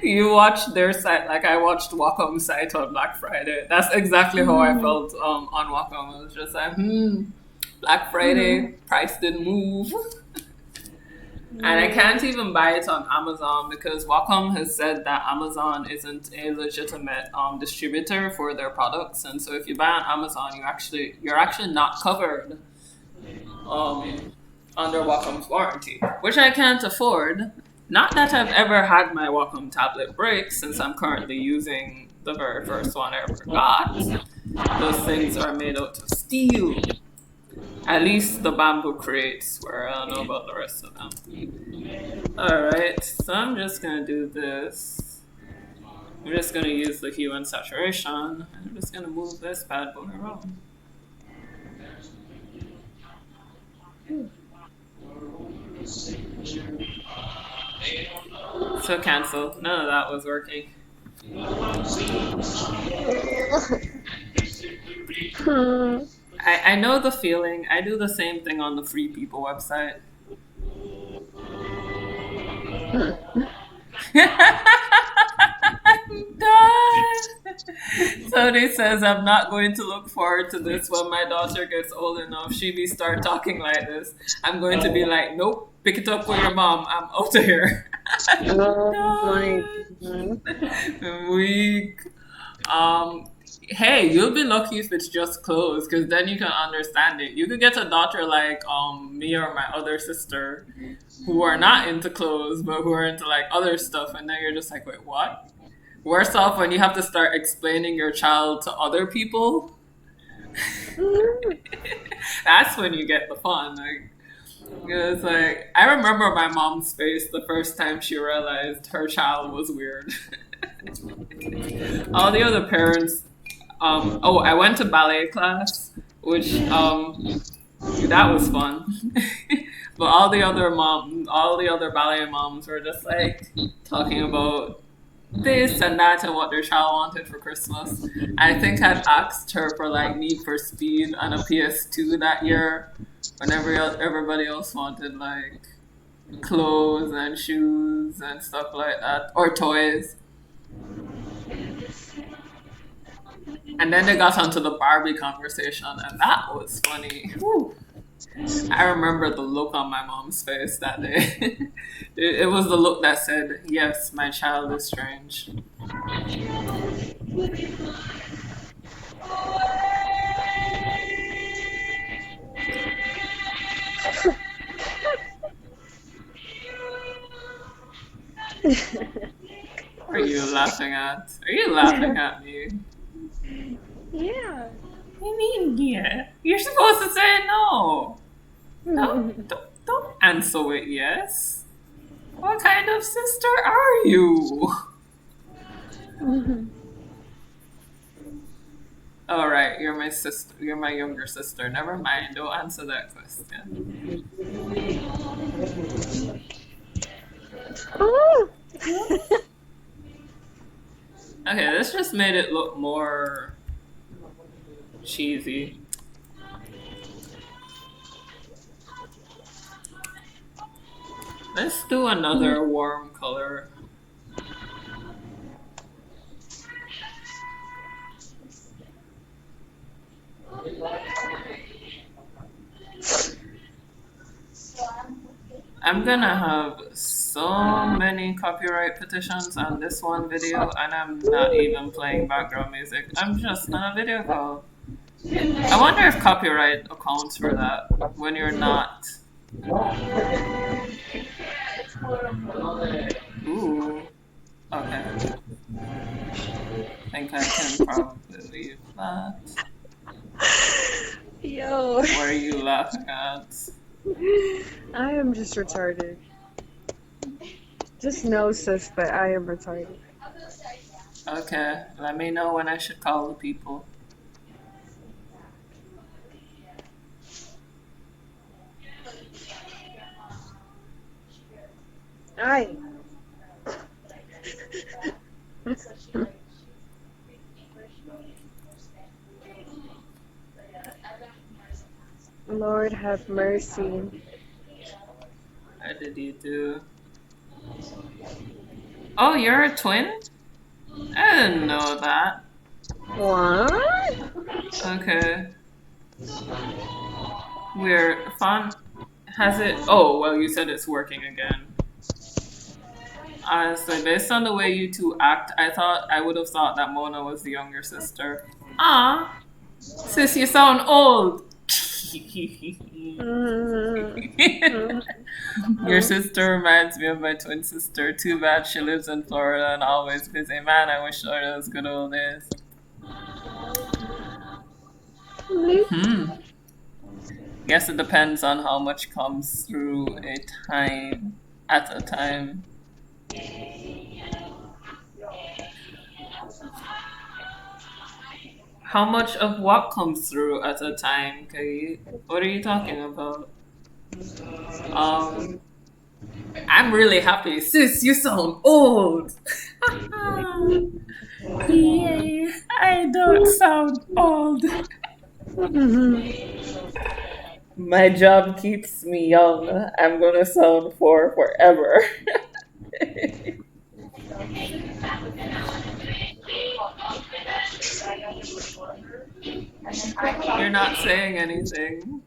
[SPEAKER 1] You watched their site like I watched Wacom's site on Black Friday. That's exactly how I felt on Wacom. It was just like, Black Friday, price didn't move. And I can't even buy it on Amazon because Wacom has said that Amazon isn't a legitimate distributor for their products, and so if you buy on Amazon, you're actually not covered under Wacom's warranty, which I can't afford. Not that I've ever had my Wacom tablet break, since I'm currently using the very first one I ever got. Those things are made out of steel. At least the bamboo crates, where I don't know about the rest of them. Alright, so I'm just gonna do this. I'm just gonna use the hue and saturation. I'm just gonna move this bad boy around. So cancel. None of that was working. I know the feeling. I do the same thing on the Free People website. I'm done. Tony says, I'm not going to look forward to this when my daughter gets old enough. She be start talking like this. I'm going to be like, nope, pick it up with your mom. I'm out of here.
[SPEAKER 2] Oh
[SPEAKER 1] Done. Weak. Hey, you'll be lucky if it's just clothes, because then you can understand it. You could get a daughter like me or my other sister, who are not into clothes, but who are into like other stuff, and then you're just like, wait, what? Worse off when you have to start explaining your child to other people. That's when you get the fun. Like, it's like I remember my mom's face the first time she realized her child was weird. All the other parents. Oh, I went to ballet class, which that was fun. But all the other ballet moms were just like talking about this and that and what their child wanted for Christmas. I think I'd asked her for like Need for Speed and a PS2 that year, whenever everybody else wanted like clothes and shoes and stuff like that, or toys. And then they got onto the Barbie conversation, and that was funny. Whew. I remember the look on my mom's face that day. It was the look that said, yes, my child is strange. What are you laughing at? Are you laughing at me?
[SPEAKER 2] yeah.
[SPEAKER 1] What do you mean, yeah? You're supposed to say no. No, don't answer with yes. What kind of sister are you? All right, you're my sister. You're my younger sister. Never mind. Don't answer that question. Okay, this just made it look more cheesy. Let's do another warm color. I'm gonna have so many copyright petitions on this one video, and I'm not even playing background music. I'm just on a video call. I wonder if copyright accounts for that when you're not. Ooh. Okay. I think I can probably leave that.
[SPEAKER 2] Yo.
[SPEAKER 1] What are you laughing at?
[SPEAKER 2] I am just retarded. Just no, sis, but I am retarded.
[SPEAKER 1] Okay, let me know when I should call the people.
[SPEAKER 2] Aye. Lord have mercy.
[SPEAKER 1] What did you do? Oh, you're a twin? I didn't know that.
[SPEAKER 2] What?
[SPEAKER 1] Okay. Weird. Fun. Has it? Oh, well, you said it's working again. Honestly, based on the way you two act, I would have thought that Mona was the younger sister. Ah, sis, you sound old. Your sister reminds me of my twin sister. Too bad she lives in Florida and always busy. Man, I wish Florida was good old days. Guess it depends on how much comes through at a time. How much of what comes through at a time, Kate? What are you talking about? I'm really happy. Sis, you sound old. Yay, I don't sound old. My job keeps me young. I'm gonna sound forever. You're not saying anything.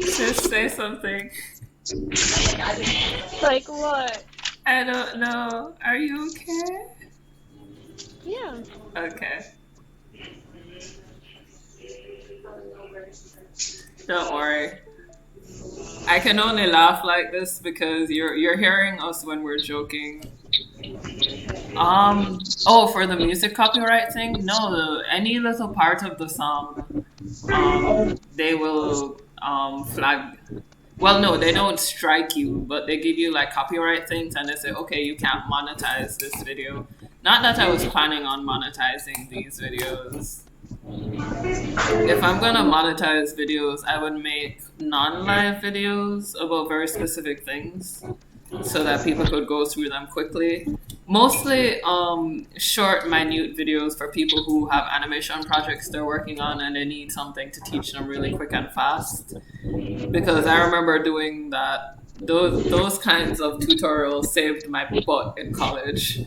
[SPEAKER 1] Sis, say something.
[SPEAKER 2] Like what?
[SPEAKER 1] I don't know. Are you okay?
[SPEAKER 2] Yeah.
[SPEAKER 1] Okay. Don't worry. I can only laugh like this because you're hearing us when we're joking. Oh, for the music copyright thing? No, any little part of the song, they will flag. Well, no, they don't strike you, but they give you like copyright things and they say, okay, you can't monetize this video. Not that I was planning on monetizing these videos. If I'm gonna monetize videos, I would make non-live videos about very specific things so that people could go through them quickly. Mostly short, minute videos for people who have animation projects they're working on and they need something to teach them really quick and fast. Because I remember doing that. Those kinds of tutorials saved my butt in college.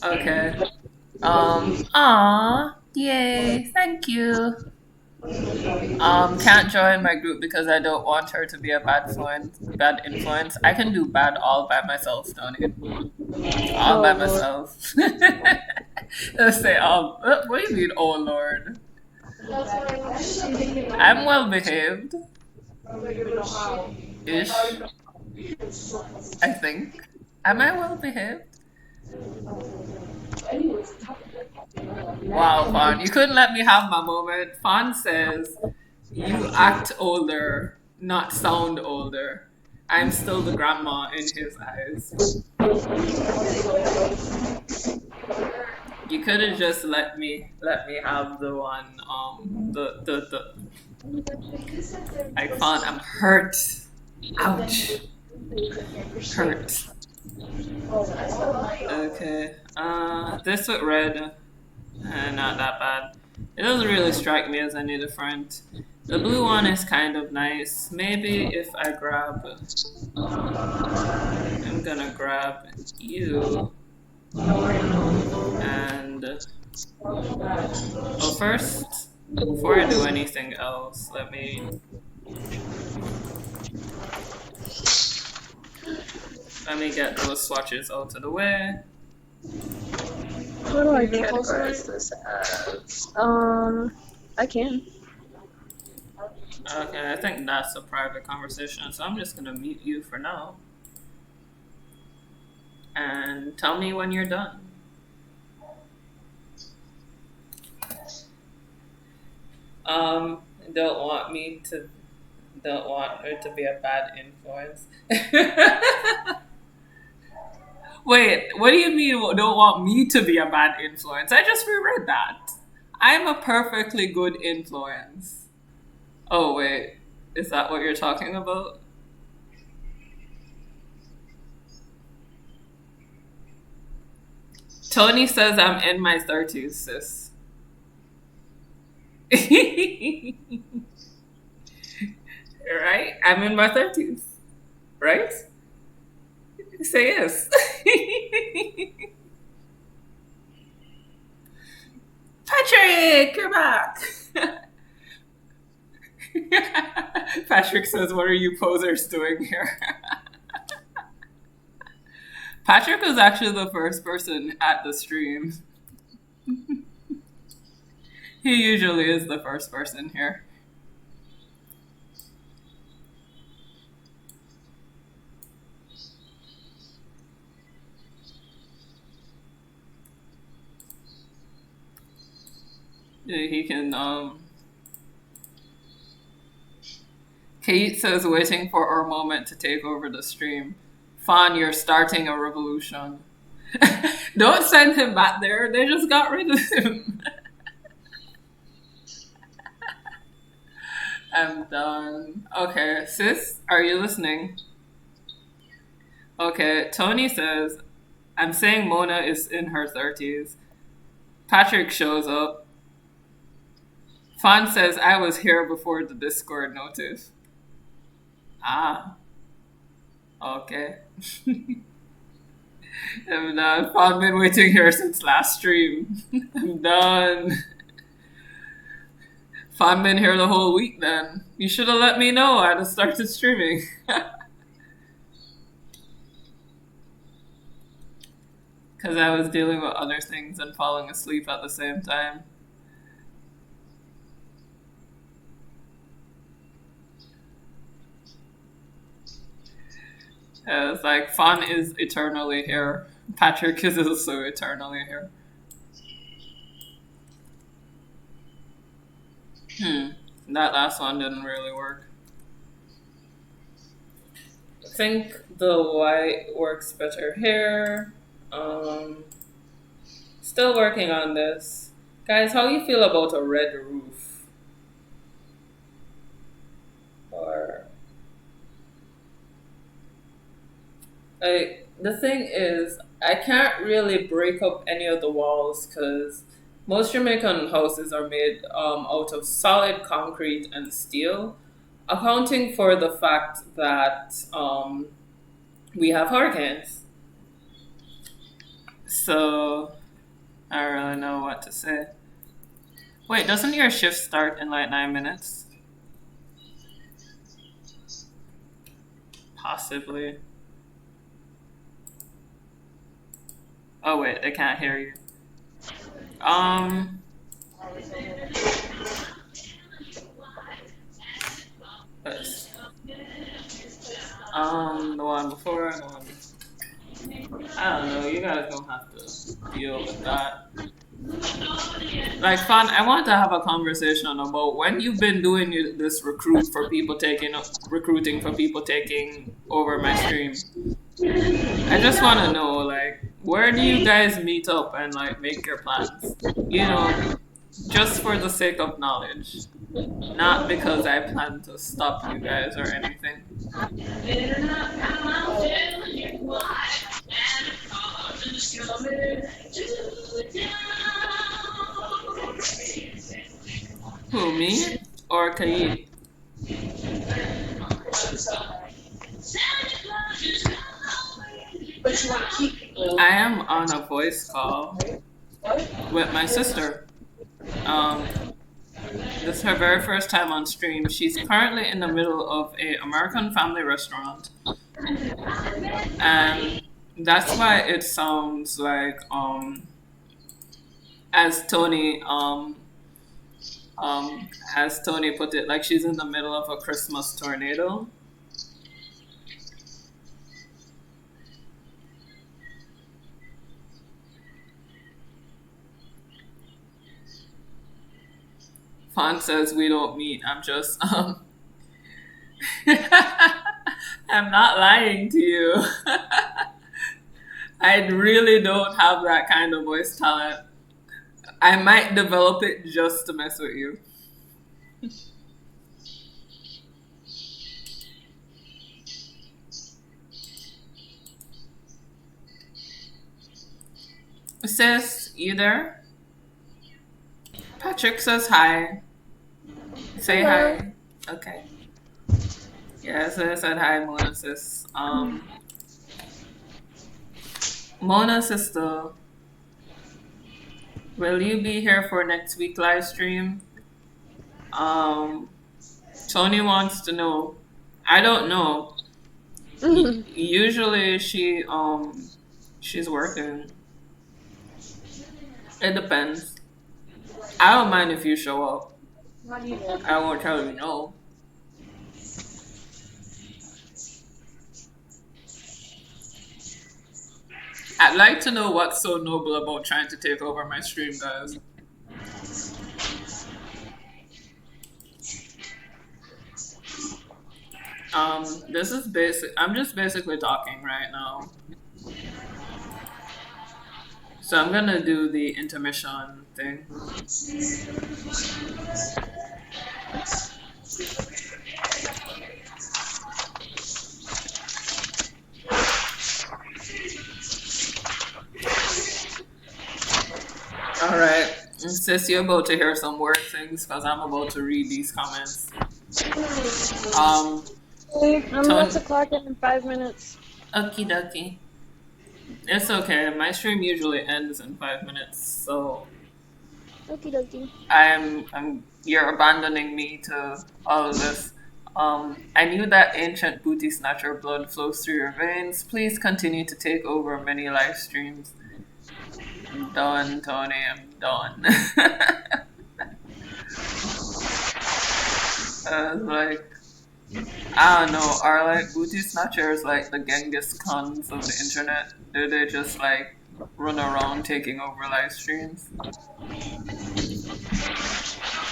[SPEAKER 1] Okay. Yay, thank you. Can't join my group because I don't want her to be a bad influence. I can do bad all by myself, Tony. All
[SPEAKER 2] Oh
[SPEAKER 1] by
[SPEAKER 2] Lord.
[SPEAKER 1] myself. Let's say, what do you mean, oh Lord? I'm well behaved. Ish, I think. Am I well behaved? Wow, Fawn, you couldn't let me have my moment. Fawn says, you act older, not sound older. I'm still the grandma in his eyes. You could have just let me have the one the like Fawn, I'm hurt. Ouch. Hurt. Okay. This with red. Not that bad. It doesn't really strike me as I need a friend. The blue one is kind of nice. Maybe if I grab... I'm gonna grab you. And... Well, first, before I do anything else, let me get those swatches out of the way.
[SPEAKER 2] How do I categorize this as? I can.
[SPEAKER 1] Okay, I think that's a private conversation, so I'm just gonna mute you for now. And tell me when you're done. Don't want her to be a bad influence. Wait, what do you mean don't want me to be a bad influence? I just reread that. I'm a perfectly good influence. Oh, wait. Is that what you're talking about? Tony says I'm in my 30s, sis. Right? I'm in my 30s. Right? Say yes. Patrick, you're back. Patrick says, what are you posers doing here? Patrick was actually the first person at the stream. He usually is the first person here. He can, Kate says, waiting for our moment to take over the stream. Fawn, you're starting a revolution. Don't send him back there. They just got rid of him. I'm done. Okay, sis, are you listening? Okay, Tony says, I'm saying Mona is in her 30s. Patrick shows up. Fawn says I was here before the Discord notice. Ah, okay. I'm done. Fawn been waiting here since last stream. I'm done. Fawn been here the whole week then. You should have let me know. I'd have started streaming. Because I was dealing with other things and falling asleep at the same time. It's like Fawn is eternally here. Patrick is also eternally here. That last one didn't really work. I think the white works better here. Still working on this. Guys, how you feel about a red roof? Or the thing is, I can't really break up any of the walls because most Jamaican houses are made out of solid concrete and steel, accounting for the fact that we have hurricanes. So I don't really know what to say. Wait, doesn't your shift start in like 9 minutes? Possibly. Oh wait, they can't hear you. Let's, the one before and the one. I don't know. You guys don't have to deal with that. Like, Fan, I want to have a conversation about when you've been doing this recruiting for people taking over my stream. I just want to know, like, where do you guys meet up and like make your plans? You know, just for the sake of knowledge, not because I plan to stop you guys or anything. Who, me or Kaid? I am on a voice call with my sister. This is her very first time on stream. She's currently in the middle of a American family restaurant, and that's why it sounds like as Tony put it, like she's in the middle of a Christmas tornado. Font says we don't meet. I'm just I'm not lying to you. I really don't have that kind of voice talent. I might develop it just to mess with you. Sis, you there? Patrick says hi. Say hi. Okay. Yeah, so I said hi, Mona sis. Mona sister, will you be here for next week live stream? Tony wants to know. I don't know. Usually she's working. It depends. I don't mind if you show up. I won't tell you no. I'd like to know what's so noble about trying to take over my stream, guys. This is basic. I'm just basically talking right now. So I'm gonna do the intermission thing. All right. Sis, you're about to hear some word things because I'm about to read these comments. Um,
[SPEAKER 2] I'm about to clock in 5 minutes.
[SPEAKER 1] Okie dokie. It's okay. My stream usually ends in 5 minutes, so
[SPEAKER 2] Okie dokie.
[SPEAKER 1] you're abandoning me to all of this. I knew that ancient booty snatcher blood flows through your veins. Please continue to take over many live streams. I'm done, Tony. I'm done. Like, I don't know. Are like booty snatchers like the Genghis Khans of the internet? Do they just like run around taking over live streams?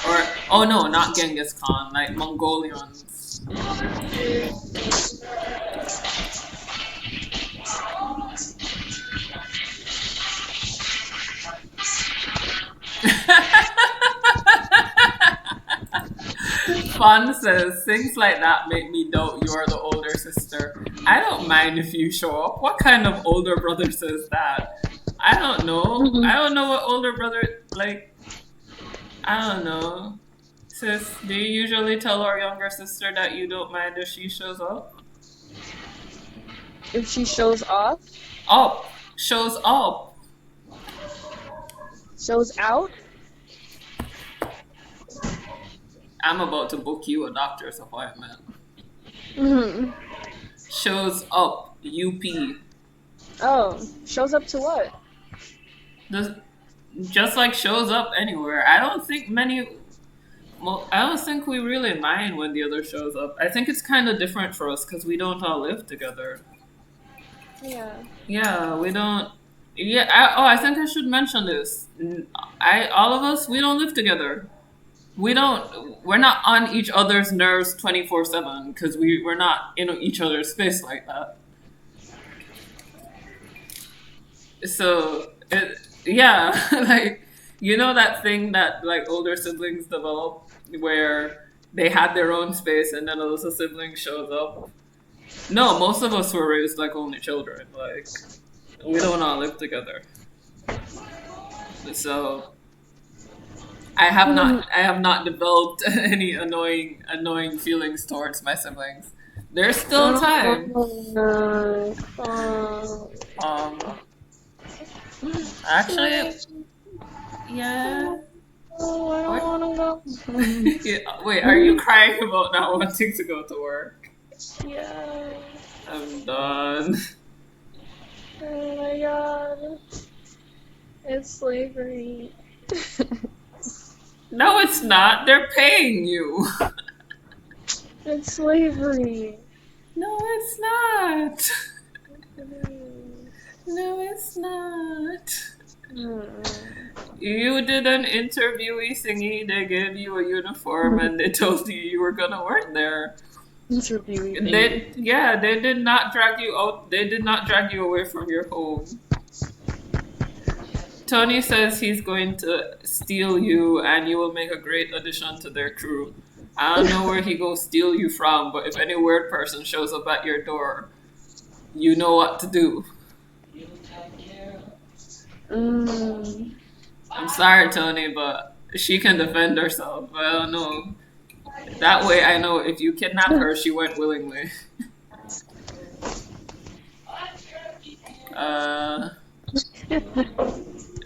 [SPEAKER 1] Or oh no, not Genghis Khan, like Mongolians. Fun says things like that make me doubt you are the older sister. I don't mind if you show up. What kind of older brother says that? I don't know. I don't know what older brother like. I don't know. Sis, do you usually tell our younger sister that you don't mind if she shows up?
[SPEAKER 2] If she shows off?
[SPEAKER 1] Up. Shows up.
[SPEAKER 2] Shows out?
[SPEAKER 1] I'm about to book you a doctor's appointment.
[SPEAKER 2] Mm-hmm.
[SPEAKER 1] Shows up. UP.
[SPEAKER 2] Oh, shows up to what?
[SPEAKER 1] Just like shows up anywhere. I don't think we really mind when the other shows up. I think it's kind of different for us because we don't all live together.
[SPEAKER 2] Yeah.
[SPEAKER 1] Yeah, we don't. Yeah. I think I should mention this. All of us, we don't live together. We're not on each other's nerves 24/7 because we're not in each other's space like that. So, yeah, like, you know that thing that like older siblings develop where they had their own space and then a little sibling shows up? No, most of us were raised like only children. Like, we don't all live together. So I have not developed any annoying feelings towards my siblings. There's still time. Actually, yeah.
[SPEAKER 2] Oh, I don't want to go.
[SPEAKER 1] Yeah, wait, are you crying about not wanting to go to work?
[SPEAKER 2] Yeah.
[SPEAKER 1] I'm done.
[SPEAKER 2] Oh my god. It's slavery.
[SPEAKER 1] No, it's not. They're paying you.
[SPEAKER 2] It's slavery.
[SPEAKER 1] No, it's not. No, it's not. You did an interviewee thingy. They gave you a uniform and they told you you were gonna work there.
[SPEAKER 2] Interviewee thingy.
[SPEAKER 1] They did not drag you out. They did not drag you away from your home. Tony says he's going to steal you and you will make a great addition to their crew. I don't know where he goes steal you from, but if any weird person shows up at your door, you know what to do. I'm sorry, Tony, but she can defend herself. I don't know. That way I know if you kidnap her, she went willingly.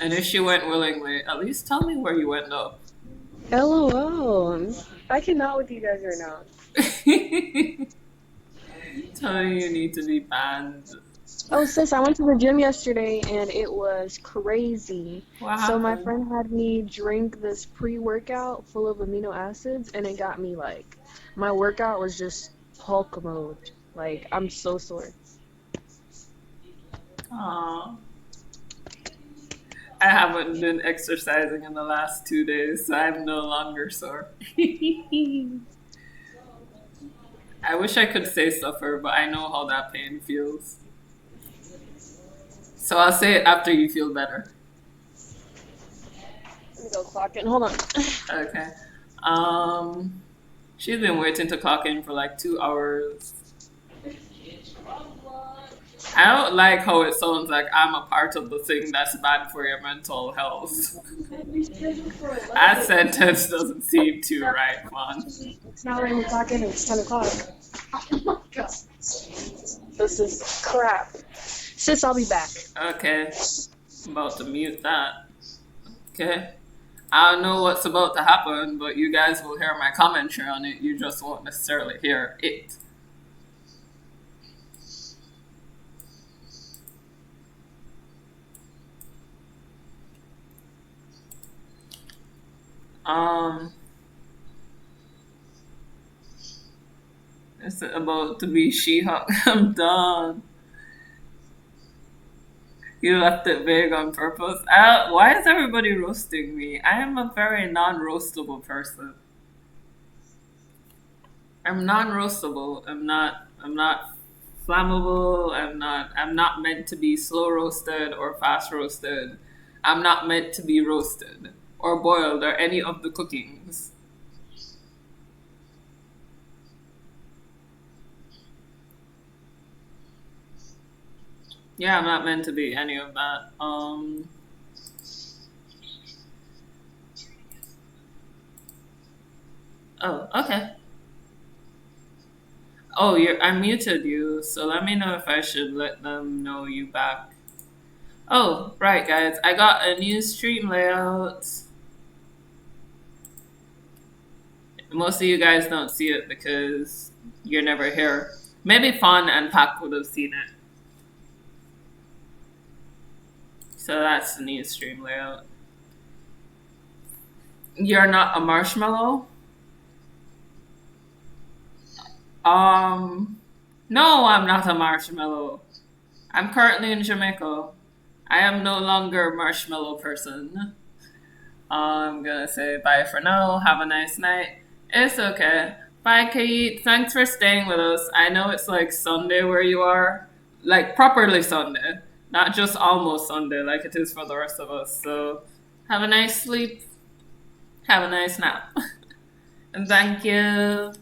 [SPEAKER 1] And if she went willingly, at least tell me where you end up.
[SPEAKER 2] LOL. I cannot with you guys right now.
[SPEAKER 1] Tony, you need to be banned.
[SPEAKER 2] Oh, sis, I went to the gym yesterday and it was crazy.
[SPEAKER 1] What
[SPEAKER 2] So my
[SPEAKER 1] happened?
[SPEAKER 2] friend had me drink this pre-workout full of amino acids and it got me like, my workout was just Hulk mode. Like, I'm so sore.
[SPEAKER 1] Aww. I haven't been exercising in the last 2 days, so I'm no longer sore. I wish I could say suffer, but I know how that pain feels. So I'll say it after you feel better.
[SPEAKER 2] Let me go clock in. Hold on.
[SPEAKER 1] Okay. She's been waiting to clock in for like 2 hours. I don't like how it sounds like I'm a part of the thing that's bad for your mental health. That sentence doesn't seem too right, man.
[SPEAKER 2] It's not 11 o'clock and it's 10 o'clock. This is crap. Sis, I'll be back.
[SPEAKER 1] Okay, I'm about to mute that. Okay. I don't know what's about to happen, but you guys will hear my commentary on it. You just won't necessarily hear it. It's about to be She-Hulk. I'm done. You left it vague on purpose. Why is everybody roasting me? I am a very non-roastable person. I'm non-roastable. I'm not flammable. I'm not meant to be slow roasted or fast roasted. I'm not meant to be roasted or boiled or any of the cookings. Yeah, I'm not meant to be any of that. Oh, okay. Oh, I muted you, so let me know if I should let them know you back. Oh, right, guys. I got a new stream layout. Most of you guys don't see it because you're never here. Maybe Fawn and Pac would have seen it. So that's the new stream layout. You're not a marshmallow? No, I'm not a marshmallow. I'm currently in Jamaica. I am no longer a marshmallow person. I'm gonna say bye for now. Have a nice night. It's okay. Bye, Kate. Thanks for staying with us. I know it's like Sunday where you are. Like properly Sunday. Not just almost Sunday like it is for the rest of us. So have a nice sleep. Have a nice nap. And thank you.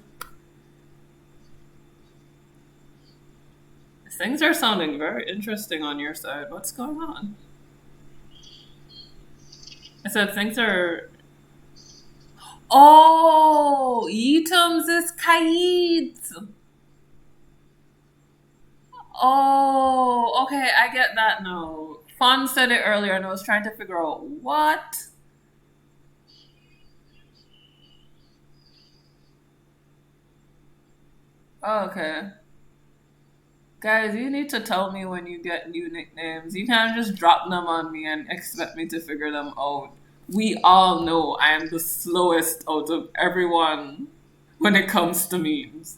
[SPEAKER 1] Things are sounding very interesting on your side. What's going on? I said things are. Oh, Yitums is Kaid. Oh, okay, I get that now. Fawn said it earlier, and I was trying to figure out what. Oh, okay. Guys, you need to tell me when you get new nicknames. You can't just drop them on me and expect me to figure them out. We all know I am the slowest out of everyone when it comes to memes.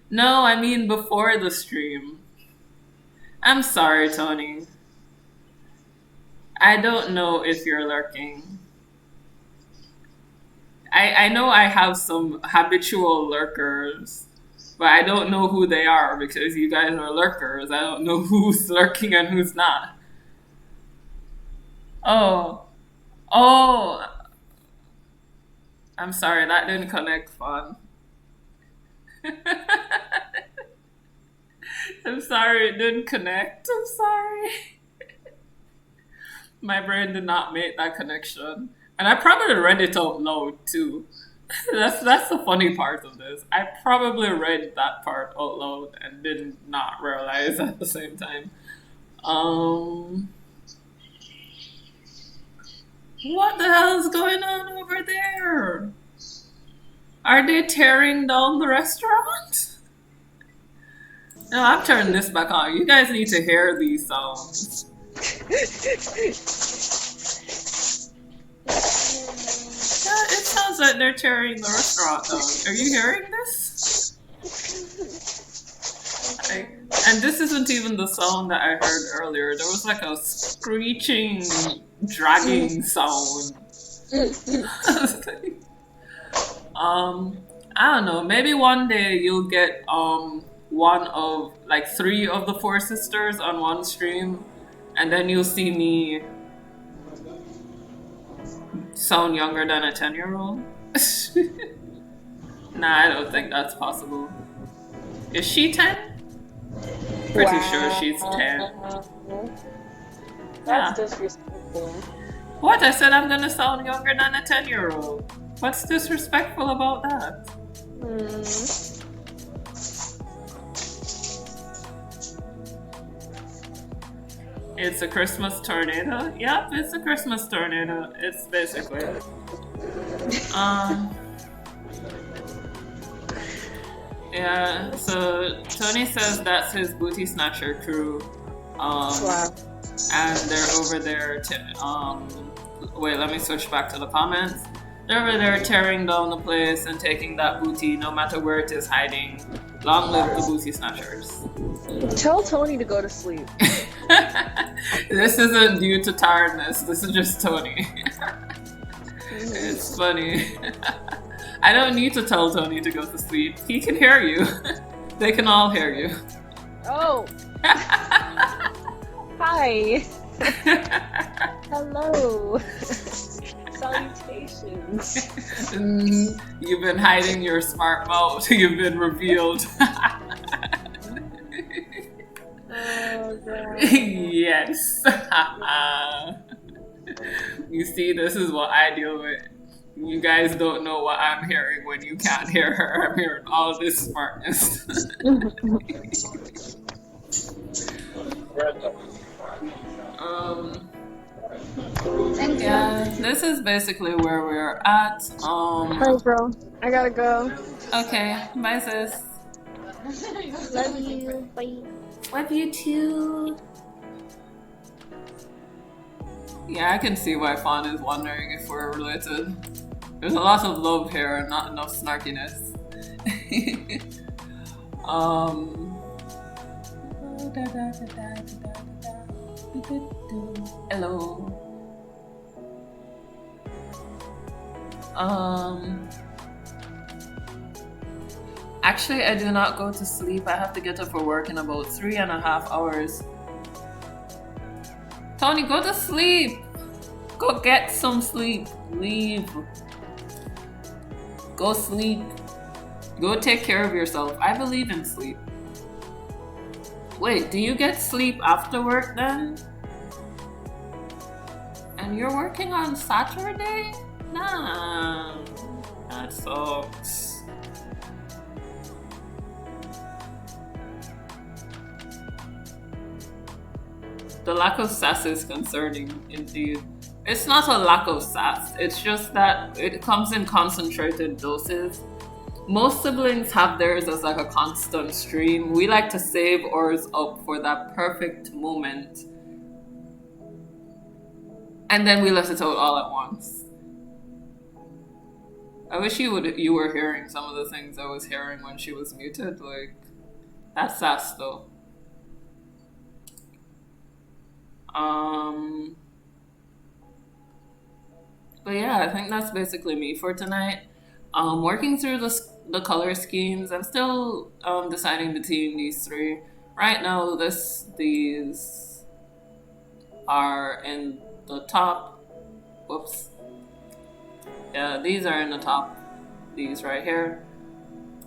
[SPEAKER 1] No, I mean before the stream. I'm sorry, Tony. I don't know if you're lurking. I know I have some habitual lurkers, but I don't know who they are because you guys are lurkers. I don't know who's lurking and who's not. Oh, oh, I'm sorry, that didn't connect, Fun. I'm sorry, it didn't connect. I'm sorry. My brain did not make that connection. And I probably read it out loud too. That's the funny part of this. I probably read that part out loud and did not realize at the same time. Um, what the hell is going on over there? Are they tearing down the restaurant? No, I'm turning this back on. You guys need to hear these sounds. Yeah, it sounds like they're tearing the restaurant down. Are you hearing this? And this isn't even the sound that I heard earlier. There was like a screeching, dragging sound. I don't know. Maybe one day you'll get one of like 3 of the 4 sisters on one stream, and then you'll see me sound younger than a 10-year-old. Nah, I don't think that's possible. Is she 10? Pretty sure she's 10.
[SPEAKER 2] That's
[SPEAKER 1] Yeah.
[SPEAKER 2] disrespectful.
[SPEAKER 1] What? I said I'm gonna sound younger than a 10-year-old. What's disrespectful about that? It's a Christmas tornado? Yep, it's a Christmas tornado. It's basically. Yeah, so Tony says that's his booty snatcher crew.
[SPEAKER 2] Wow.
[SPEAKER 1] And they're over there wait, let me switch back to the comments. They're over there tearing down the place and taking that booty no matter where it is hiding. Long live the booty snatchers.
[SPEAKER 2] Tell Tony to go to sleep.
[SPEAKER 1] This isn't due to tiredness, this is just Tony. It's funny. I don't need to tell Tony to go to sleep. He can hear you. They can all hear you.
[SPEAKER 2] Oh. Hi. Hello. Salutations.
[SPEAKER 1] You've been hiding your smart mouth. You've been revealed.
[SPEAKER 2] Oh, God.
[SPEAKER 1] Yes. You see, this is what I deal with. You guys don't know what I'm hearing when you can't hear her. I'm hearing all this smartness. Yeah, this is basically where we're at.
[SPEAKER 2] Hey, bro. I gotta go.
[SPEAKER 1] Okay, bye, sis.
[SPEAKER 2] Love you. Bye.
[SPEAKER 1] Love you too. Yeah, I can see why Fawn is wondering if we're related. There's a lot of love here and not enough snarkiness. Hello. Actually, I do not go to sleep. I have to get up for work in about 3.5 hours. Tony, go to sleep. Go get some sleep. Leave. Go sleep. Go take care of yourself. I believe in sleep. Wait, do you get sleep after work then? And you're working on Saturday? Nah, that sucks. The lack of sass is concerning, indeed. It's not a lack of sass, it's just that it comes in concentrated doses. Most siblings have theirs as like a constant stream. We like to save ours up for that perfect moment. And then we let it out all at once. I wish you were hearing some of the things I was hearing when she was muted. Like, that's sass though. But yeah, I think that's basically me for tonight. Working through the color schemes. I'm still deciding between these three. Right now, these are in the top. Whoops. Yeah, these are in the top. These right here.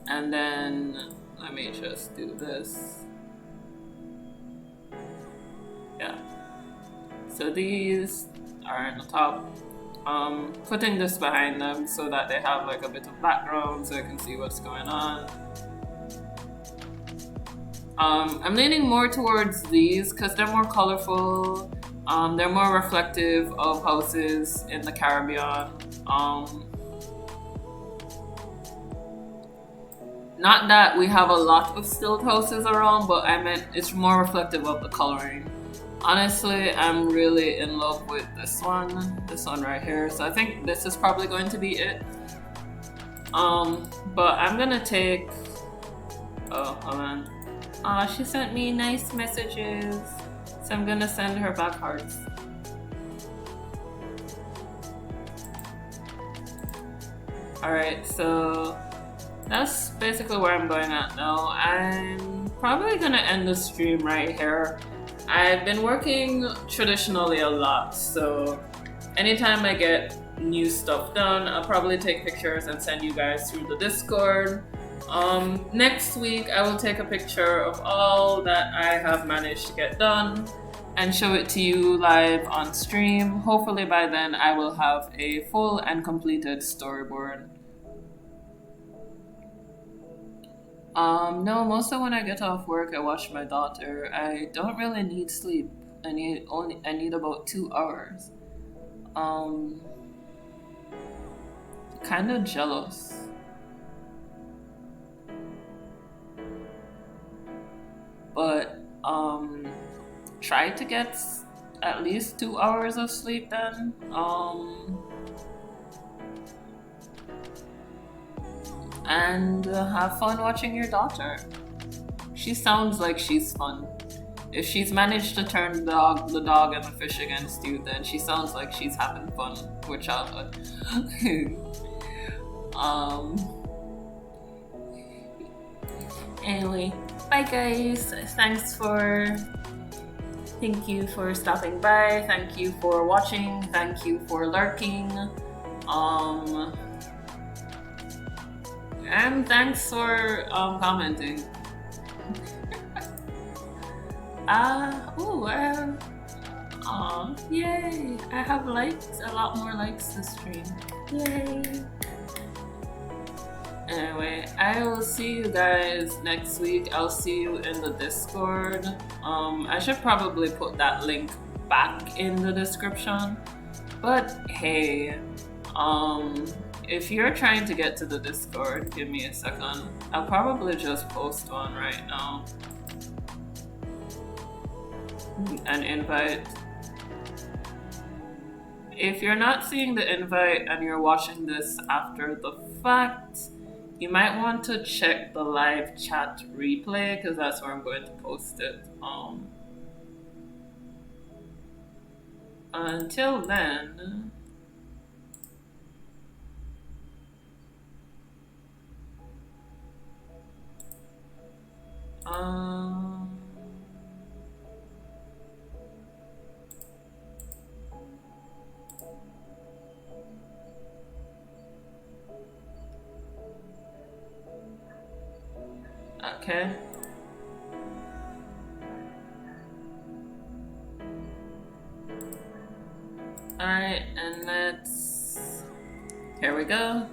[SPEAKER 1] And then, let me just do this. Yeah. So these are in the top. Putting this behind them so that they have like a bit of background so I can see what's going on. I'm leaning more towards these because they're more colorful. They're more reflective of houses in the Caribbean. Not that we have a lot of stilt houses around, but I meant it's more reflective of the coloring. Honestly, I'm really in love with this one right here. So I think this is probably going to be it. But I'm gonna take, oh, hold on. Aw, she sent me nice messages. So I'm gonna send her back hearts. Alright, so that's basically where I'm going at now. I'm probably gonna end the stream right here. I've been working traditionally a lot, so anytime I get new stuff done. I'll probably take pictures and send you guys through the Discord. Next week, I will take a picture of all that I have managed to get done and show it to you live on stream. Hopefully by then I will have a full and completed storyboard. No, mostly when I get off work, I watch my daughter. I don't really need sleep. I need about 2 hours. Kind of jealous. But try to get at least 2 hours of sleep then. And have fun watching your daughter. She sounds like she's fun. If she's managed to turn the dog and the fish against you, then she sounds like she's having fun with childhood. Anyway, bye guys. Thank you for stopping by. Thank you for watching. Thank you for lurking. And thanks for commenting. Yay! I have likes, a lot more likes this stream. Yay! Anyway, I will see you guys next week. I'll see you in the Discord. I should probably put that link back in the description. But hey, if you're trying to get to the Discord, give me a second. I'll probably just post one right now. An invite. If you're not seeing the invite and you're watching this after the fact, you might want to check the live chat replay because that's where I'm going to post it. Until then, okay. Alright, and here we go.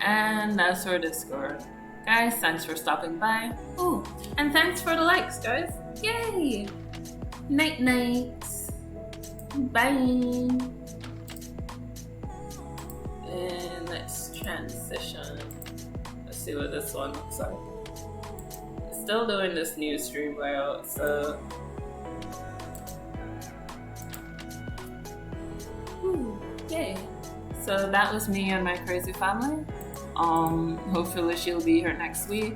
[SPEAKER 1] And that's our Discord. Guys, thanks for stopping by. Ooh, and thanks for the likes, guys. Yay! Night night. Bye. And let's transition. Let's see what this one looks like. Still doing this new stream layout, so. Ooh, yay. So that was me and my crazy family. Hopefully she'll be here next week.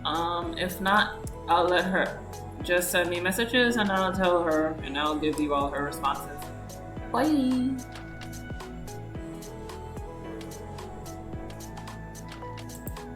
[SPEAKER 1] If not, I'll let her just send me messages and I'll tell her and I'll give you all her responses. Bye!